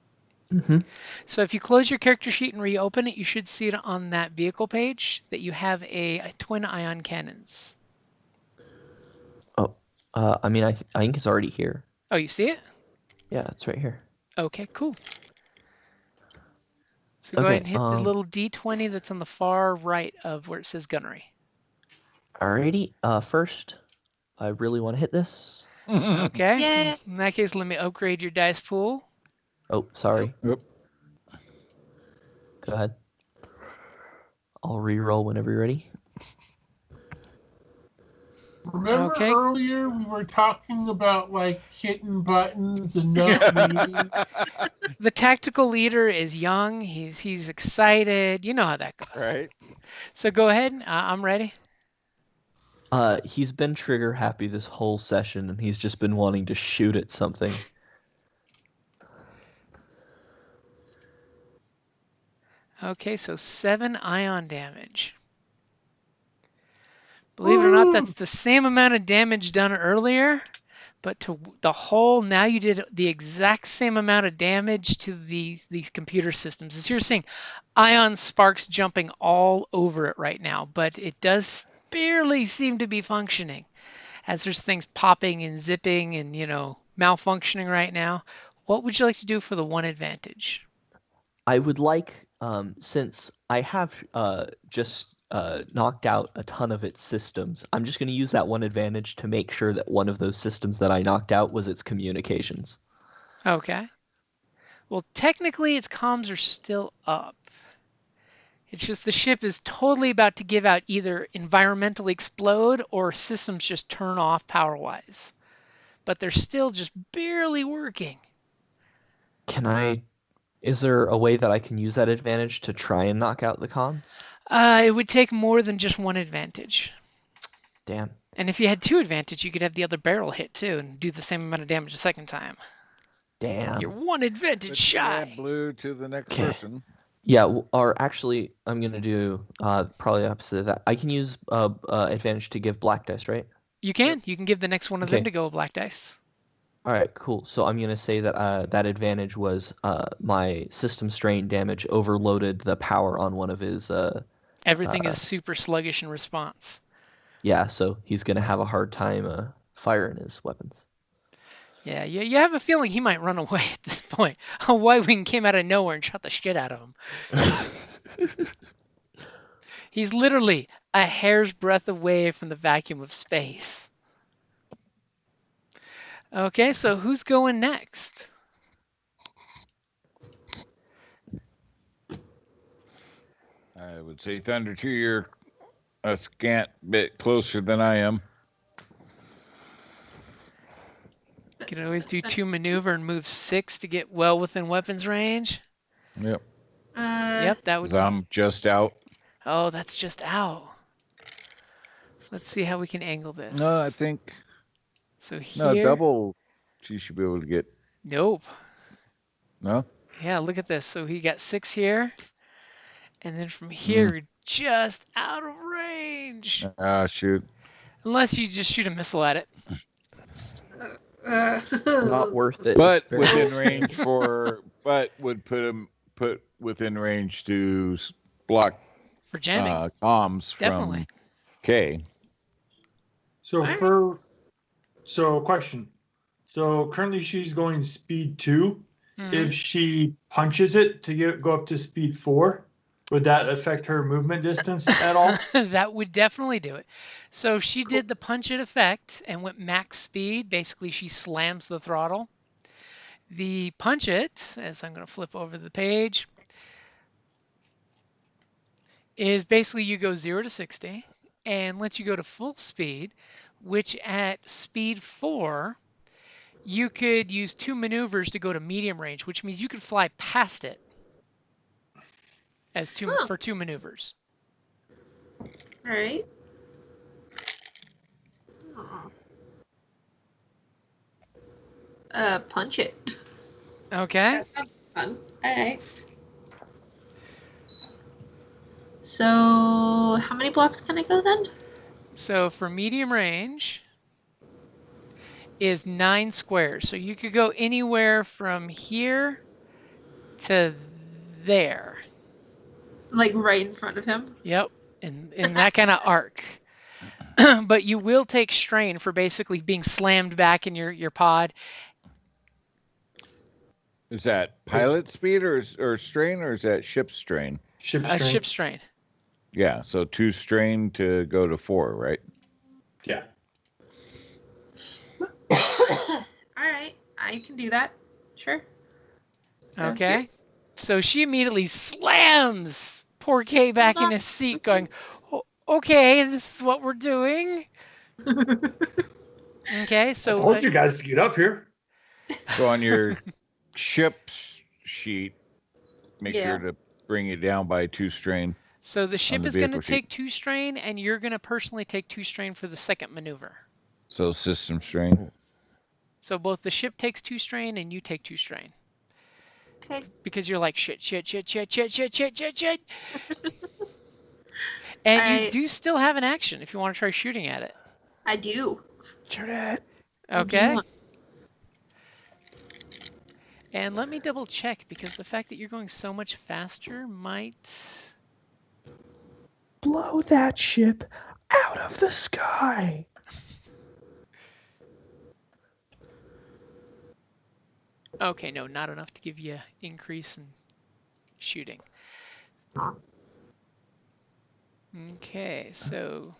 Mm-hmm. So if you close your character sheet and reopen it, you should see it on that vehicle page that you have a twin ion cannons. Oh, I mean, I think it's already here. Oh, you see it? Yeah, it's right here. Okay, cool. So go Okay. ahead and hit the little D20 that's on the far right of where it says gunnery. Alrighty. First, I really want to hit this. Okay. Yay. In that case, let me upgrade your dice pool. Oh, sorry. Yep. Go ahead. I'll re-roll whenever you're ready. Remember Okay. earlier we were talking about like hitting buttons and not reading? The tactical leader is young. He's excited. You know how that goes. Right. So go ahead. I'm ready. He's been trigger happy this whole session, and he's just been wanting to shoot at something. Okay, so 7 ion damage. Believe it or not, that's the same amount of damage done earlier, but to the whole, now you did the exact same amount of damage to these computer systems. As you're seeing, ion sparks jumping all over it right now, but it does barely seem to be functioning. As there's things popping and zipping and, malfunctioning right now. What would you like to do for the one advantage? I would like, since I have just knocked out a ton of its systems, I'm just going to use that one advantage to make sure that one of those systems that I knocked out was its communications. Okay. Well, technically, its comms are still up. It's just the ship is totally about to give out either environmentally explode or systems just turn off power-wise. But they're still just barely working. Is there a way that I can use that advantage to try and knock out the comms? It would take more than just one advantage. Damn. And if you had 2 advantage, you could have the other barrel hit too and do the same amount of damage a second time. Damn. You're 1 advantage Let's shy. add blue to the next Okay. person. Yeah, or actually, I'm going to do probably the opposite of that. I can use advantage to give black dice, right? You can. You can give the next one of them to go black dice. All right, cool. So I'm going to say that that advantage was my system strain damage overloaded the power on one of his... Everything is super sluggish in response. Yeah, so he's going to have a hard time firing his weapons. Yeah, you have a feeling he might run away at this point. A Y-Wing came out of nowhere and shot the shit out of him. He's literally a hair's breadth away from the vacuum of space. Okay, so who's going next? I would say Thunder 2, you're a scant bit closer than I am. You can always do 2 maneuver and move 6 to get well within weapons range. Yep. Yep, that would. 'Cause I'm just out. Oh, that's just out. Let's see how we can angle this. No, I think. So here. No, double. She should be able to get. Nope. No. Yeah, look at this. So he got 6 here, and then from here, just out of range. Ah, shoot. Unless you just shoot a missile at it. Not worth it. But Very- within range but would put within range to block For jamming. comms Definitely. from K. So question. So currently she's going speed 2. Mhm. If she punches it to go up to speed 4, would that affect her movement distance at all? That would definitely do it. So she did the punch it effect and went max speed. Basically, she slams the throttle. The punch it, as I'm going to flip over the page, is basically you go 0 to 60 and lets you go to full speed, which at speed 4, you could use 2 maneuvers to go to medium range, which means you could fly past it as for 2 maneuvers. All right. Punch it. Okay. That sounds fun. All right. So, how many blocks can I go then? So for medium range is 9 squares. So you could go anywhere from here to there. Like right in front of him? Yep. In that kind of arc. But you will take strain for basically being slammed back in your pod. Is that pilot speed or strain, or is that ship strain? Ship strain. Ship strain. Yeah, so 2 strain to go to 4, right? Yeah. All right. I can do that. Sure. Sounds Okay. good. So she immediately slams poor Kay back in his seat, going, okay, this is what we're doing. Okay, I so told you guys to get up here. So on your ship sheet, make Yeah. sure to bring it down by 2 strain. so the ship the is going to vehicle sheet. take 2 strain, and you're going to personally take 2 strain for the second maneuver. So system strain. So both the ship takes 2 strain and you take 2 strain. Okay. Because you're like, shit. And you Alright. do still have an action if you want to try shooting at it. I do. Shoot it. I do Okay. want- And let me double check, because the fact that you're going so much faster might... Blow that ship out of the sky. Okay, no, not enough to give you increase in shooting. Okay, so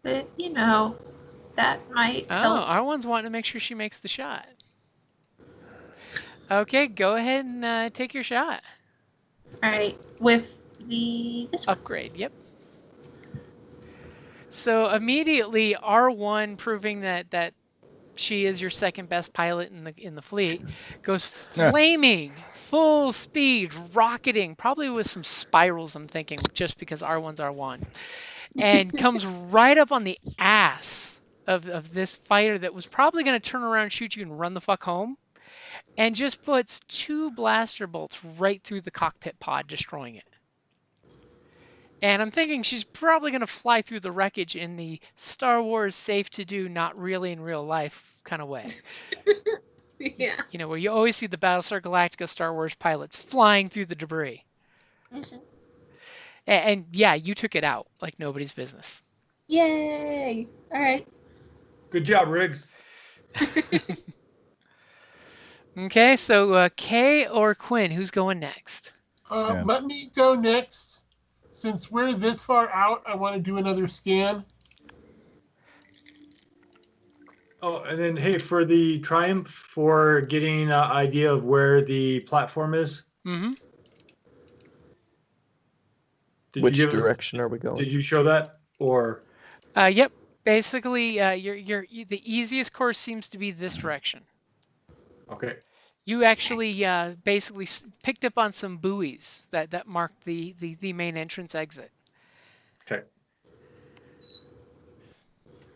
But, you know, that might help. R1's wanting to make sure she makes the shot. Okay, go ahead and take your shot. All right. With this one. Upgrade, yep. So immediately R1, proving that she is your second best pilot in the fleet, goes flaming, full speed, rocketing, probably with some spirals, I'm thinking, just because R1's R1, and comes right up on the ass of this fighter that was probably going to turn around, shoot you, and run the fuck home, and just puts 2 blaster bolts right through the cockpit pod, destroying it. And I'm thinking she's probably going to fly through the wreckage in the Star Wars safe to do, not really in real life kind of way. Yeah. You know, where you always see the Battlestar Galactica Star Wars pilots flying through the debris. Mhm. And yeah, you took it out like nobody's business. Yay. All right. Good job, Riggs. Okay, so Kay or Quinn, who's going next? Yeah. Let me go next. Since we're this far out, I want to do another scan. Oh, and then hey, for the Triumph, for getting an idea of where the platform is. Mm-hmm. Which direction are we going? Did you show that or? Yep. Basically, the easiest course seems to be this direction. Okay. You actually basically picked up on some buoys that marked the main entrance exit. Okay.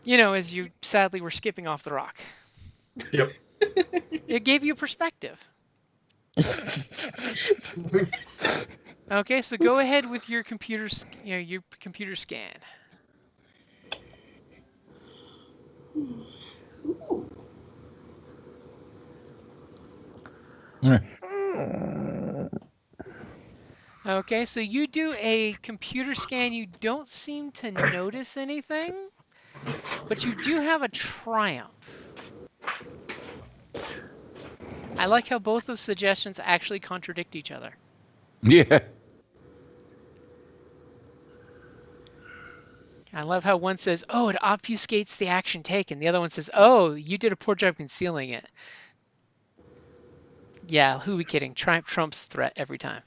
You know, as you sadly were skipping off the rock. Yep. It gave you perspective. Okay, so go ahead with your your computer scan. Okay, so you do a computer scan. You don't seem to notice anything, but you do have a triumph. I like how both those suggestions actually contradict each other. Yeah. I love how one says, "Oh, it obfuscates the action taken." The other one says, "Oh, you did a poor job concealing it." Yeah, who are we kidding? Triumph trumps threat every time.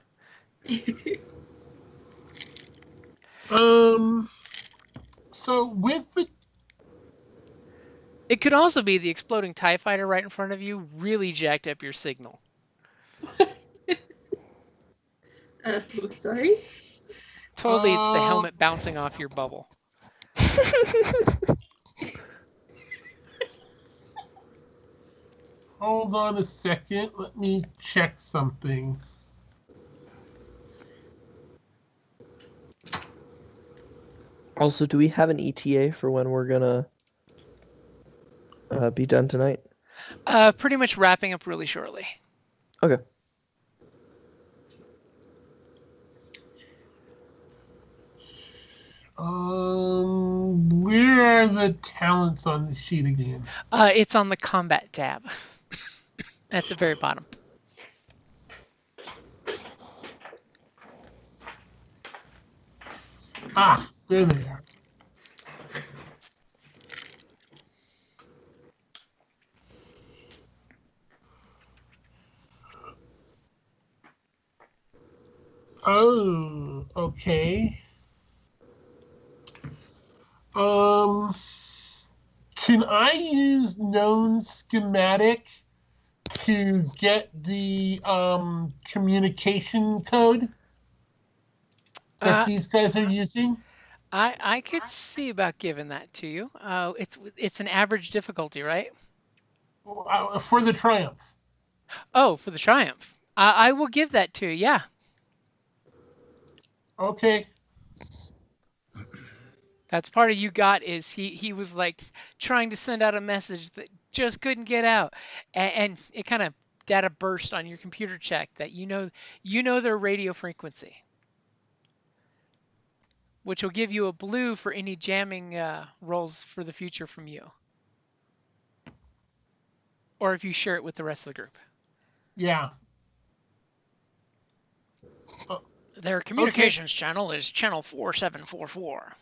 So with the It could also be the exploding TIE fighter right in front of you really jacked up your signal. Sorry. Totally, it's the helmet bouncing off your bubble. hold on a second. Let me check something. Also, do we have an ETA for when we're gonna be done tonight? Pretty much wrapping up really shortly. Okay. Where are the talents on the sheet again? It's on the combat tab at the very bottom. Ah, there they are. Oh, okay. Can I use known schematic to get the communication code that Uh, these guys are using? I could see about giving that to you. It's an average difficulty, right? For the Triumph. Oh, for the Triumph. I will give that to you. Yeah. Okay. That's part of you got is he was like trying to send out a message that just couldn't get out, and it kind of data burst on your computer check that you know their radio frequency, which will give you a blue for any jamming rolls for the future from you, or if you share it with the rest of the group. Yeah. Their communications channel is channel 4744.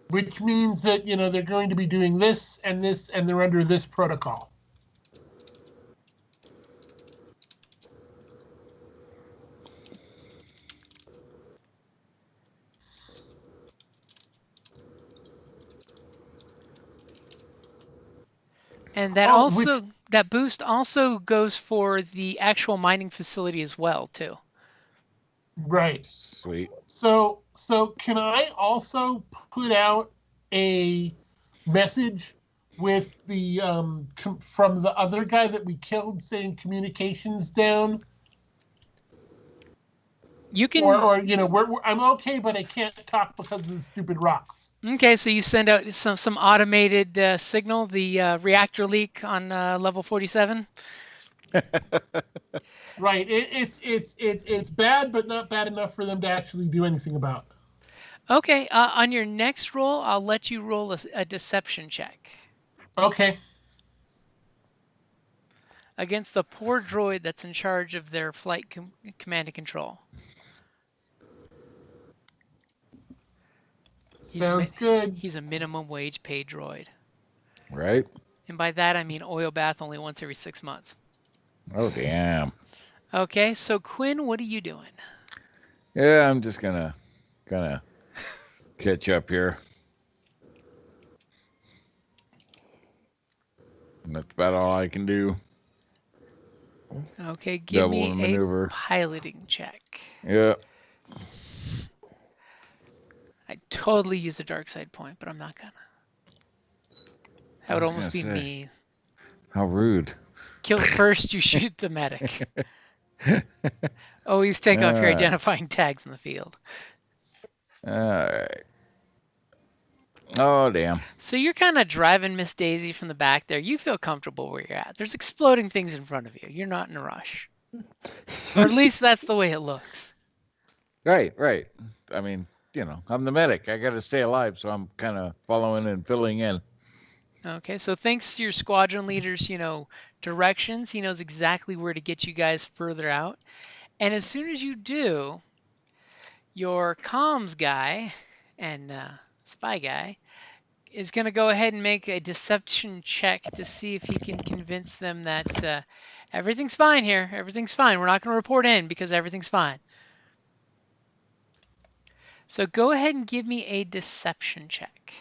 Which means that, they're going to be doing this, and they're under this protocol. And that Oh, that boost also goes for the actual mining facility as well, too. Right. Sweet. So can I also put out a message with the from the other guy that we killed saying communications down? You can Or I'm okay, but I can't talk because of the stupid rocks. Okay, so you send out some automated signal, the reactor leak on level 47. Right. It's bad, but not bad enough for them to actually do anything about. Okay, on your next roll, I'll let you roll a deception check Okay. against the poor droid that's in charge of their flight command and control. Sounds good. He's a minimum wage paid droid. Right? And by that, I mean oil bath only once every 6 months. Oh, damn. Okay, so Quinn, what are you doing? Yeah, I'm just gonna catch up here. And that's about all I can do. Okay, give Double me maneuver. a piloting check. Yeah. I'd totally use a dark side point, but I'm not gonna. That would almost be me. How rude. Kill first, you shoot the medic. Always take off your All right. identifying tags in the field. All right. Oh, damn. So you're kind of driving Miss Daisy from the back there. You feel comfortable where you're at. There's exploding things in front of you. You're not in a rush. Or at least that's the way it looks. Right, right. I mean, I'm the medic. I got to stay alive, so I'm kind of following and filling in. Okay, so thanks to your squadron leader's, directions, he knows exactly where to get you guys further out. And as soon as you do, your comms guy and spy guy is going to go ahead and make a deception check to see if he can convince them that everything's fine here. Everything's fine. We're not going to report in because everything's fine. So go ahead and give me a deception check.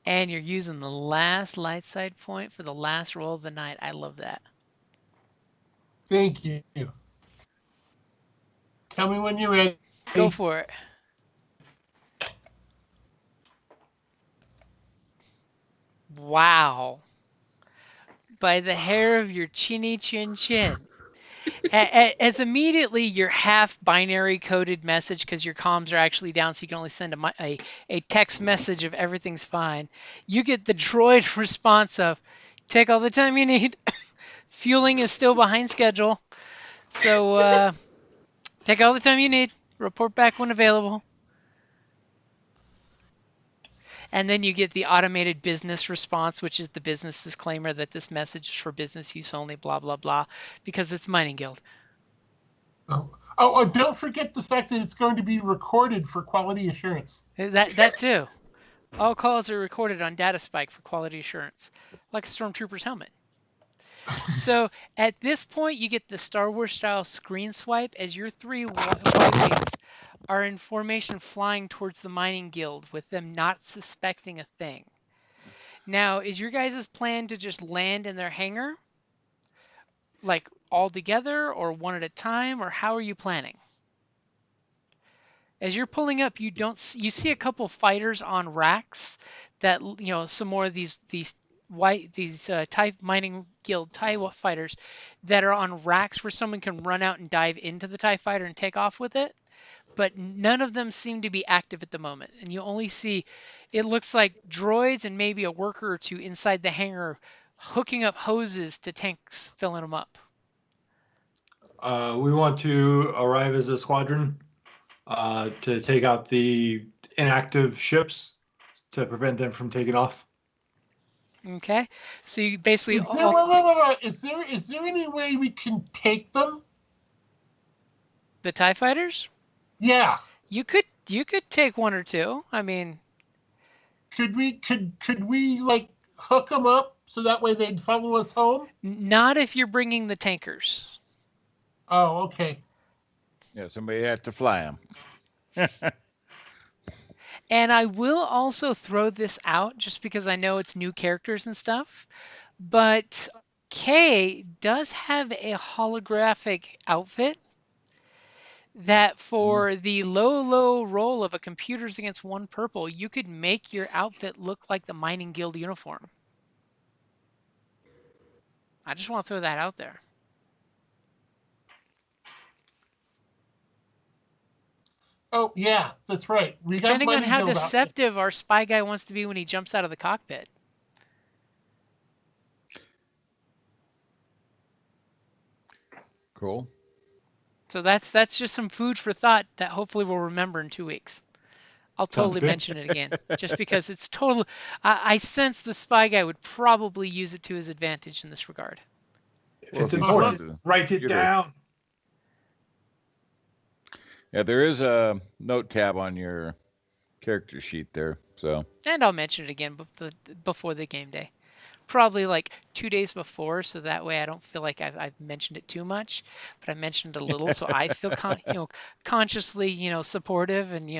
And you're using the last light side point for the last roll of the night. I love that. Thank you. Tell me when you're ready. Go for it. Wow. By the hair of your chinny chin chin. As immediately your half binary coded message, because your comms are actually down, so you can only send a text message of everything's fine, you get the droid response of, take all the time you need. Fueling is still behind schedule. So take all the time you need. Report back when available. And then you get the automated business response, which is the business disclaimer that this message is for business use only, blah, blah, blah, because it's Mining Guild. Oh, don't forget the fact that it's going to be recorded for quality assurance. That too. All calls are recorded on data spike for quality assurance, like a stormtrooper's helmet. So at this point, you get the Star Wars style screen swipe as your three Y-wings are in formation flying towards the Mining Guild with them not suspecting a thing. Now, is your guys' plan to just land in their hangar? Like all together or one at a time, or how are you planning? As you're pulling up, you see a couple fighters on racks that, some more of these TIE Mining Guild TIE fighters that are on racks where someone can run out and dive into the TIE fighter and take off with it. But none of them seem to be active at the moment. And you only see, it looks like droids and maybe a worker or two inside the hangar hooking up hoses to tanks, filling them up. We want to arrive as a squadron to take out the inactive ships to prevent them from taking off. Okay, so you basically Wait. Is there any way we can take them? The TIE fighters? Yeah. You could take one or two. I mean, could we like hook them up so that way they'd follow us home? Not if you're bringing the tankers. Oh, okay. Yeah, somebody had to fly them. And I will also throw this out just because I know it's new characters and stuff, but Kay does have a holographic outfit that for the low roll of a computers against one purple, you could make your outfit look like the Mining Guild uniform. I just want to throw that out there. Oh, yeah, that's right. Depending on how deceptive our spy guy wants to be when he jumps out of the cockpit. Cool. So that's just some food for thought that hopefully we'll remember in 2 weeks. I'll totally mention it again, just because it's total. I sense the spy guy would probably use it to his advantage in this regard. If it's important, write it down. Yeah, there is a note tab on your character sheet there. So. And I'll mention it again before the game day. Probably like 2 days before, so that way I don't feel like I've mentioned it too much, but I mentioned it a little, so I feel consciously supportive, and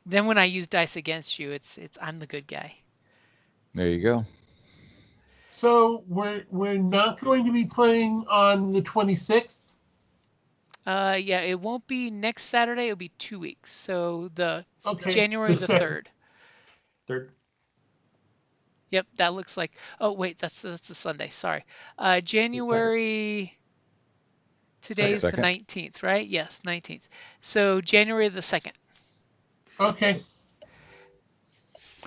then when I use dice against you, it's I'm the good guy. There you go. So we're not going to be playing on the 26th. Yeah, it won't be next Saturday. It'll be 2 weeks. So January the 3rd. 3rd. Yep, that looks like. Oh wait, that's a Sunday. Sorry. January. Today's the Second. 19th, right? Yes, 19th. So January the 2nd. Okay.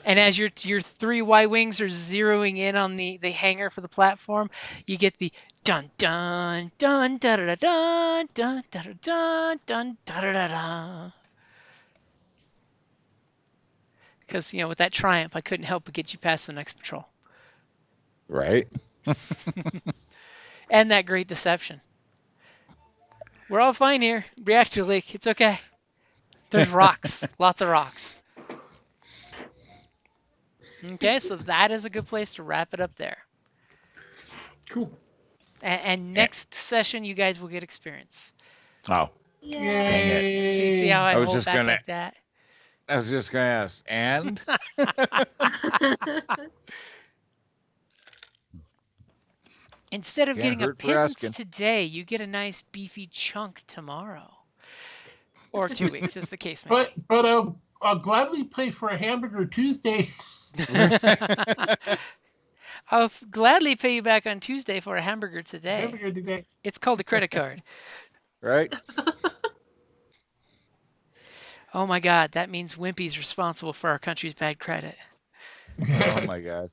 And as your 3 Y-wings are zeroing in on the hangar for the platform, you get the dun dun dun da da da dun dun da da dun dun da da da da. Because with that triumph, I couldn't help but get you past the next patrol. Right. And that great deception. We're all fine here. Reactor leak. It's okay. There's rocks. Lots of rocks. Okay, so that is a good place to wrap it up there. Cool. And next session, you guys will get experience. Oh, Yay. See how I I was hold just back gonna- like that? I was just gonna ask. And Instead of Can't getting a hurt for pittance asking. today, you get a nice beefy chunk tomorrow. Or 2 weeks, as the case may But I'll gladly pay for a hamburger Tuesday. be. I'll gladly pay you back on Tuesday for a hamburger today. Hamburger today. It's called a credit card. right. Oh my God, that means Wimpy's responsible for our country's bad credit. Oh my God.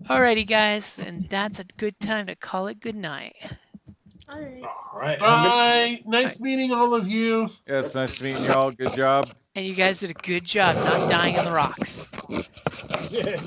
Alrighty, guys, and that's a good time to call it good night. All right. All right. Bye. Nice meeting all of you. Yes, nice meeting you all. Good job. And you guys did a good job not dying in the rocks. Yeah.